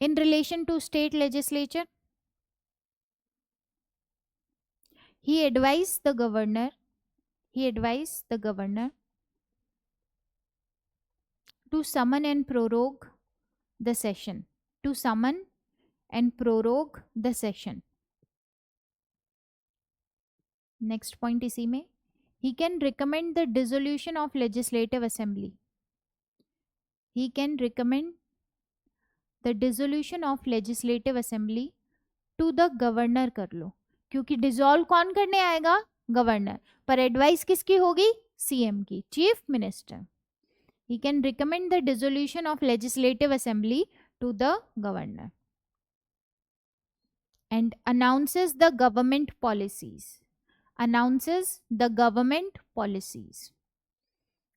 in relation to state legislature, he advised the governor to summon and prorogue the session, to summon and prorogue the session। next point इसी में, he can recommend the dissolution of legislative assembly, he can recommend the dissolution of legislative assembly to the governor कर लो, क्योंकि dissolve कौन करने आएगा? Governor, पर advice किसकी होगी? सीएम की, chief minister. he can recommend the dissolution of legislative assembly to the governor and announces the government policies, announces the government policies,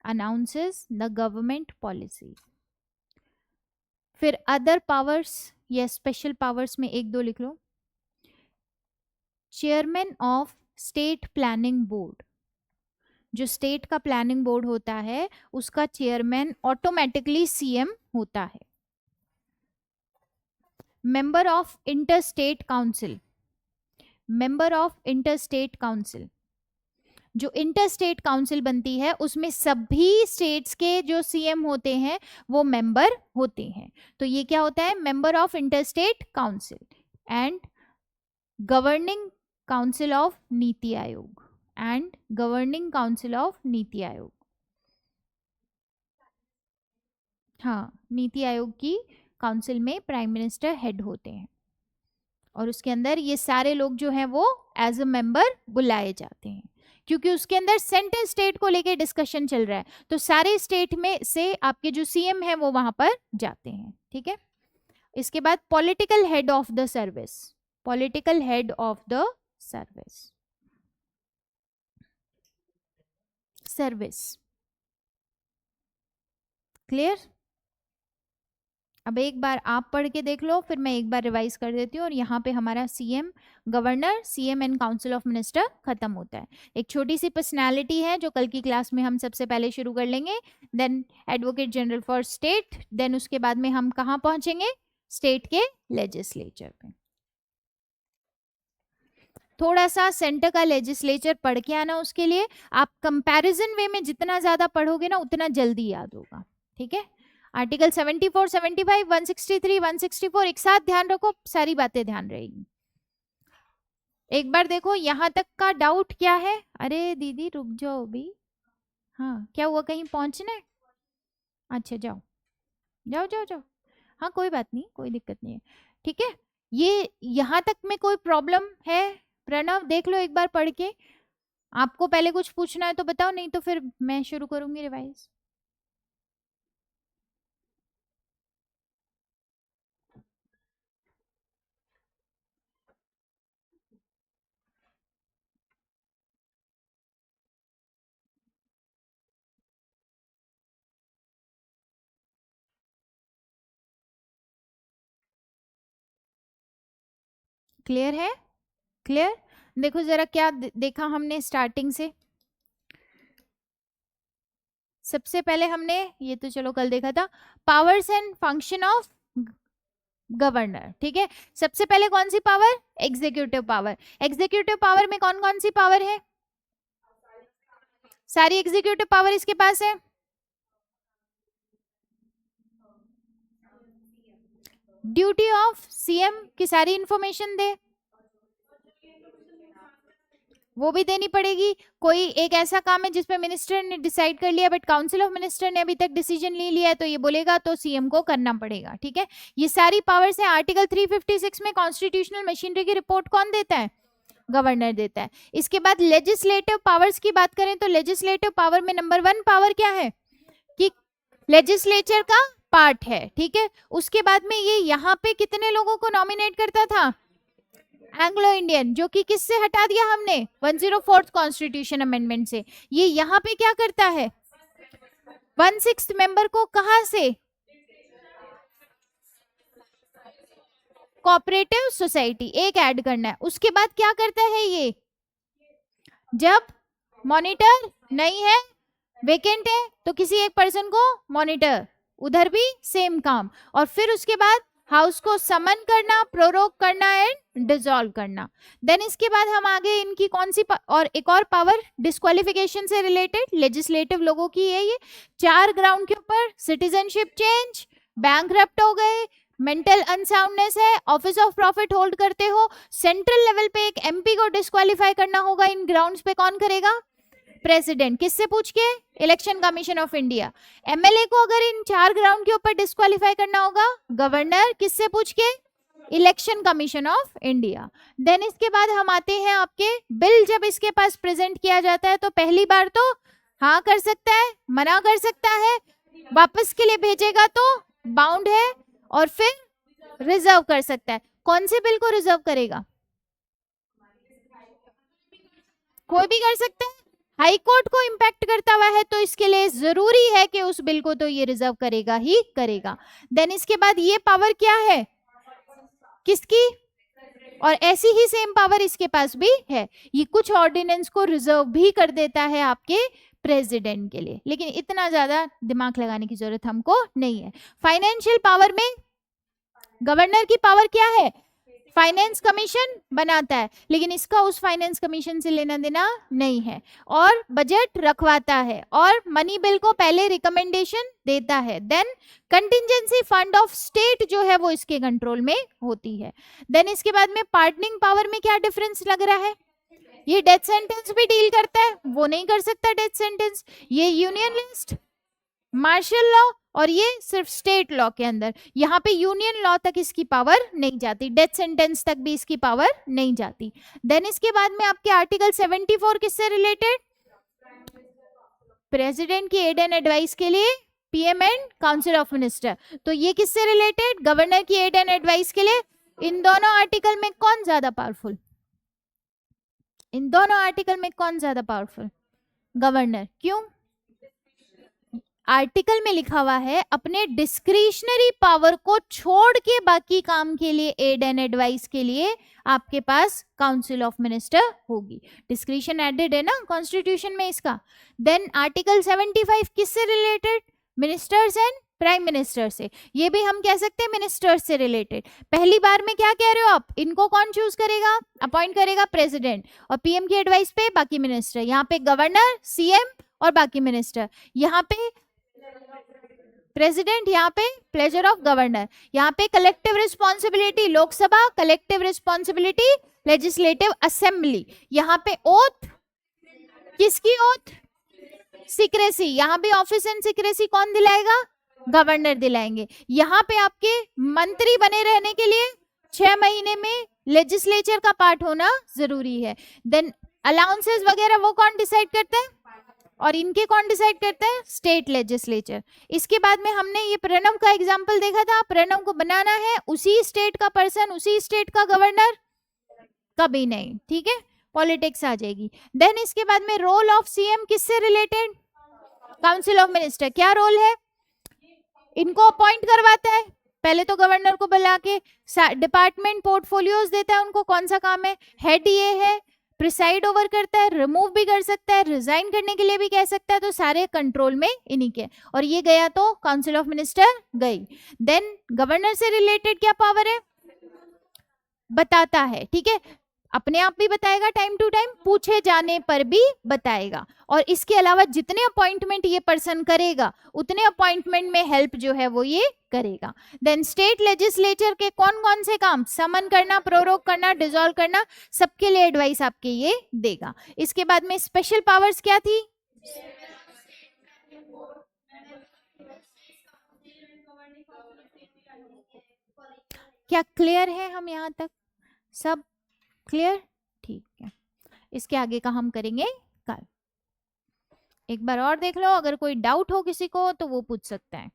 announces the government policies। फिर अदर पावर्स या special powers में एक दो लिख लो। Chairman of state planning board, जो state का planning board होता है उसका चेयरमैन ऑटोमेटिकली सीएम होता है। Member of interstate council, member of interstate council, जो इंटरस्टेट काउंसिल बनती है उसमें सभी स्टेट्स के जो सीएम होते हैं वो मेंबर होते हैं। तो ये क्या होता है? Member of interstate council and governing council of NITI Aayog, and governing council of NITI Aayog. हाँ, नीति आयोग की काउंसिल में प्राइम मिनिस्टर हेड होते हैं और उसके अंदर ये सारे लोग जो हैं वो एज अ मेंबर बुलाए जाते हैं, क्योंकि उसके अंदर सेंट्रल स्टेट को लेके डिस्कशन चल रहा है, तो सारे स्टेट में से आपके जो सीएम है वो वहां पर जाते हैं। ठीक है, इसके बाद political head of the service, political head of the service, service. Clear? अब एक बार आप पढ़ के देख लो, फिर मैं एक बार रिवाइज कर देती हूँ। और यहाँ पे हमारा CM, governor, CM and council of minister खत्म होता है। एक छोटी सी पर्सनालिटी है जो कल की क्लास में हम सबसे पहले शुरू कर लेंगे, then advocate general for state, then उसके बाद में हम कहाँ पहुंचेंगे? स्टेट के लेजिस्लेचर पे। थोड़ा सा सेंटर का लेजिस्लेचर पढ़ के आना। उसके लिए आप कंपैरिजन वे में जितना ज्यादा पढ़ोगे ना उतना जल्दी याद होगा, ठीक है। आर्टिकल 74, 75, 163, 164 एक साथ ध्यान रखो, सारी बातें ध्यान रहेगी। एक बार देखो यहाँ तक का डाउट क्या है। अरे दीदी रुक जाओ भी, हाँ क्या हुआ, कहीं पहुंचना है? अच्छा जाओ जाओ जाओ जाओ, हाँ कोई बात नहीं, कोई दिक्कत नहीं है, ठीक है। ये यहाँ तक में कोई प्रॉब्लम है? प्रणव देख लो एक बार पढ़ के, आपको पहले कुछ पूछना है तो बताओ, नहीं तो फिर मैं शुरू करूंगी रिवाइज। क्लियर है? क्लियर? देखो जरा क्या देखा हमने स्टार्टिंग से। सबसे पहले हमने, ये तो चलो कल देखा था, powers and function of governor, ठीक है। सबसे पहले कौन सी पावर? Executive power. एग्जीक्यूटिव पावर में कौन कौन सी पावर है? सारी एग्जीक्यूटिव पावर इसके पास है। ड्यूटी ऑफ सीएम की सारी इंफॉर्मेशन दे, वो भी देनी पड़ेगी। कोई एक ऐसा काम है जिसपे मिनिस्टर ने डिसाइड कर लिया बट काउंसिल ऑफ मिनिस्टर ने अभी तक डिसीजन नहीं लिया है तो ये बोलेगा तो सीएम को करना पड़ेगा, ठीक है। ये सारी पावर्स है। आर्टिकल 356 में कॉन्स्टिट्यूशनल मशीनरी की रिपोर्ट कौन देता है? गवर्नर देता है। इसके बाद लेजिस्लेटिव पावर्स की बात करें तो लेजिस्लेटिव पावर में नंबर 1 पावर क्या है कि लेजिस्लेचर का पार्ट है, ठीक है। उसके बाद में ये यहाँ पे कितने लोगों को नॉमिनेट करता था? एंग्लो इंडियन, जो कि किससे हटा दिया हमने? 104th कॉन्स्टिट्यूशन अमेंडमेंट से। ये यहाँ पे क्या करता है? 1/6 मेंबर को कहां से? कोऑपरेटिव सोसाइटी, एक ऐड करना है। उसके बाद क्या करता है ये? जब मॉनिटर नहीं है, वेकेंट है, तो किसी एक पर्सन को मॉनिटर, उधर भी सेम काम। और फिर उसके बाद हाउस को समन करना, प्रोरोग करना एंड डिसॉल्व करना। देन इसके बाद हम आगे इनकी कौन सी और एक और पावर डिस्क्वालिफिकेशन से रिलेटेड लेजिस्लेटिव लोगों की है ये 4 ग्राउंड के ऊपर। सिटीजनशिप चेंज, बैंकरप्ट हो गए, मेंटल अनसाउंडनेस है, ऑफिस ऑफ प्रॉफिट होल्ड करते हो, सेंट्रल लेवल पे एक एमपी को डिस्क्वालीफाई करना होगा। इन ग्राउंड्स पे कौन करेगा? प्रेसिडेंट। किससे पूछ के? Election commission of India. MLA को अगर इन 4 ग्राउंड के ऊपर डिस्क्वालीफाई करना होगा, गवर्नर। किससे पूछ के? Election commission of India. Then इसके बाद हम आते हैं आपके बिल, जब इसके पास प्रेजेंट किया जाता है तो पहली बार तो हाँ कर सकता है, मना कर सकता है, वापस के लिए भेजेगा तो बाउंड है, और फिर रिजर्व कर सकता है। कौन से बिल को रिजर्व करेगा? कोई भी कर सकता है। हाई कोर्ट को इंपैक्ट करता हुआ है तो इसके लिए जरूरी है कि उस बिल को तो ये रिजर्व करेगा ही करेगा। देन इसके बाद ये पावर क्या है? किसकी? और ऐसी ही सेम पावर इसके पास भी है। ये कुछ ऑर्डिनेंस को रिजर्व भी कर देता है आपके प्रेसिडेंट के लिए, लेकिन इतना ज्यादा दिमाग लगाने की जरूरत हमको नहीं है। फाइनेंशियल पावर में गवर्नर की पावर क्या है? फाइनेंस कमीशन बनाता है, लेकिन इसका उस फाइनेंस कमीशन से लेना देना नहीं है। और बजट रखवाता है और मनी बिल को पहले रिकमेंडेशन देता है। Then contingency fund of state जो है वो इसके कंट्रोल में होती है। देन इसके बाद में पार्डनिंग पावर में क्या डिफरेंस लग रहा है? ये डेथ सेंटेंस भी डील करता है, वो नहीं कर सकता डेथ सेंटेंस। ये यूनियन लिस्ट, मार्शल लॉ, और ये सिर्फ स्टेट लॉ के अंदर। यहाँ पे यूनियन लॉ तक इसकी पावर नहीं जाती, डेथ सेंटेंस तक भी इसकी पावर नहीं जाती। देन इसके बाद में आपके आर्टिकल 74 किससे रिलेटेड? प्रेसिडेंट की एड एंड एडवाइस के लिए PM and council of minister. तो ये किससे रिलेटेड? गवर्नर की एड एंड एडवाइस के लिए। इन दोनों आर्टिकल में कौन ज्यादा पावरफुल? इन दोनों आर्टिकल में कौन ज्यादा पावरफुल? गवर्नर। क्यों? आर्टिकल में लिखा हुआ है अपने डिस्क्रिशनरी पावर को छोड़ के बाकी काम के लिए, एड एंड एडवाइस के लिए आपके पास काउंसिल ऑफ मिनिस्टर होगी। डिस्क्रिशन एडेड है ना कॉन्स्टिट्यूशन में इसका। देन आर्टिकल 75 किससे related? Ministers and prime minister से। ये भी हम कह सकते हैं मिनिस्टर से रिलेटेड। पहली बार में क्या कह रहे हो आप, इनको कौन चूज करेगा, अपॉइंट करेगा प्रेसिडेंट, और पीएम की एडवाइस पे बाकी मिनिस्टर। यहाँ पे गवर्नर, सीएम और बाकी मिनिस्टर। यहाँ पे प्रेसिडेंट, यहाँ पे प्लेजर ऑफ गवर्नर। यहाँ पे collective responsibility Lok Sabha, collective responsibility legislative assembly. यहाँ पे ओथ, किसकी ओथ, सीक्रेसी। यहाँ पे ऑफिस एंड सीक्रेसी कौन दिलाएगा, गवर्नर दिलाएंगे। यहाँ पे आपके मंत्री बने रहने के लिए 6 महीने में लेजिस्लेचर का पार्ट होना जरूरी है। देन अलाउंसेस वगैरह वो कौन डिसाइड करते हैं, और इनके कौन डिसाइड करते हैं, स्टेट लेजिस्लेचर। इसके बाद में हमने ये प्रणव का एग्जांपल देखा था, प्रणव को बनाना है उसी स्टेट का पर्सन, उसी स्टेट का गवर्नर, कभी नहीं, ठीक है, पॉलिटिक्स आ जाएगी। देन इसके बाद में रोल ऑफ सीएम किससे रिलेटेड, काउंसिल ऑफ मिनिस्टर। क्या रोल है, इनको अपॉइंट करवाता है, पहले तो गवर्नर को बुला के डिपार्टमेंट पोर्टफोलियोज देता है, उनको कौन सा काम है, हेड ये है, प्रिसाइड ओवर करता है, रिमूव भी कर सकता है, रिजाइन करने के लिए भी कह सकता है, तो सारे कंट्रोल में इन्हीं के। और ये गया तो काउंसिल ऑफ मिनिस्टर गई। देन गवर्नर से रिलेटेड क्या पावर है, बताता है, ठीक है, अपने आप भी बताएगा, टाइम टू टाइम पूछे जाने पर भी बताएगा। और इसके अलावा जितने अपॉइंटमेंट ये पर्सन करेगा उतने अपॉइंटमेंट में हेल्प जो है वो ये करेगा। देन स्टेट लेजिस्लेचर के कौन कौन से काम, समन करना, प्रोरोग करना, डिसॉल्व करना, सबके लिए एडवाइस आपके ये देगा। इसके बाद में स्पेशल पावर्स क्या थी, क्या क्लियर है, हम यहाँ तक सब क्लियर, ठीक है। इसके आगे का हम करेंगे कल। एक बार और देख लो, अगर कोई डाउट हो किसी को तो वो पूछ सकता है।